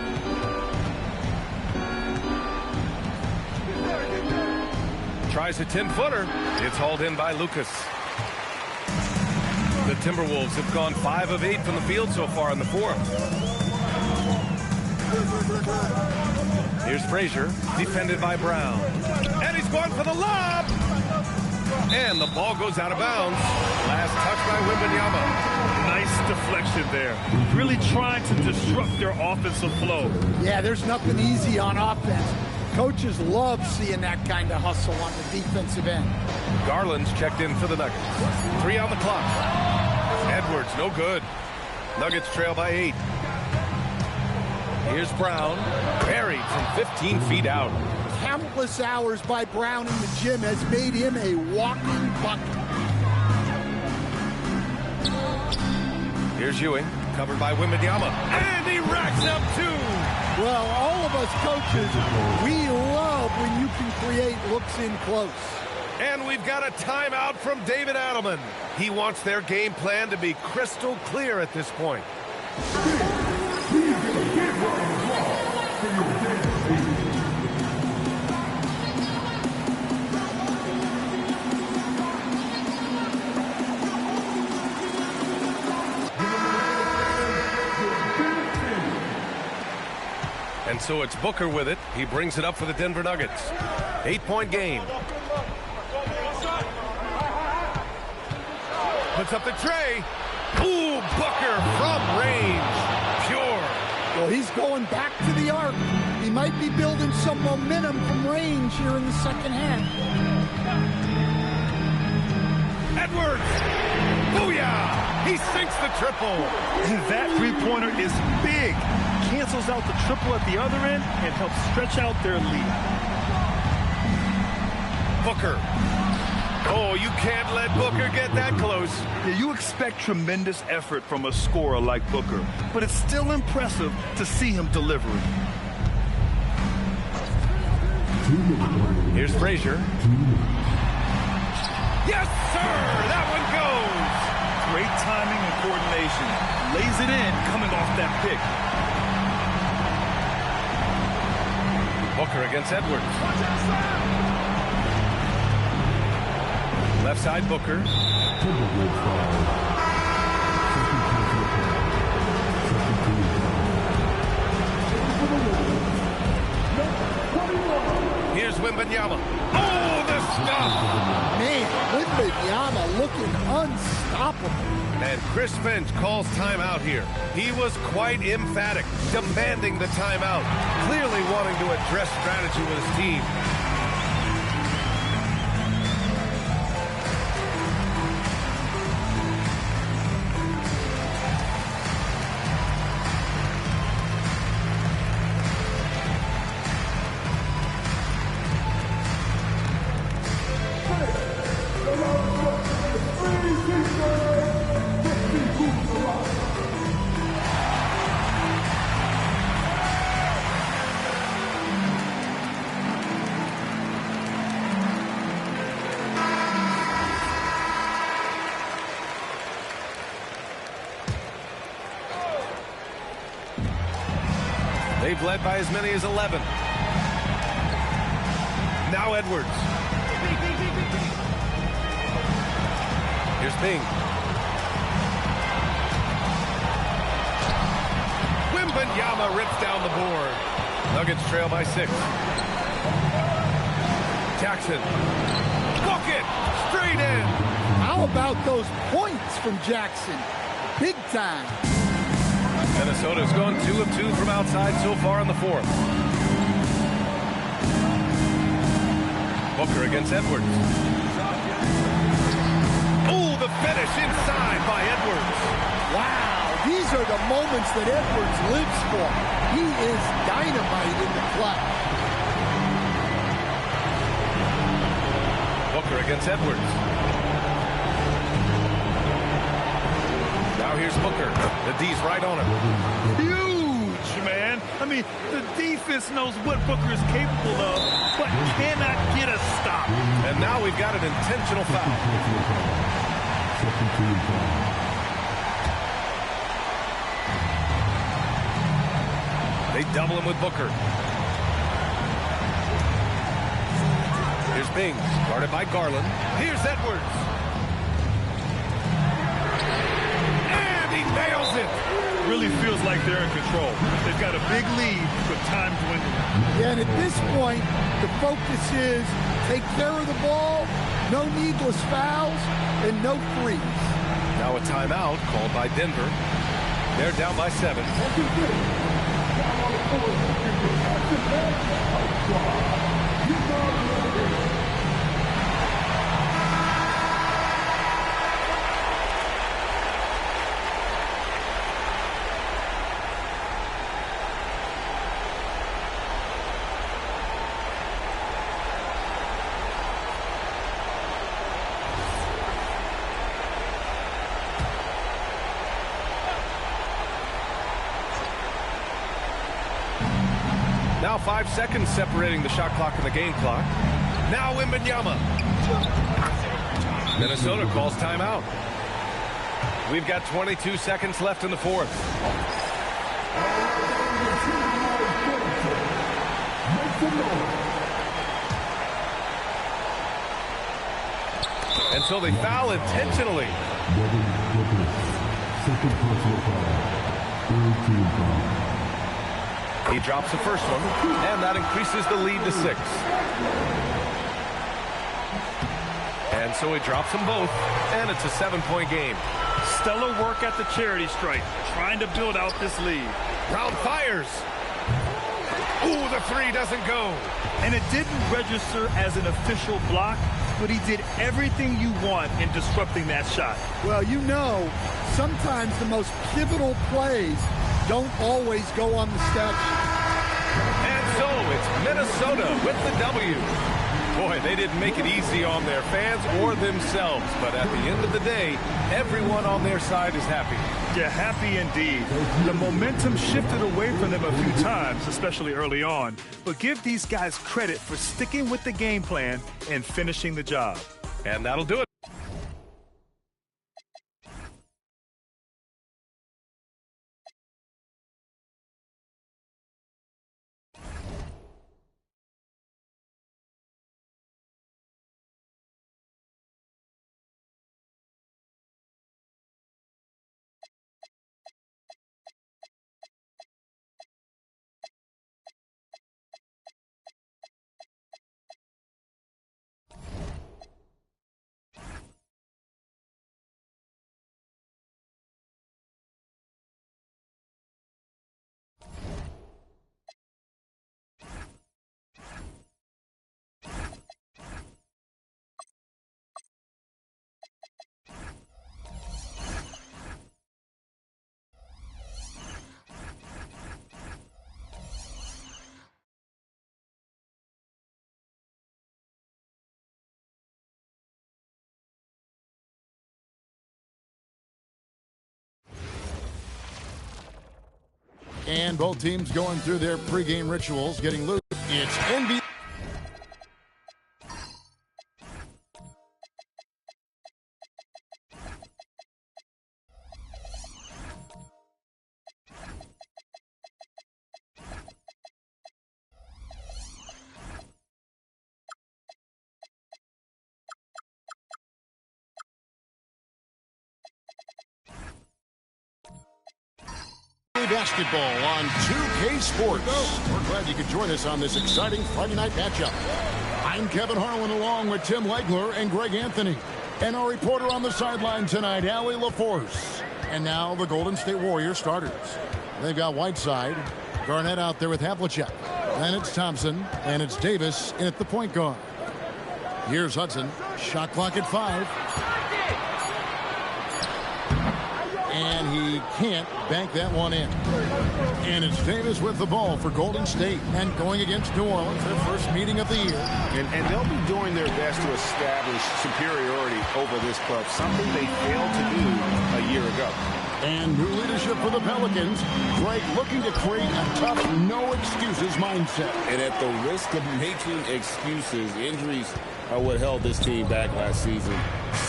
Tries a 10-footer. It's hauled in by Lucas. The Timberwolves have gone 5 of 8 from the field so far in the fourth. Here's Frazier, defended by Brown. And he's going for the lob! And the ball goes out of bounds. Last touch by Wembanyama. Nice deflection there. Really trying to disrupt their offensive flow. Yeah, there's nothing easy on offense. Coaches love seeing that kind of hustle on the defensive end. Garland's checked in for the Nuggets. 3 on the clock. Edwards, no good. Nuggets trail by 8. Here's Brown. Buried from 15 feet out. Countless hours by Brown in the gym has made him a walking bucket. Here's Ewing, covered by Wembanyama. And he racks up 2. Well, all of us coaches, we love when you can create looks in close. And we've got a timeout from David Adelman. He wants their game plan to be crystal clear at this point. And so it's Booker with it. He brings it up for the Denver Nuggets. 8-point game. Puts up the tray. Ooh, Booker from range. Pure. Well, he's going back to the arc. He might be building some momentum from range here in the second half. Edwards. Booyah! He sinks the triple. That three-pointer is big. Cancels out the triple at the other end and helps stretch out their lead. Booker. Oh, you can't let Booker get that close. Yeah, you expect tremendous effort from a scorer like Booker, but it's still impressive to see him delivering. Here's Frazier. Yes, sir! That one goes! Great timing and coordination. Lays it in coming off that pick. Booker against Edwards. Left side, Booker. Here's Wembanyama. Oh, the stuff! Man, Wembanyama looking unstoppable. And Chris Finch calls timeout here. He was quite emphatic, demanding the timeout, clearly wanting to address strategy with his team. They've led by as many as 11. Now Edwards. Here's Bing. Wembanyama rips down the board. Nuggets trail by 6. Jackson. Book it! Straight in! How about those points from Jackson? Big time. Minnesota's gone 2 of 2 from outside so far in the 4th. Booker against Edwards. Oh, the finish inside by Edwards. Wow, these are the moments that Edwards lives for. He is dynamite in the clutch. Booker against Edwards. Now here's Booker. The D's right on him. Huge, man. I mean, the defense knows what Booker is capable of, but cannot get a stop. And now we've got an intentional foul. They double him with Booker. Here's Bing, guarded by Garland. Here's Edwards. Nails it. Really feels like they're in control. They've got a big lead, but time dwindling. Yeah, and at this point, the focus is take care of the ball, no needless fouls, and no threes. Now a timeout called by Denver. They're down by 7. Now 5 seconds separating the shot clock and the game clock. Now Wembanyama. Minnesota calls timeout. We've got 22 seconds left in the 4th. And so they foul intentionally. He drops the first one, and that increases the lead to 6. And so he drops them both, and it's a 7-point game. Stellar work at the charity stripe, trying to build out this lead. Brown fires. Ooh, the 3 doesn't go. And it didn't register as an official block, but he did everything you want in disrupting that shot. Well, you know, sometimes the most pivotal plays don't always go on the stat sheet. And so it's Minnesota with the W. Boy, they didn't make it easy on their fans or themselves, but at the end of the day, everyone on their side is happy. Yeah, happy indeed. The momentum shifted away from them a few times, especially early on, but give these guys credit for sticking with the game plan and finishing the job. And that'll do it. And both teams going through their pregame rituals, getting loose. It's NBA. Basketball on 2K Sports. We're glad you could join us on this exciting Friday night matchup. I'm Kevin Harlan along with Tim Legler and Greg Anthony. And our reporter on the sideline tonight, Allie LaForce. And now the Golden State Warriors starters. They've got Whiteside, Garnett out there with Havlicek. Then it's Thompson, and it's Davis in at the point guard. Here's Hudson. Shot clock at 5. And he can't bank that one in. And it's Davis with the ball for Golden State. And going against New Orleans, their first meeting of the year. And they'll be doing their best to establish superiority over this club, something they failed to do a year ago. And new leadership for the Pelicans. Greg looking to create a tough, no-excuses mindset. And at the risk of making excuses, injuries are what held this team back last season.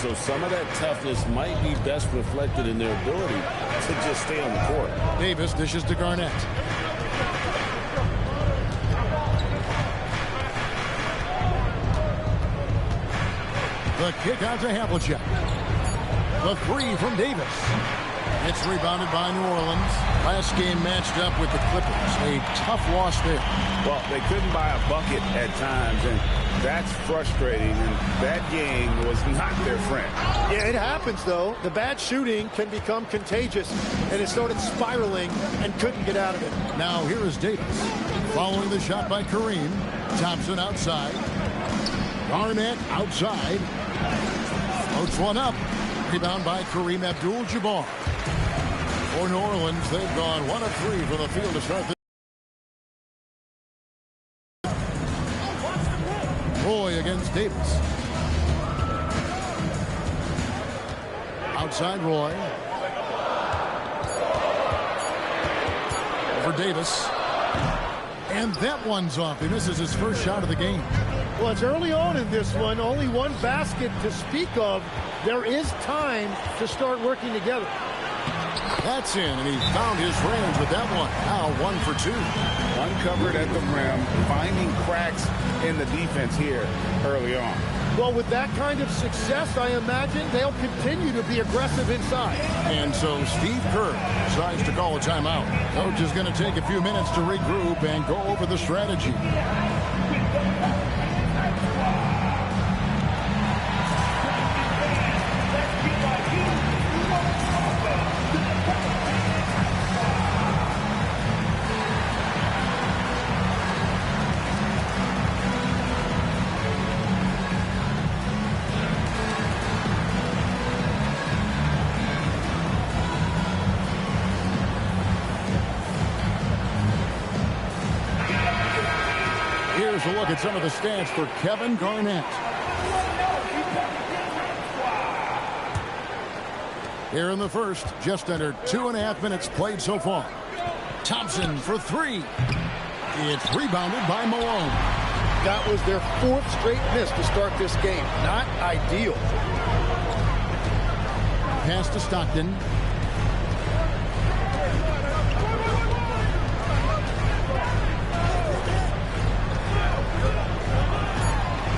So some of that toughness might be best reflected in their ability to just stay on the court. Davis dishes to Garnett. The kick out to Havlicek. The three from Davis. It's rebounded by New Orleans. Last game matched up with the Clippers. A tough loss there. Well, they couldn't buy a bucket at times, and that's frustrating. And that game was not their friend. Yeah, it happens, though. The bad shooting can become contagious, and it started spiraling and couldn't get out of it. Now here is Davis. Following the shot by Kareem. Thompson outside. Garnett outside. Floats one up. Rebound by Kareem Abdul-Jabbar. For New Orleans, they've gone 1 of 3 from the field to start this. Roy against Davis. Outside Roy. For Davis. And that one's off. He misses his first shot of the game. Well, it's early on in this one. Only one basket to speak of. There is time to start working together. That's in, and he found his range with that one. Now 1 for 2. Uncovered at the rim, finding cracks in the defense here early on. Well, with that kind of success, I imagine they'll continue to be aggressive inside. And so Steve Kerr decides to call a timeout. Coach is going to take a few minutes to regroup and go over the strategy. Here's a look at some of the stats for Kevin Garnett. Here in the first, just under 2.5 minutes played so far. Thompson for three. It's rebounded by Malone. That was their 4th straight miss to start this game. Not ideal. Pass to Stockton.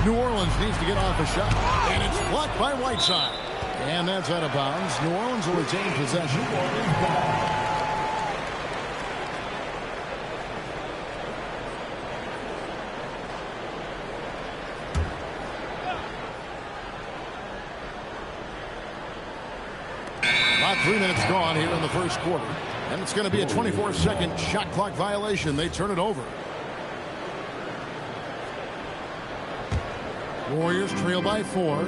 New Orleans needs to get off a shot. And it's blocked by Whiteside. And that's out of bounds. New Orleans will retain possession. About 3 minutes gone here in the first quarter. And it's going to be a 24-second shot clock violation. They turn it over. Warriors trail by 4.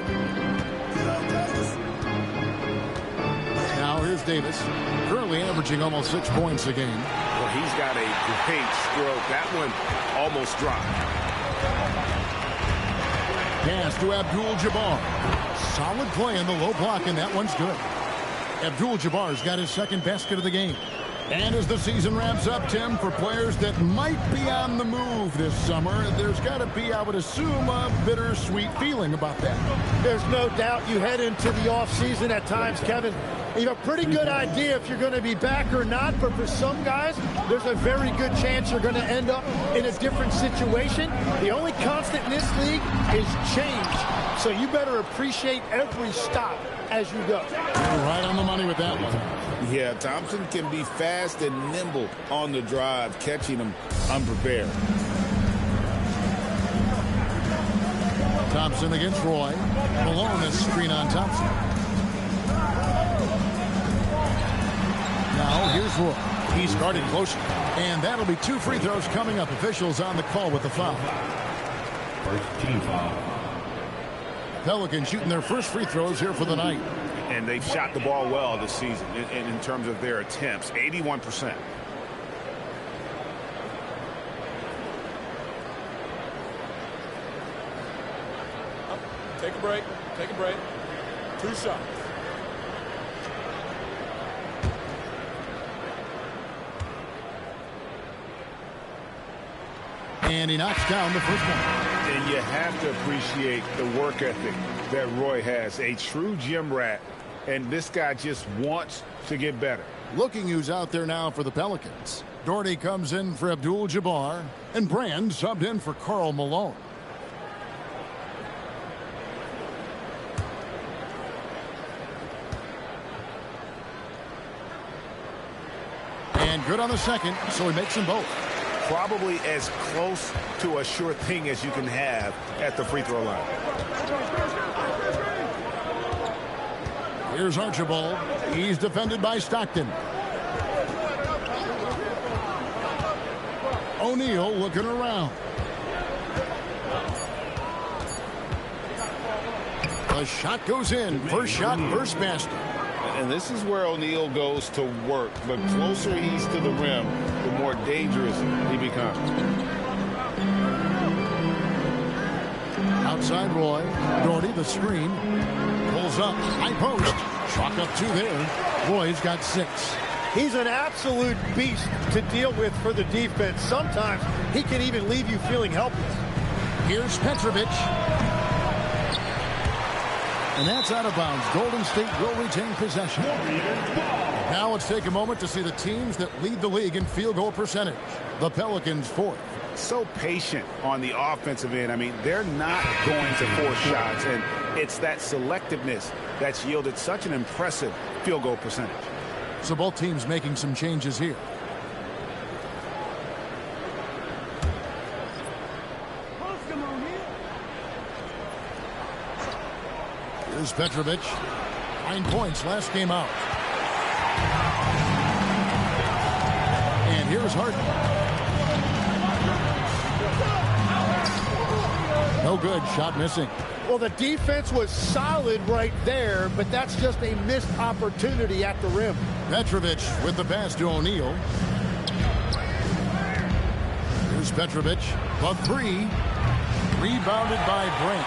Now here's Davis, currently averaging almost 6 points a game. Well, he's got a great stroke. That one almost dropped. Pass to Abdul-Jabbar. Solid play in the low block, and that one's good. Abdul-Jabbar's got his 2nd basket of the game. And as the season wraps up, Tim, for players that might be on the move this summer, there's got to be, I would assume, a bittersweet feeling about that. There's no doubt you head into the offseason at times, Kevin. You have a pretty good idea if you're going to be back or not, but for some guys, there's a very good chance you're going to end up in a different situation. The only constant in this league is change, so you better appreciate every stop as you go. Right on the money with that one. Yeah, Thompson can be fast and nimble on the drive, catching him unprepared. Thompson against Roy. Malone is screen on Thompson. Now here's Roy. He's guarded closely. And that'll be 2 free throws coming up. Officials on the call with the foul. First team foul. Pelicans shooting their first free throws here for the night. And they've shot the ball well this season in terms of their attempts, 81%. Take a break. Take a break. 2 shots. And he knocks down the first one. And you have to appreciate the work ethic that Roy has. A true gym rat. And this guy just wants to get better. Looking who's out there now for the Pelicans. Doherty comes in for Abdul-Jabbar. And Brand subbed in for Karl Malone. And good on the second, so he makes them both. Probably as close to a sure thing as you can have at the free throw line. Here's Archibald. He's defended by Stockton. O'Neal looking around. The shot goes in. First shot, first basket. And this is where O'Neal goes to work. The closer he's to the rim, the more dangerous he becomes. Outside Roy. Doherty, the screen. Pulls up. High post. Chalk up 2 there. Roy's got 6. He's an absolute beast to deal with for the defense. Sometimes he can even leave you feeling helpless. Here's Petrovic. And that's out of bounds. Golden State will retain possession. Now let's take a moment to see the teams that lead the league in field goal percentage. The Pelicans 4th. So patient on the offensive end. I mean, they're not going to force shots, and it's that selectiveness that's yielded such an impressive field goal percentage. So both teams making some changes here. Here's Petrovic. 9 points last game out. And here's Harden. No good. Shot missing. Well, the defense was solid right there, but that's just a missed opportunity at the rim. Petrovic with the pass to O'Neal. Here's Petrovic. The three. Rebounded by Brent.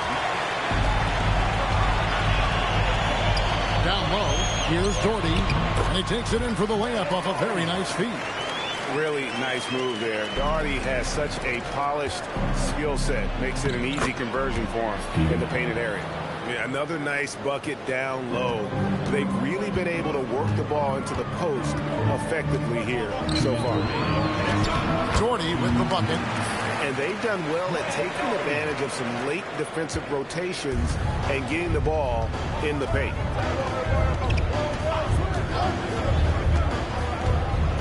Down low. Here's Doherty. And he takes it in for the layup off a very nice feed. Really nice move there. Doherty has such a polished skill set. Makes it an easy conversion for him in the painted area. Yeah, another nice bucket down low. They've really been able to work the ball into the post effectively here so far. Doherty with the bucket. And they've done well at taking advantage of some late defensive rotations and getting the ball in the paint.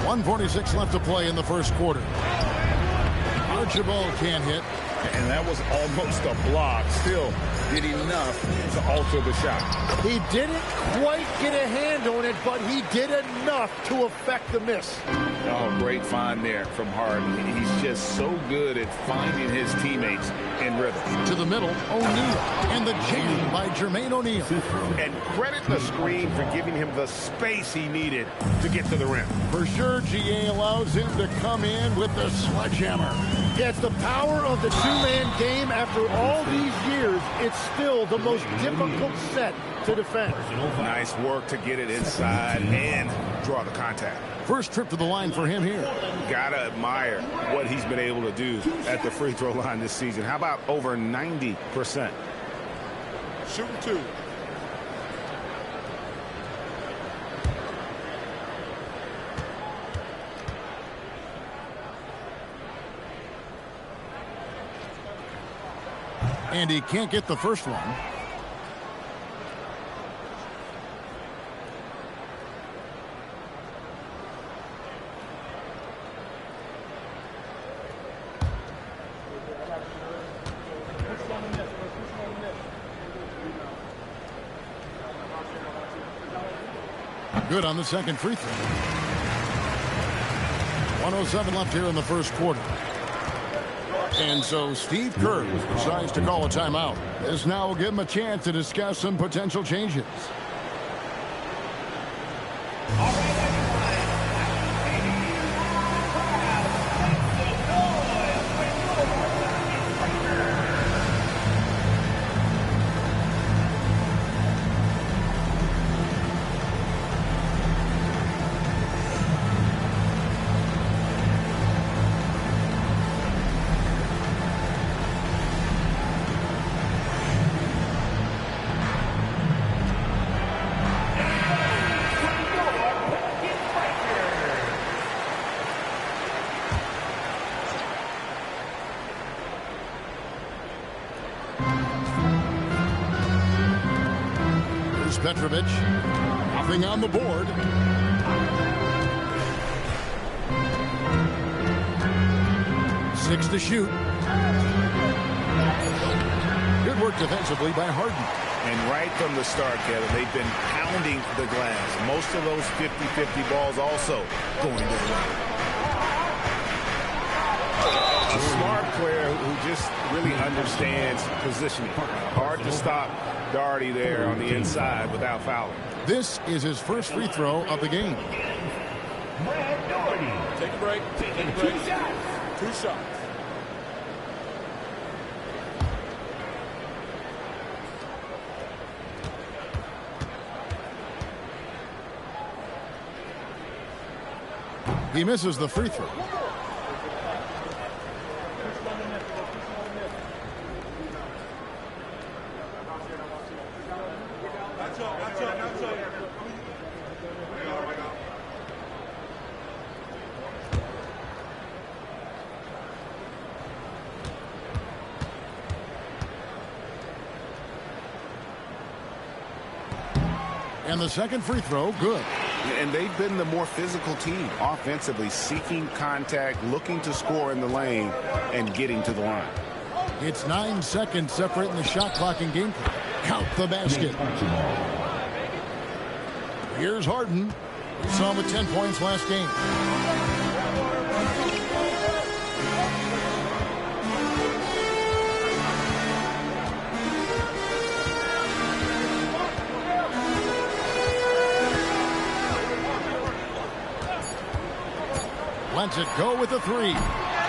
1:46 left to play in the first quarter. Archibald can't hit. And that was almost a block. Still did enough to alter the shot. He didn't quite get a hand on it, but he did enough to affect the miss. Oh, great find there from Harden. He's just so good at finding his teammates in rhythm. To the middle, O'Neal. And the jam by Jermaine O'Neal. And credit the screen for giving him the space he needed to get to the rim. For sure, GA allows him to come in with the sledgehammer. Yeah, it's the power of the two-man game. After all these years, it's still the most difficult set to defend. Nice work to get it inside and draw the contact. First trip to the line for him here. Gotta admire what he's been able to do at the free throw line this season. How about over 90%? Shooting two. And he can't get the first one. Good on the second free throw. 1:07 left here in the first quarter. And so Steve Kerr decides to call a timeout. This now will give him a chance to discuss some potential changes. Petrovic, nothing on the board. Six to shoot. Good work defensively by Harden. And right from the start, Kevin, they've been pounding the glass. Most of those 50-50 balls also going to the line. A smart player who just really understands positioning. Hard to stop Doherty there on the inside without fouling. This is his first free throw of the game. Take a break. Take a break. Two shots. He misses the free throw. And the second free throw, good. And they've been the more physical team offensively, seeking contact, looking to score in the lane, and getting to the line. It's 9 seconds separating the shot clock and game clock. Count the basket. Here's Harden. We saw him with 10 points last game. Lets it go with a three.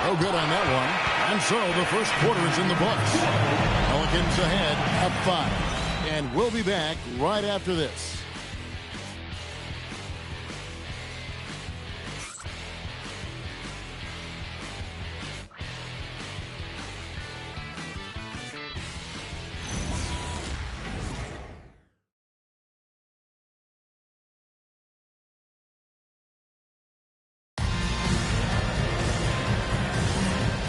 Oh, good on that one. And so the first quarter is in the books. Pelicans ahead up 5. And we'll be back right after this.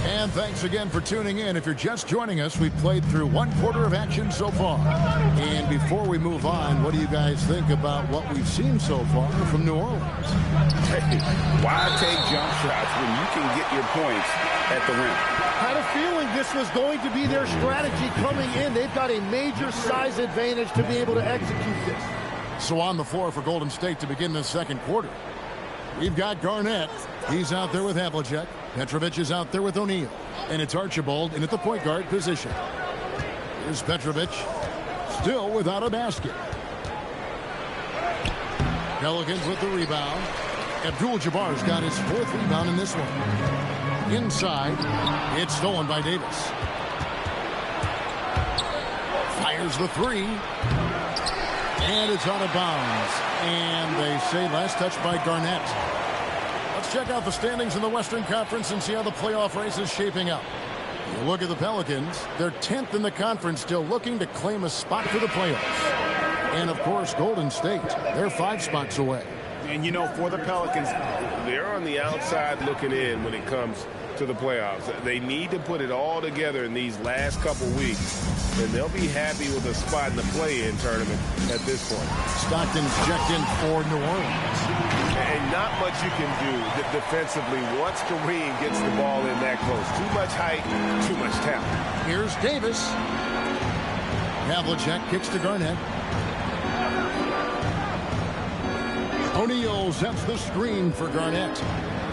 And thanks again for tuning in. If you're just joining us, we've played through one quarter of action so far. And before we move on, what do you guys think about what we've seen so far from New Orleans? Hey, why take jump shots when you can get your points at the rim? Had a feeling this was going to be their strategy coming in. They've got a major size advantage to be able to execute this. So on the floor for Golden State to begin the second quarter, we've got Garnett. He's out there with Havlicek. Petrovic is out there with O'Neal. And it's Archibald in at the point guard position. Here's Petrovic, still without a basket. Pelicans with the rebound. Abdul-Jabbar's got his 4th rebound in this one. Inside, it's stolen by Davis. Fires the 3. And it's out of bounds. And they say last touch by Garnett. Let's check out the standings in the Western Conference and see how the playoff race is shaping up. You look at the Pelicans. They're 10th in the conference, still looking to claim a spot for the playoffs. And, of course, Golden State. They're 5 spots away. And, you know, for the Pelicans, They're on the outside looking in when it comes to the playoffs. They need to put it all together in these last couple weeks, and they'll be happy with a spot in the play-in tournament at this point. Stockton's checked in for New Orleans. And not much you can do defensively once Kareem gets the ball in that close. Too much height, too much talent. Here's Davis. Havlicek kicks to Garnett. O'Neal sets the screen for Garnett.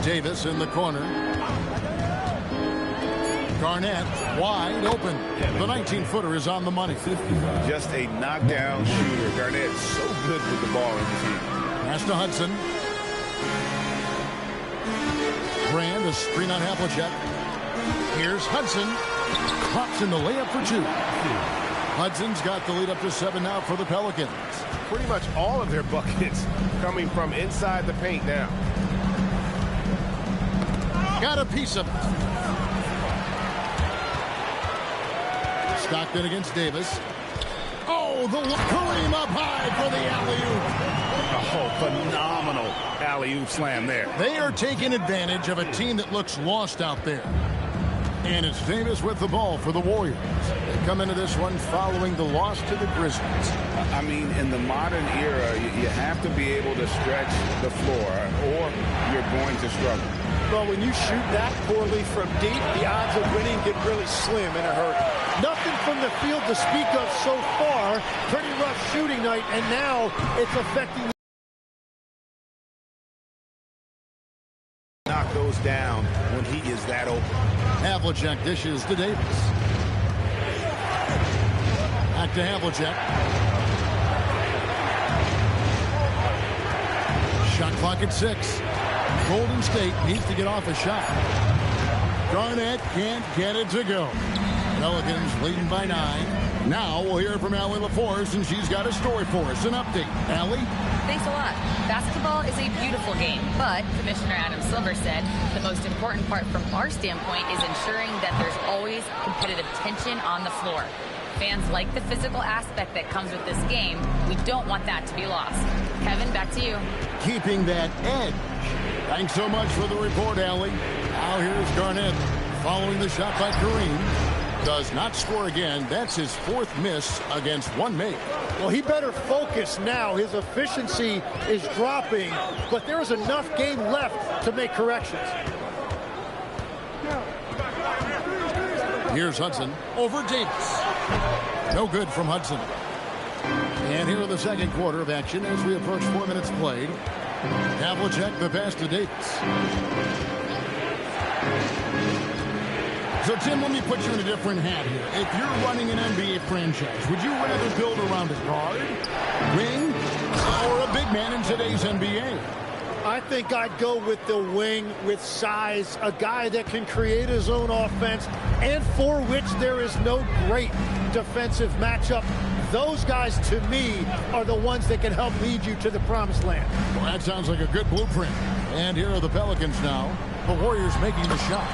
Davis in the corner. Garnett wide open. The 19-footer is on the money. Just a knockdown shooter. Garnett's so good with the ball in the team. Pass to Hudson. Brand a screen on Havlicek. Here's Hudson. Pops in the layup for 2. Hudson's got the lead up to 7 now for the Pelicans. Pretty much all of their buckets coming from inside the paint now. Got a piece of it. Stockton against Davis. Oh, the Kareem up high for the alley-oop. Oh, phenomenal alley-oop slam there. They are taking advantage of a team that looks lost out there. And it's Davis with the ball for the Warriors. They come into this one following the loss to the Grizzlies. I mean, in the modern era, you have to be able to stretch the floor or you're going to struggle. Well, when you shoot that poorly from deep, the odds of winning get really slim in a hurry. Nothing from the field to speak of so far. Pretty rough shooting night, and now it's affecting. Knock those down when he is that open. Havlicek dishes to Davis. Back to Havlicek. Shot clock at 6. Golden State needs to get off a shot. Garnett can't get it to go. Pelicans leading by 9. Now we'll hear from Allie LaForce, and she's got a story for us. An update. Allie? Thanks a lot. Basketball is a beautiful game, but Commissioner Adam Silver said the most important part from our standpoint is ensuring that there's always competitive tension on the floor. Fans like the physical aspect that comes with this game. We don't want that to be lost. Kevin, back to you. Keeping that edge. Thanks so much for the report, Allie. Now here's Garnett following the shot by Kareem. Does not score again. That's his 4th miss against 1 make. Well, he better focus now. His efficiency is dropping, but there is enough game left to make corrections. Here's Hudson over Davis. No good from Hudson. And here in the second quarter of action as we approach 4 minutes played. Havlicek the pass to Davis. So, Tim, let me put you in a different hat here. If you're running an NBA franchise, would you rather build around a guard, wing, or a big man in today's NBA? I think I'd go with the wing with size, a guy that can create his own offense and for which there is no great defensive matchup. Those guys, to me, are the ones that can help lead you to the promised land. Well, that sounds like a good blueprint. And here are the Pelicans now. The Warriors making the shot.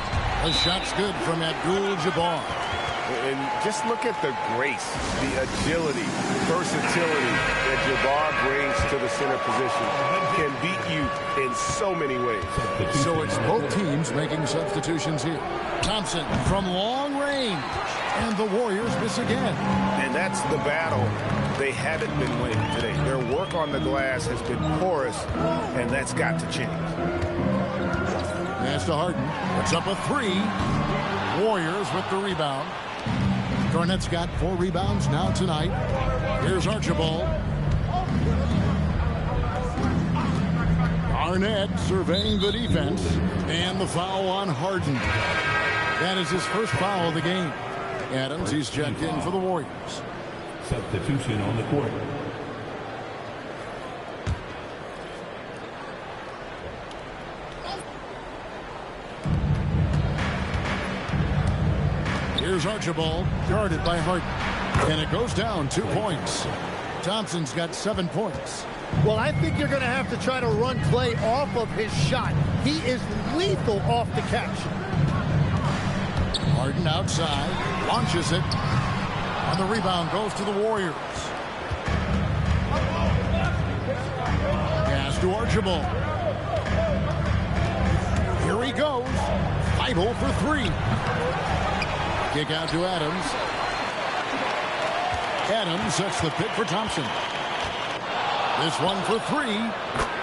The shot's good from Abdul-Jabbar. And just look at the grace, the agility, versatility that Jabbar brings to the center position. Can beat you in so many ways. So it's both teams making substitutions here. Thompson from long range. And the Warriors miss again. And that's the battle they haven't been winning today. Their work on the glass has been porous, and that's got to change. Pass to Harden. It's up a 3. Warriors with the rebound. Garnett's got 4 rebounds now tonight. Here's Archibald. Arnett surveying the defense. And the foul on Harden. That is his first foul of the game. Adams, he's checked in for the Warriors. Substitution on the court. Here's Archibald, guarded by Harden. And it goes down 2 points. Thompson's got 7 points. Well, I think you're going to have to try to run play off of his shot. He is lethal off the catch. Harden outside, launches it. And the rebound goes to the Warriors. Pass to Archibald. Here he goes. Idle for 3. Kick out to Adams. Adams sets the pick for Thompson. This one for 3.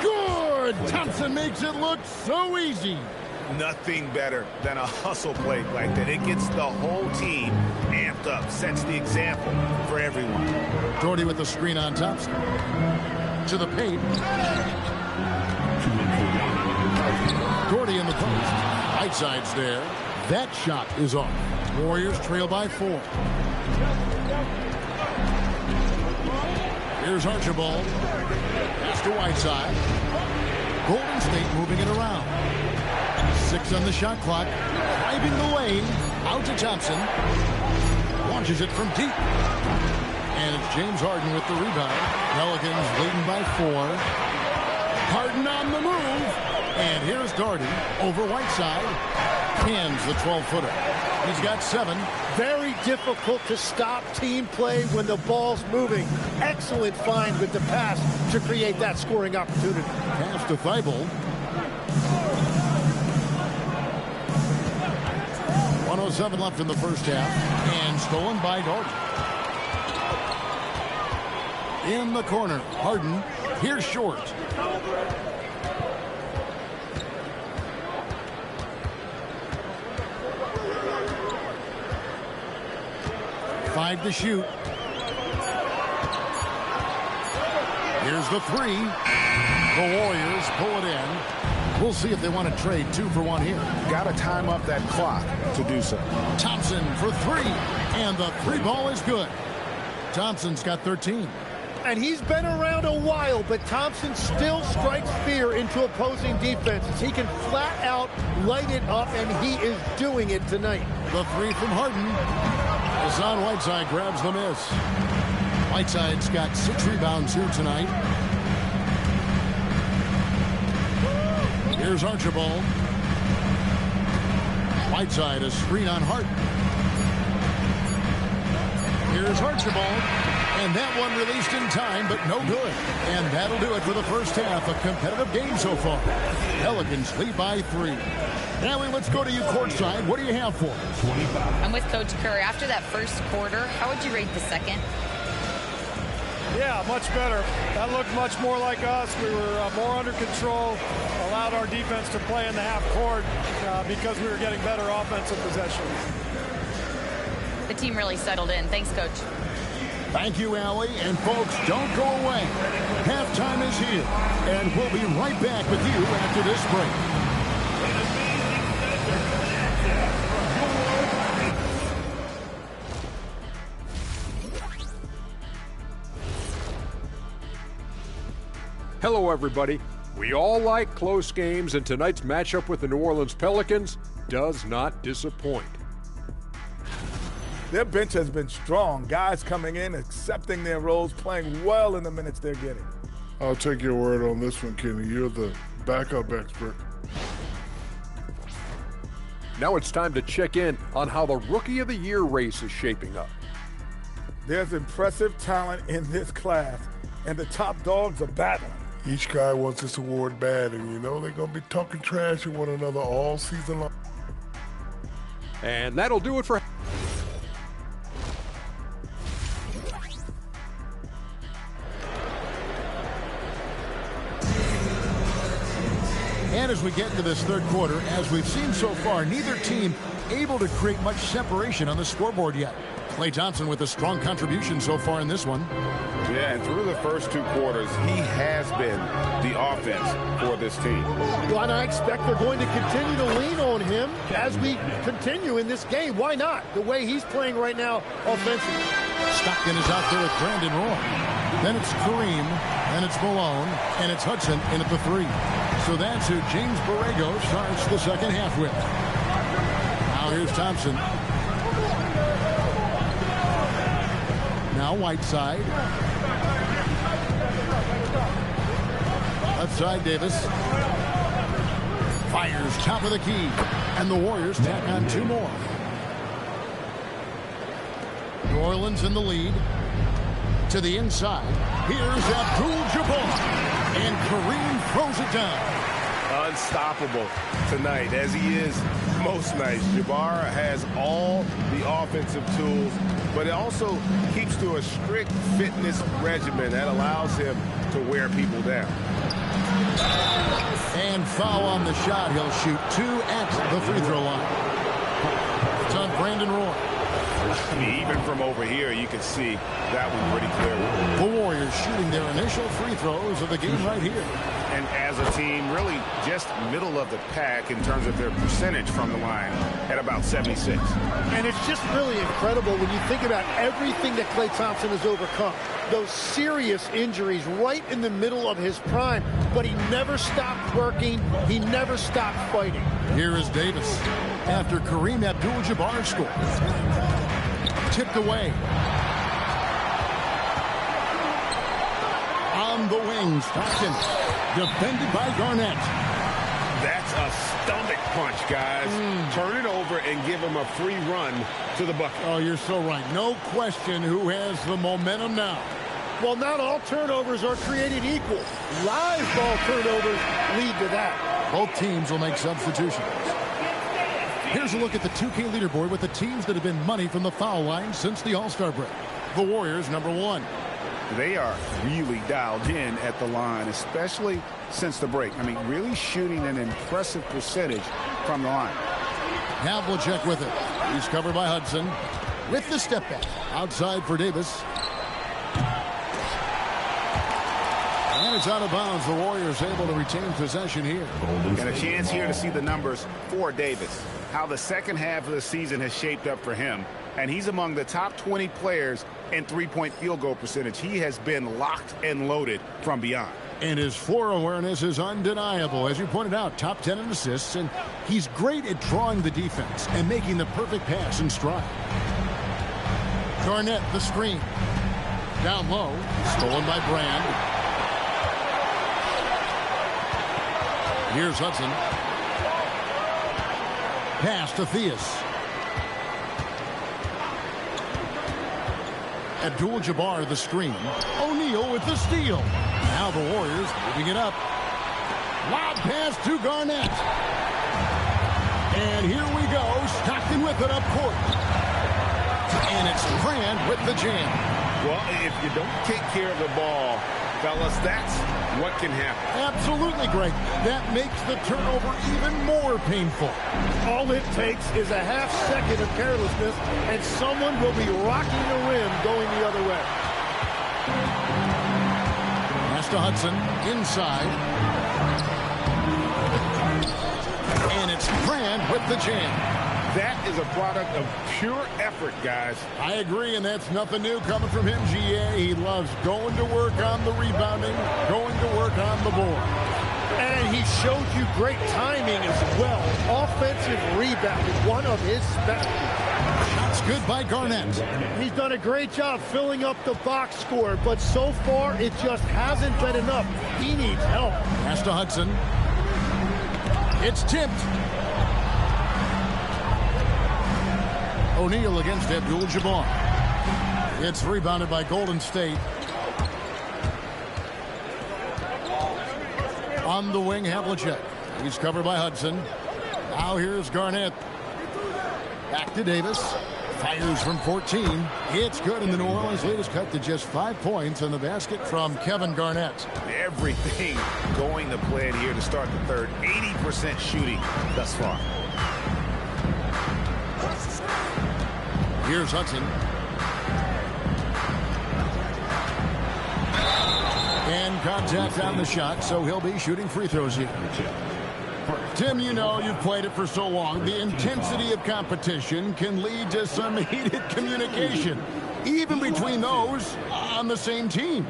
Good! Thompson makes it look so easy. Nothing better than a hustle play like that. It gets the whole team amped up, sets the example for everyone. Doherty with the screen on Thompson. To the paint. Doherty in the post. Whiteside's there. That shot is off. Warriors trail by 4. Here's Archibald. Pass to Whiteside. Golden State moving it around. 6 on the shot clock. Driving the lane. Out to Thompson. Launches it from deep. And it's James Harden with the rebound. Pelicans leading by 4. Harden on the move. And here's Doherty over Whiteside. Cans the 12-footer. He's got 7. Very difficult to stop team play when the ball's moving. Excellent find with the pass to create that scoring opportunity. Pass to Thibault. 1:07 left in the first half. And stolen by Doherty. In the corner. Harden. Here's short. 5 to shoot. Here's the 3. The Warriors pull it in. We'll see if they want to trade 2 for 1 here. Got to time up that clock to do so. Thompson for 3. And the 3 ball is good. Thompson's got 13. And he's been around a while, but Thompson still strikes fear into opposing defenses. He can flat out light it up, and he is doing it tonight. The 3 from Harden. Hassan Whiteside grabs the miss. Whiteside's got 6 rebounds here tonight. Here's Archibald. Whiteside, a screen on Harden. Here's Archibald. And that one released in time, but no good. And that'll do it for the first half. A competitive game so far. Pelicans lead by 3. Allie, let's go to you courtside. What do you have for us? I'm with Coach Kerr. After that first quarter, how would you rate the second? Yeah, much better. That looked much more like us. We were more under control, allowed our defense to play in the half court because we were getting better offensive possessions. The team really settled in. Thanks, Coach. Thank you, Allie. And folks, don't go away. Halftime is here. And we'll be right back with you after this break. Hello, everybody. We all like close games, and tonight's matchup with the New Orleans Pelicans does not disappoint. Their bench has been strong. Guys coming in, accepting their roles, playing well in the minutes they're getting. I'll take your word on this one, Kenny. You're the backup expert. Now it's time to check in on how the Rookie of the Year race is shaping up. There's impressive talent in this class, and the top dogs are battling. Each guy wants this award bad, and you know they're going to be talking trash to one another all season long. And that'll do it for... And as we get into this third quarter, as we've seen so far, neither team able to create much separation on the scoreboard yet. Klay Thompson with a strong contribution so far in this one. Yeah, and through the first 2 quarters, he has been the offense for this team. Well, and I expect they're going to continue to lean on him as we continue in this game. Why not? The way he's playing right now offensively. Stockton is out there with Brandon Roy. Then it's Kareem, then it's Malone, and it's Hudson in at the 3. So that's who James Borrego starts the second half with. Now here's Thompson. Now Whiteside. Left side Davis. Fires top of the key. And the Warriors tack on 2 more. New Orleans in the lead. To the inside. Here's Abdul-Jabbar. And Kareem throws it down. Unstoppable tonight, as he is most nights. Jabbar has all the offensive tools, but it also keeps to a strict fitness regimen that allows him to wear people down. And foul on the shot. He'll shoot 2 at the free throw line. It's on Brandon Roy. I mean, even from over here, you can see that one pretty clearly. The Warriors shooting their initial free throws of the game right here. And as a team, really just middle of the pack in terms of their percentage from the line at about 76. And it's just really incredible when you think about everything that Klay Thompson has overcome. Those serious injuries right in the middle of his prime. But he never stopped working. He never stopped fighting. Here is Davis after Kareem Abdul-Jabbar scores. Tipped away. On the wing, Stockton. Defended by Garnett. That's a stomach punch, guys. Turn it over and give him a free run to the bucket. Oh, you're so right. No question who has the momentum now. Well, not all turnovers are created equal. Live ball turnovers lead to that. Both teams will make substitutions. Here's a look at the 2K leaderboard with the teams that have been money from the foul line since the All-Star break. The Warriors, number 1. They are really dialed in at the line, especially since the break. I mean, really shooting an impressive percentage from the line. Havlicek with it. He's covered by Hudson. With the step back. Outside for Davis. And it's out of bounds. The Warriors able to retain possession here. And a chance here to see the numbers for Davis. How the second half of the season has shaped up for him. And he's among the top 20 players in three-point field goal percentage. He has been locked and loaded from beyond. And his floor awareness is undeniable. As you pointed out, top 10 in assists. And he's great at drawing the defense and making the perfect pass in stride. Garnett, the screen. Down low. Stolen by Brand. Here's Hudson. Pass to Theus. Abdul-Jabbar the screen. O'Neal with the steal. Now the Warriors moving it up. Lob pass to Garnett. And here we go. Stockton with it up court. And it's Brand with the jam. Well, if you don't take care of the ball, fellas, that's what can happen. Absolutely, Greg. That makes the turnover even more painful. All it takes is a half second of carelessness, and someone will be rocking the rim going the other way. Pass to Hudson, inside. And it's Brand with the jam. That is a product of pure effort, guys. I agree, and that's nothing new coming from him, GA. He loves going to work on the rebounding, going to work on the board. And he showed you great timing as well. Offensive rebounding, one of his specialties. Shots good by Garnett. He's done a great job filling up the box score, but so far it just hasn't been enough. He needs help. Pass to Hudson. It's tipped. O'Neal against Abdul-Jabbar. It's rebounded by Golden State. On the wing, Havlicek. He's covered by Hudson. Now here's Garnett. Back to Davis. Fires from 14. It's good, and the New Orleans lead is cut to just 5 points on the basket from Kevin Garnett. Everything going to plan here to start the third. 80% shooting thus far. Here's Hudson. And contact on the shot, so he'll be shooting free throws here. Tim, you know, you've played it for so long. The intensity of competition can lead to some heated communication, even between those on the same team.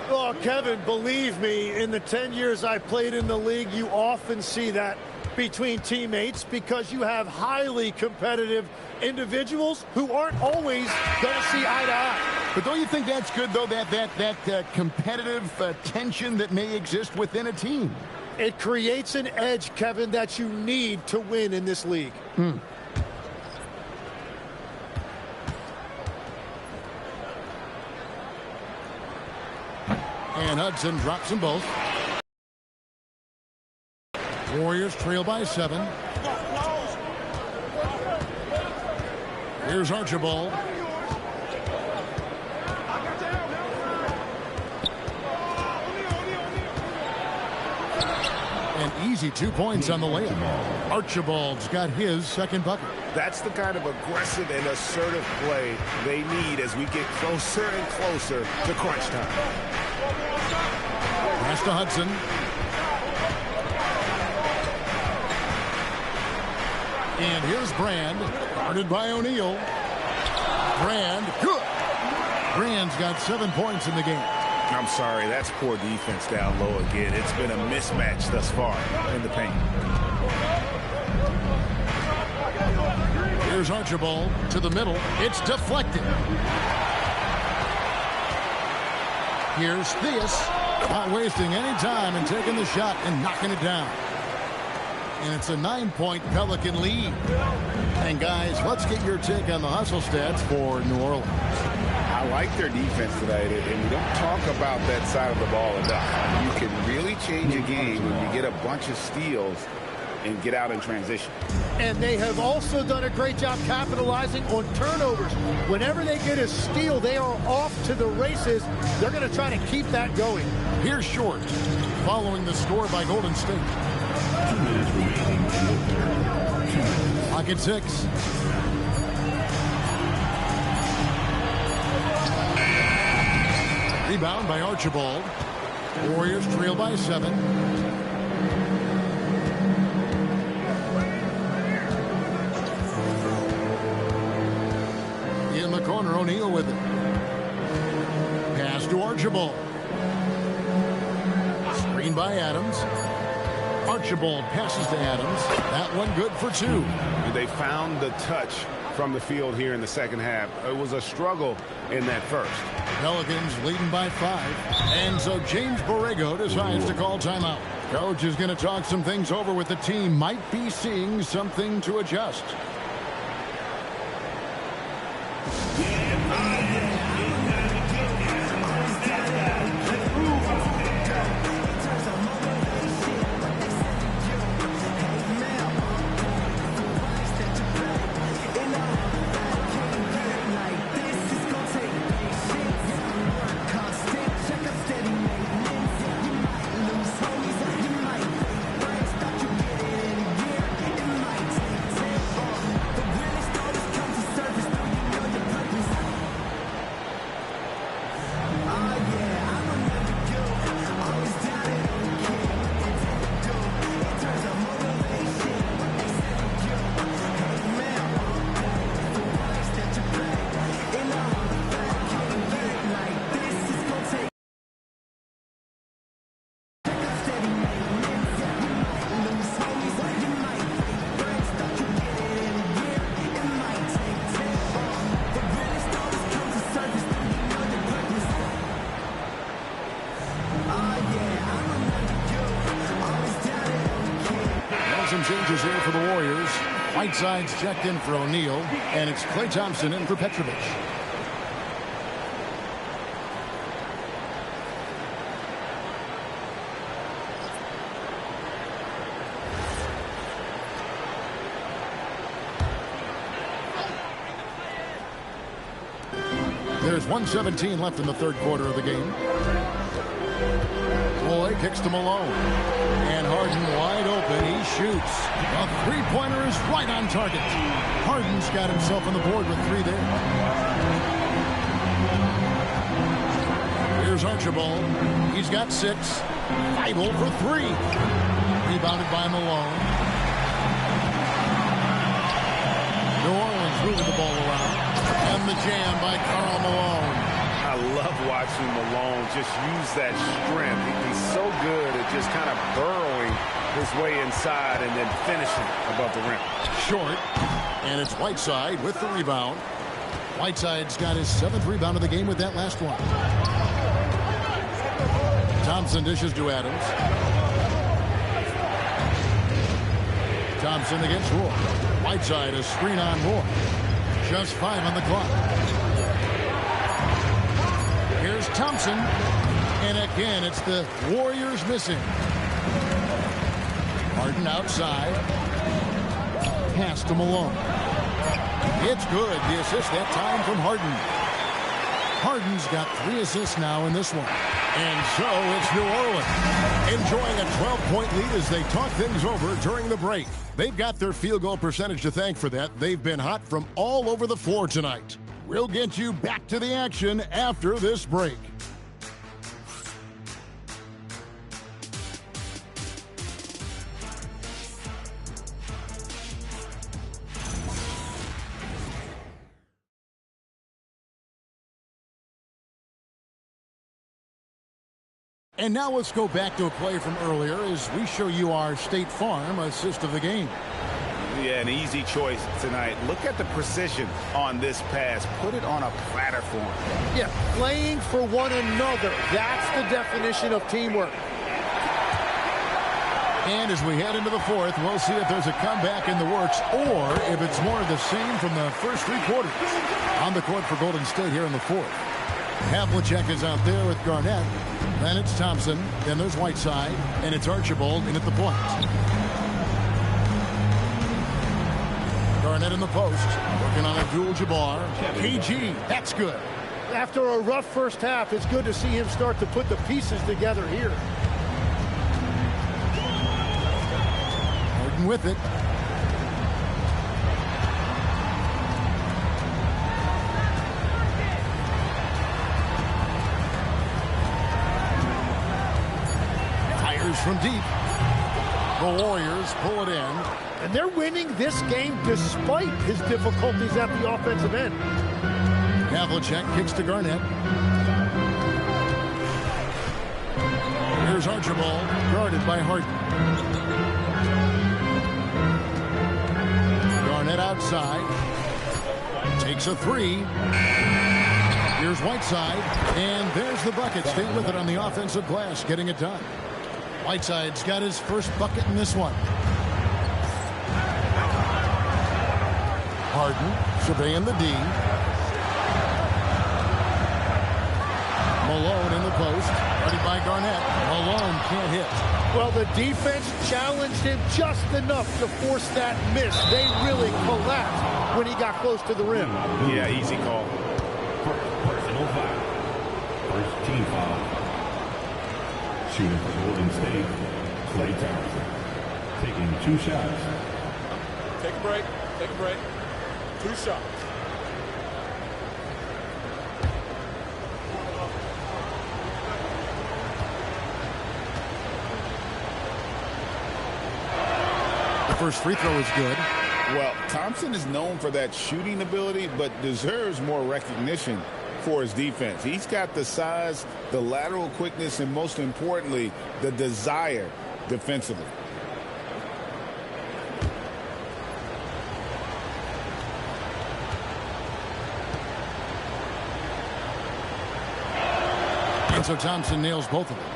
Oh, Kevin, believe me, in the 10 years I played in the league, you often see that between teammates because you have highly competitive individuals who aren't always going to see eye to eye. But don't you think that's good, though, that competitive tension that may exist within a team? It creates an edge, Kevin, that you need to win in this league. And Hudson drops them both. Warriors trail by 7. Here's Archibald. An easy 2 points on the layup. Archibald's got his second bucket. That's the kind of aggressive and assertive play they need as we get closer and closer to crunch time. Pass to Hudson. And here's Brand, guarded by O'Neal. Brand, good. Brand's got 7 points in the game. I'm sorry, that's poor defense down low again. It's been a mismatch thus far in the paint. Here's Archibald to the middle. It's deflected. Here's Theus, not wasting any time and taking the shot and knocking it down. And it's a 9-point Pelican lead. And guys, let's get your take on the hustle stats for New Orleans. I like their defense tonight, and we don't talk about that side of the ball enough. You can really change a game when you get a bunch of steals and get out in transition. And they have also done a great job capitalizing on turnovers. Whenever they get a steal, they are off to the races. They're going to try to keep that going. Here's Short, following the score by Golden State. Pocket 6. Rebound by Archibald. Warriors trail by 7. In the corner, O'Neal with it. Pass to Archibald. Screen by Adams. Archibald passes to Adams. That one good for 2. They found the touch from the field here in the second half. It was a struggle in that first. Pelicans leading by 5. And so James Borrego decides to call timeout. Coach is going to talk some things over with the team. Might be seeing something to adjust. some changes here for the Warriors. Whiteside's checked in for O'Neal, and it's Klay Thompson in for Petrovic. There's 1:17 left in the third quarter of the game. Boy kicks to Malone. And Harden wide open. He shoots. A three-pointer is right on target. Harden's got himself on the board with 3 there. Here's Archibald. He's got 6. Bible for 3. Rebounded by Malone. New Orleans moving the ball around. And the jam by Karl Malone. I love watching Malone just use that strength. He's so good at just kind of burrowing his way inside and then finishing above the rim. Short. And it's Whiteside with the rebound. Whiteside's got his 7th rebound of the game with that last one. Thompson dishes to Adams. Thompson against Roy. Whiteside a screen on Roy. Just 5 on the clock. Here's Thompson. And again, it's the Warriors missing. Harden outside. Pass to Malone. It's good. The assist that time from Harden. Harden's got 3 assists now in this one. And so it's New Orleans enjoying a 12-point lead as they talk things over during the break. They've got their field goal percentage to thank for that. They've been hot from all over the floor tonight. We'll get you back to the action after this break. And now let's go back to a play from earlier as we show you our State Farm assist of the game. Yeah, an easy choice tonight. Look at the precision on this pass. Put it on a platter for him. Yeah, playing for one another. That's the definition of teamwork. And as we head into the fourth, we'll see if there's a comeback in the works or if it's more of the same from the first 3 quarters. On the court for Golden State here in the fourth. Havlicek is out there with Garnett. Then it's Thompson. Then there's Whiteside. And it's Archibald in at the point. Garnett in the post. Working on Abdul-Jabbar. KG. That's good. After a rough first half, it's good to see him start to put the pieces together here. Harden with it. From deep. The Warriors pull it in. And they're winning this game despite his difficulties at the offensive end. Havlicek kicks to Garnett. Here's Archibald, guarded by Harden. Garnett outside. Takes a 3. Here's Whiteside. And there's the bucket. Stay with it on the offensive glass, getting it done. Whiteside's got his first bucket in this one. Harden surveying the D. Malone in the post. Guarded by Garnett. Malone can't hit. Well, the defense challenged him just enough to force that miss. They really collapsed when he got close to the rim. Yeah, easy call. Personal foul. First team foul. Shooting for Golden State, Klay Thompson. Taking 2 shots. Take a break. Take a break. 2 shots. The first free throw is good. Well, Thompson is known for that shooting ability, but deserves more recognition for his defense. He's got the size, the lateral quickness, and most importantly, the desire defensively. And so Thompson nails both of them.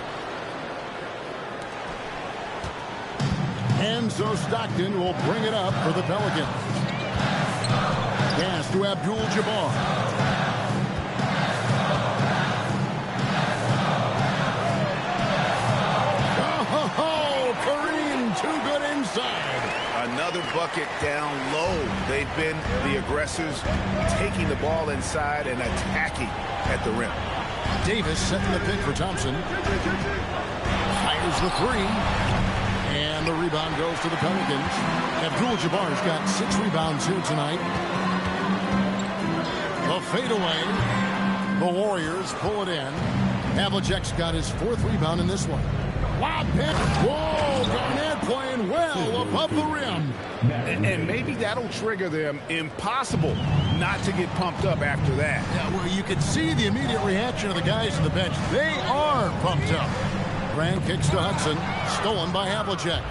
And so Stockton will bring it up for the Pelicans. Pass to Abdul-Jabbar. Oh, Kareem, too good inside. Another bucket down low. They've been the aggressors, taking the ball inside and attacking at the rim. Davis setting the pick for Thompson. Fires the three. And the rebound goes to the Pelicans. Abdul-Jabbar's got 6 rebounds here tonight. The fadeaway. The Warriors pull it in. Havlicek's got his 4th rebound in this one. Lob pick. Whoa, Garnett playing well above the rim. And maybe that'll trigger them. Impossible not to get pumped up after that. Yeah, well, you could see the immediate reaction of the guys on the bench. They are pumped up. Grant kicks to Hudson. Stolen by Havlicek.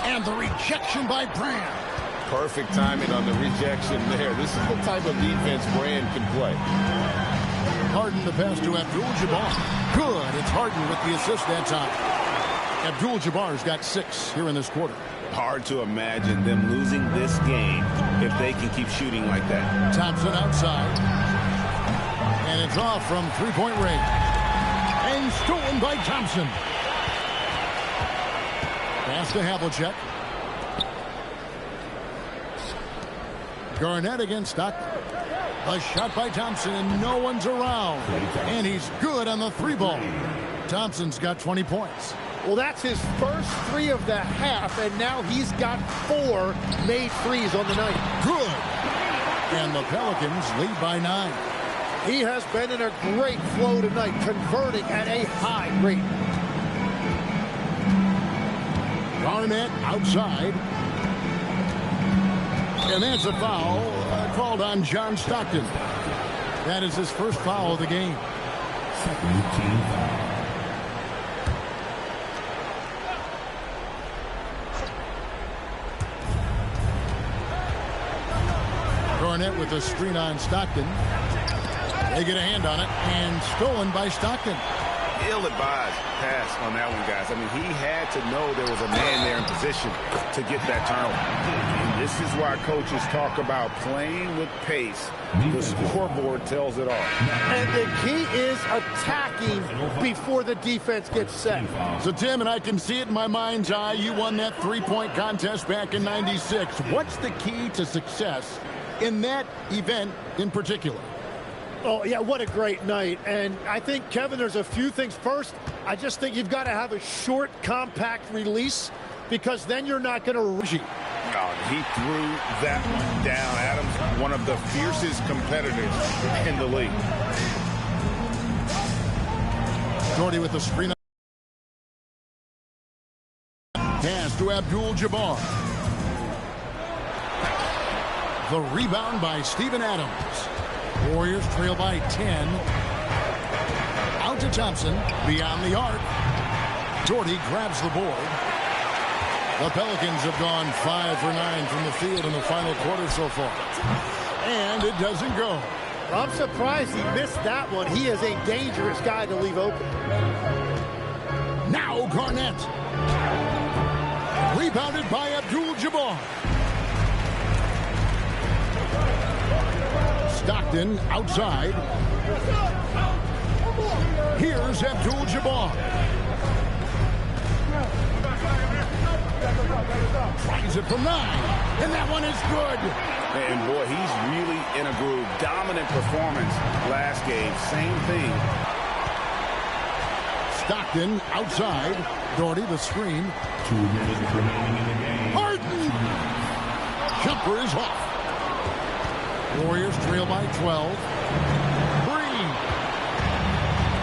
And the rejection by Brand. Perfect timing on the rejection there. This is the type of defense Brand can play. Harden the pass to Abdul-Jabbar. Good. It's Harden with the assist that time. Abdul-Jabbar's got 6 here in this quarter. Hard to imagine them losing this game if they can keep shooting like that. Thompson outside. And it's off from three-point range. And stolen by Thompson. Pass to Havlicek. Garnett against Stockton. A shot by Thompson, and no one's around. And he's good on the 3-ball. Thompson's got 20 points. Well, that's his first 3 of the half, and now he's got 4 made threes on the night. Good. And the Pelicans lead by 9. He has been in a great flow tonight, converting at a high rate. Garnett outside. And that's a foul called on John Stockton. That is his first foul of the game. Second team foul. Garnett with a screen on Stockton. They get a hand on it, and stolen by Stockton. Ill-advised pass on that one, guys. I mean, he had to know there was a man there in position to get that turnover. And this is why coaches talk about playing with pace. The scoreboard tells it all. And the key is attacking before the defense gets set. So, Tim, and I can see it in my mind's eye, you won that 3-point contest back in '96. What's the key to success in that event in particular? Oh, yeah, what a great night. And I think, Kevin, there's a few things. First, I just think you've got to have a short, compact release, because then you're not going to... Oh, he threw that one down. Adams, one of the fiercest competitors in the league. Jordy with the screen. Pass to Abdul-Jabbar. The rebound by Steven Adams. Warriors trail by 10. Out to Thompson. Beyond the arc. Jordy grabs the board. The Pelicans have gone 5 for 9 from the field in the final quarter so far. And it doesn't go. I'm surprised he missed that one. He is a dangerous guy to leave open. Now Garnett. Rebounded by Abdul-Jabbar. Stockton outside. Here's Abdul-Jabbar. Tries it from 9. And that one is good. And boy, he's really in a groove. Dominant performance last game. Same thing. Stockton outside. Doherty the screen. 2 minutes remaining in the game. Harden. Jumper is off. Warriors trail by 12. Green.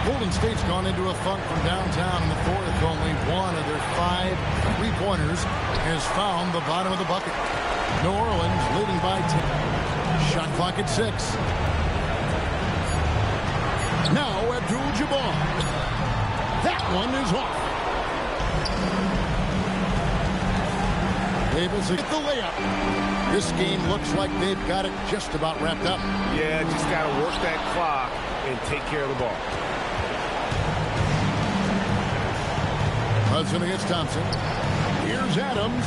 Golden State's gone into a funk from downtown in the fourth. Only one of their 5 3-pointers has found the bottom of the bucket. New Orleans leading by 10. Shot clock at 6. Now Abdul-Jabbar. That one is off. Davis hit the layup. This game looks like they've got it just about wrapped up. Yeah, just got to work that clock and take care of the ball. Hudson against Thompson. Here's Adams.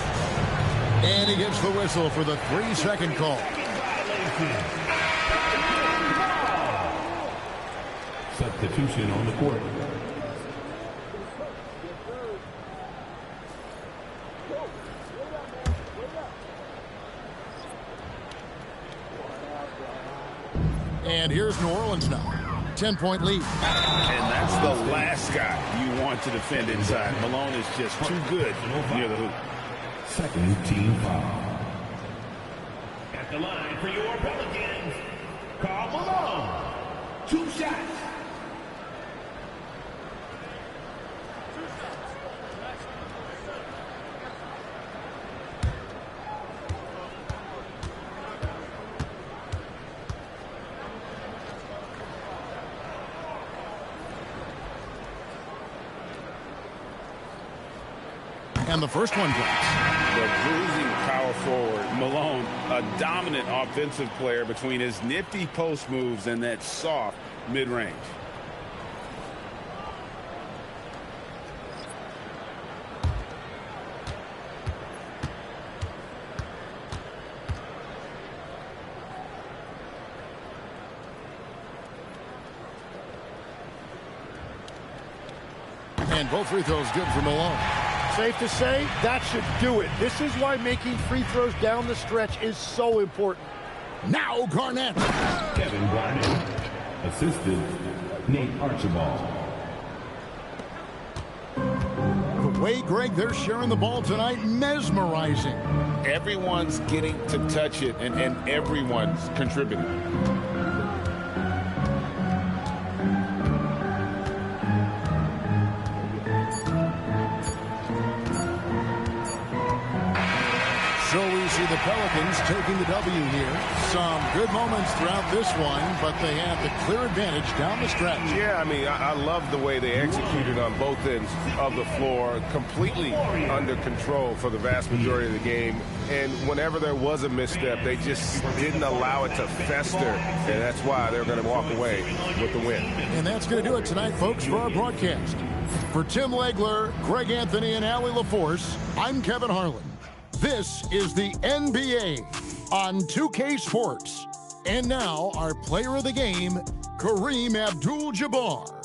And he gets the whistle for the 3-second call. Substitution on the court. And here's New Orleans now. 10-point lead. And that's the last guy you want to defend inside. Malone is just too good near the hoop. Second team foul. At the line for your Pelicans, Karl Malone. 2 shots. And the first one drops. The bruising power forward, Malone, a dominant offensive player between his nifty post moves and that soft mid-range. And both free throws good for Malone. Safe to say, that should do it. This is why making free throws down the stretch is so important. Now Garnett. Kevin Garnett. Assisted Nate Archibald. The way, Greg, they're sharing the ball tonight, mesmerizing. Everyone's getting to touch it, and everyone's contributing. So we see the Pelicans taking the W here. Some good moments throughout this one, but they have the clear advantage down the stretch. Yeah, I mean, I love the way they executed on both ends of the floor, completely under control for the vast majority of the game. And whenever there was a misstep, they just didn't allow it to fester, and that's why they're going to walk away with the win. And that's going to do it tonight, folks, for our broadcast. For Tim Legler, Greg Anthony, and Allie LaForce, I'm Kevin Harlan. This is the NBA on 2K Sports. And now, our player of the game, Kareem Abdul-Jabbar.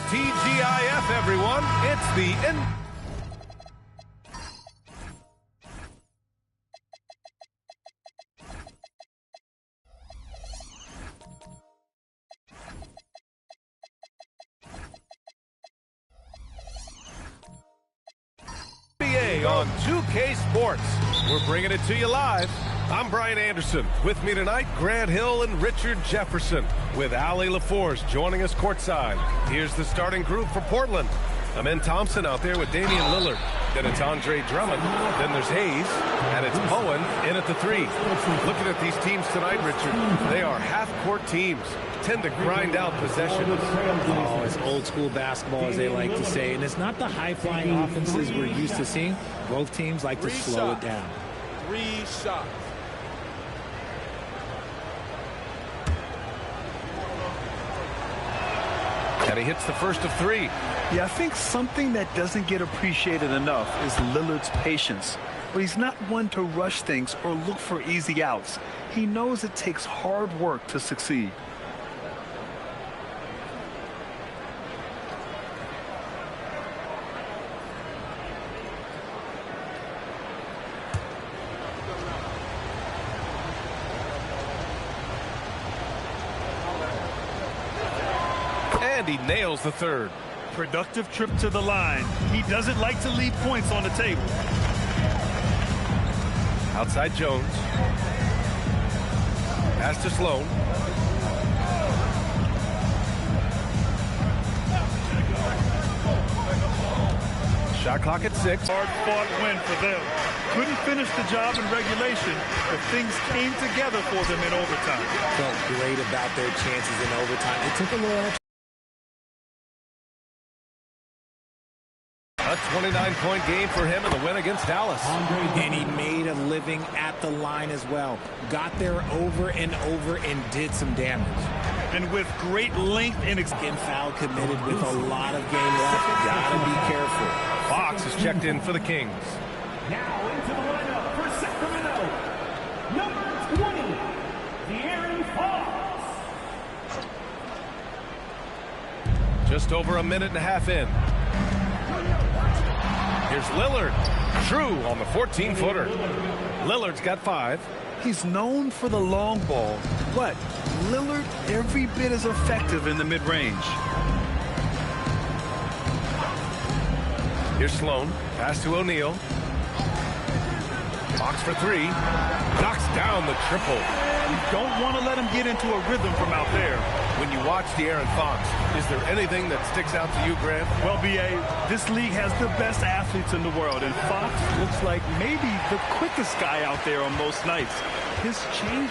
TGIF, everyone. It's the end. On 2K Sports. We're bringing it to you live. I'm Brian Anderson. With me tonight, Grant Hill and Richard Jefferson, with Allie LaForce joining us courtside. Here's the starting group for Portland. Amen Thompson out there with Damian Lillard. Then it's Andre Drummond. Then there's Hayes. And it's Bowen in at the 3. Looking at these teams tonight, Richard, they are half-court teams. Tend to grind out possessions. Oh, it's old school basketball, as they like to say. And it's not the high-flying offenses we're used to seeing. Both teams like to slow it down. 3 shots. And he hits the first of 3. Yeah, I think something that doesn't get appreciated enough is Lillard's patience. But he's not one to rush things or look for easy outs. He knows it takes hard work to succeed. And he nails the third. Productive trip to the line. He doesn't like to leave points on the table. Outside Jones. Pass to Sloan. Shot clock at 6. Hard-fought win for them. Couldn't finish the job in regulation, but things came together for them in overtime. Felt great about their chances in overtime. It took a little extra. A 29-point game for him in the win against Dallas. And he made a living at the line as well. Got there over and over and did some damage. And with great length and foul committed with a lot of game left. Gotta be careful. Fox is checked in for the Kings. Now into the lineup for Sacramento, number 20, De'Aaron Fox. Just over a minute and a half in. Here's Lillard. True on the 14-footer. Lillard's got 5. He's known for the long ball, but Lillard every bit as effective in the mid-range. Here's Sloan. Pass to O'Neal. Fox for 3. Knocks down the triple. You don't want to let him get into a rhythm from out there. When you watch De'Aaron Fox, is there anything that sticks out to you, Grant? Well, B.A., this league has the best athletes in the world, and Fox looks like maybe the quickest guy out there on most nights. His change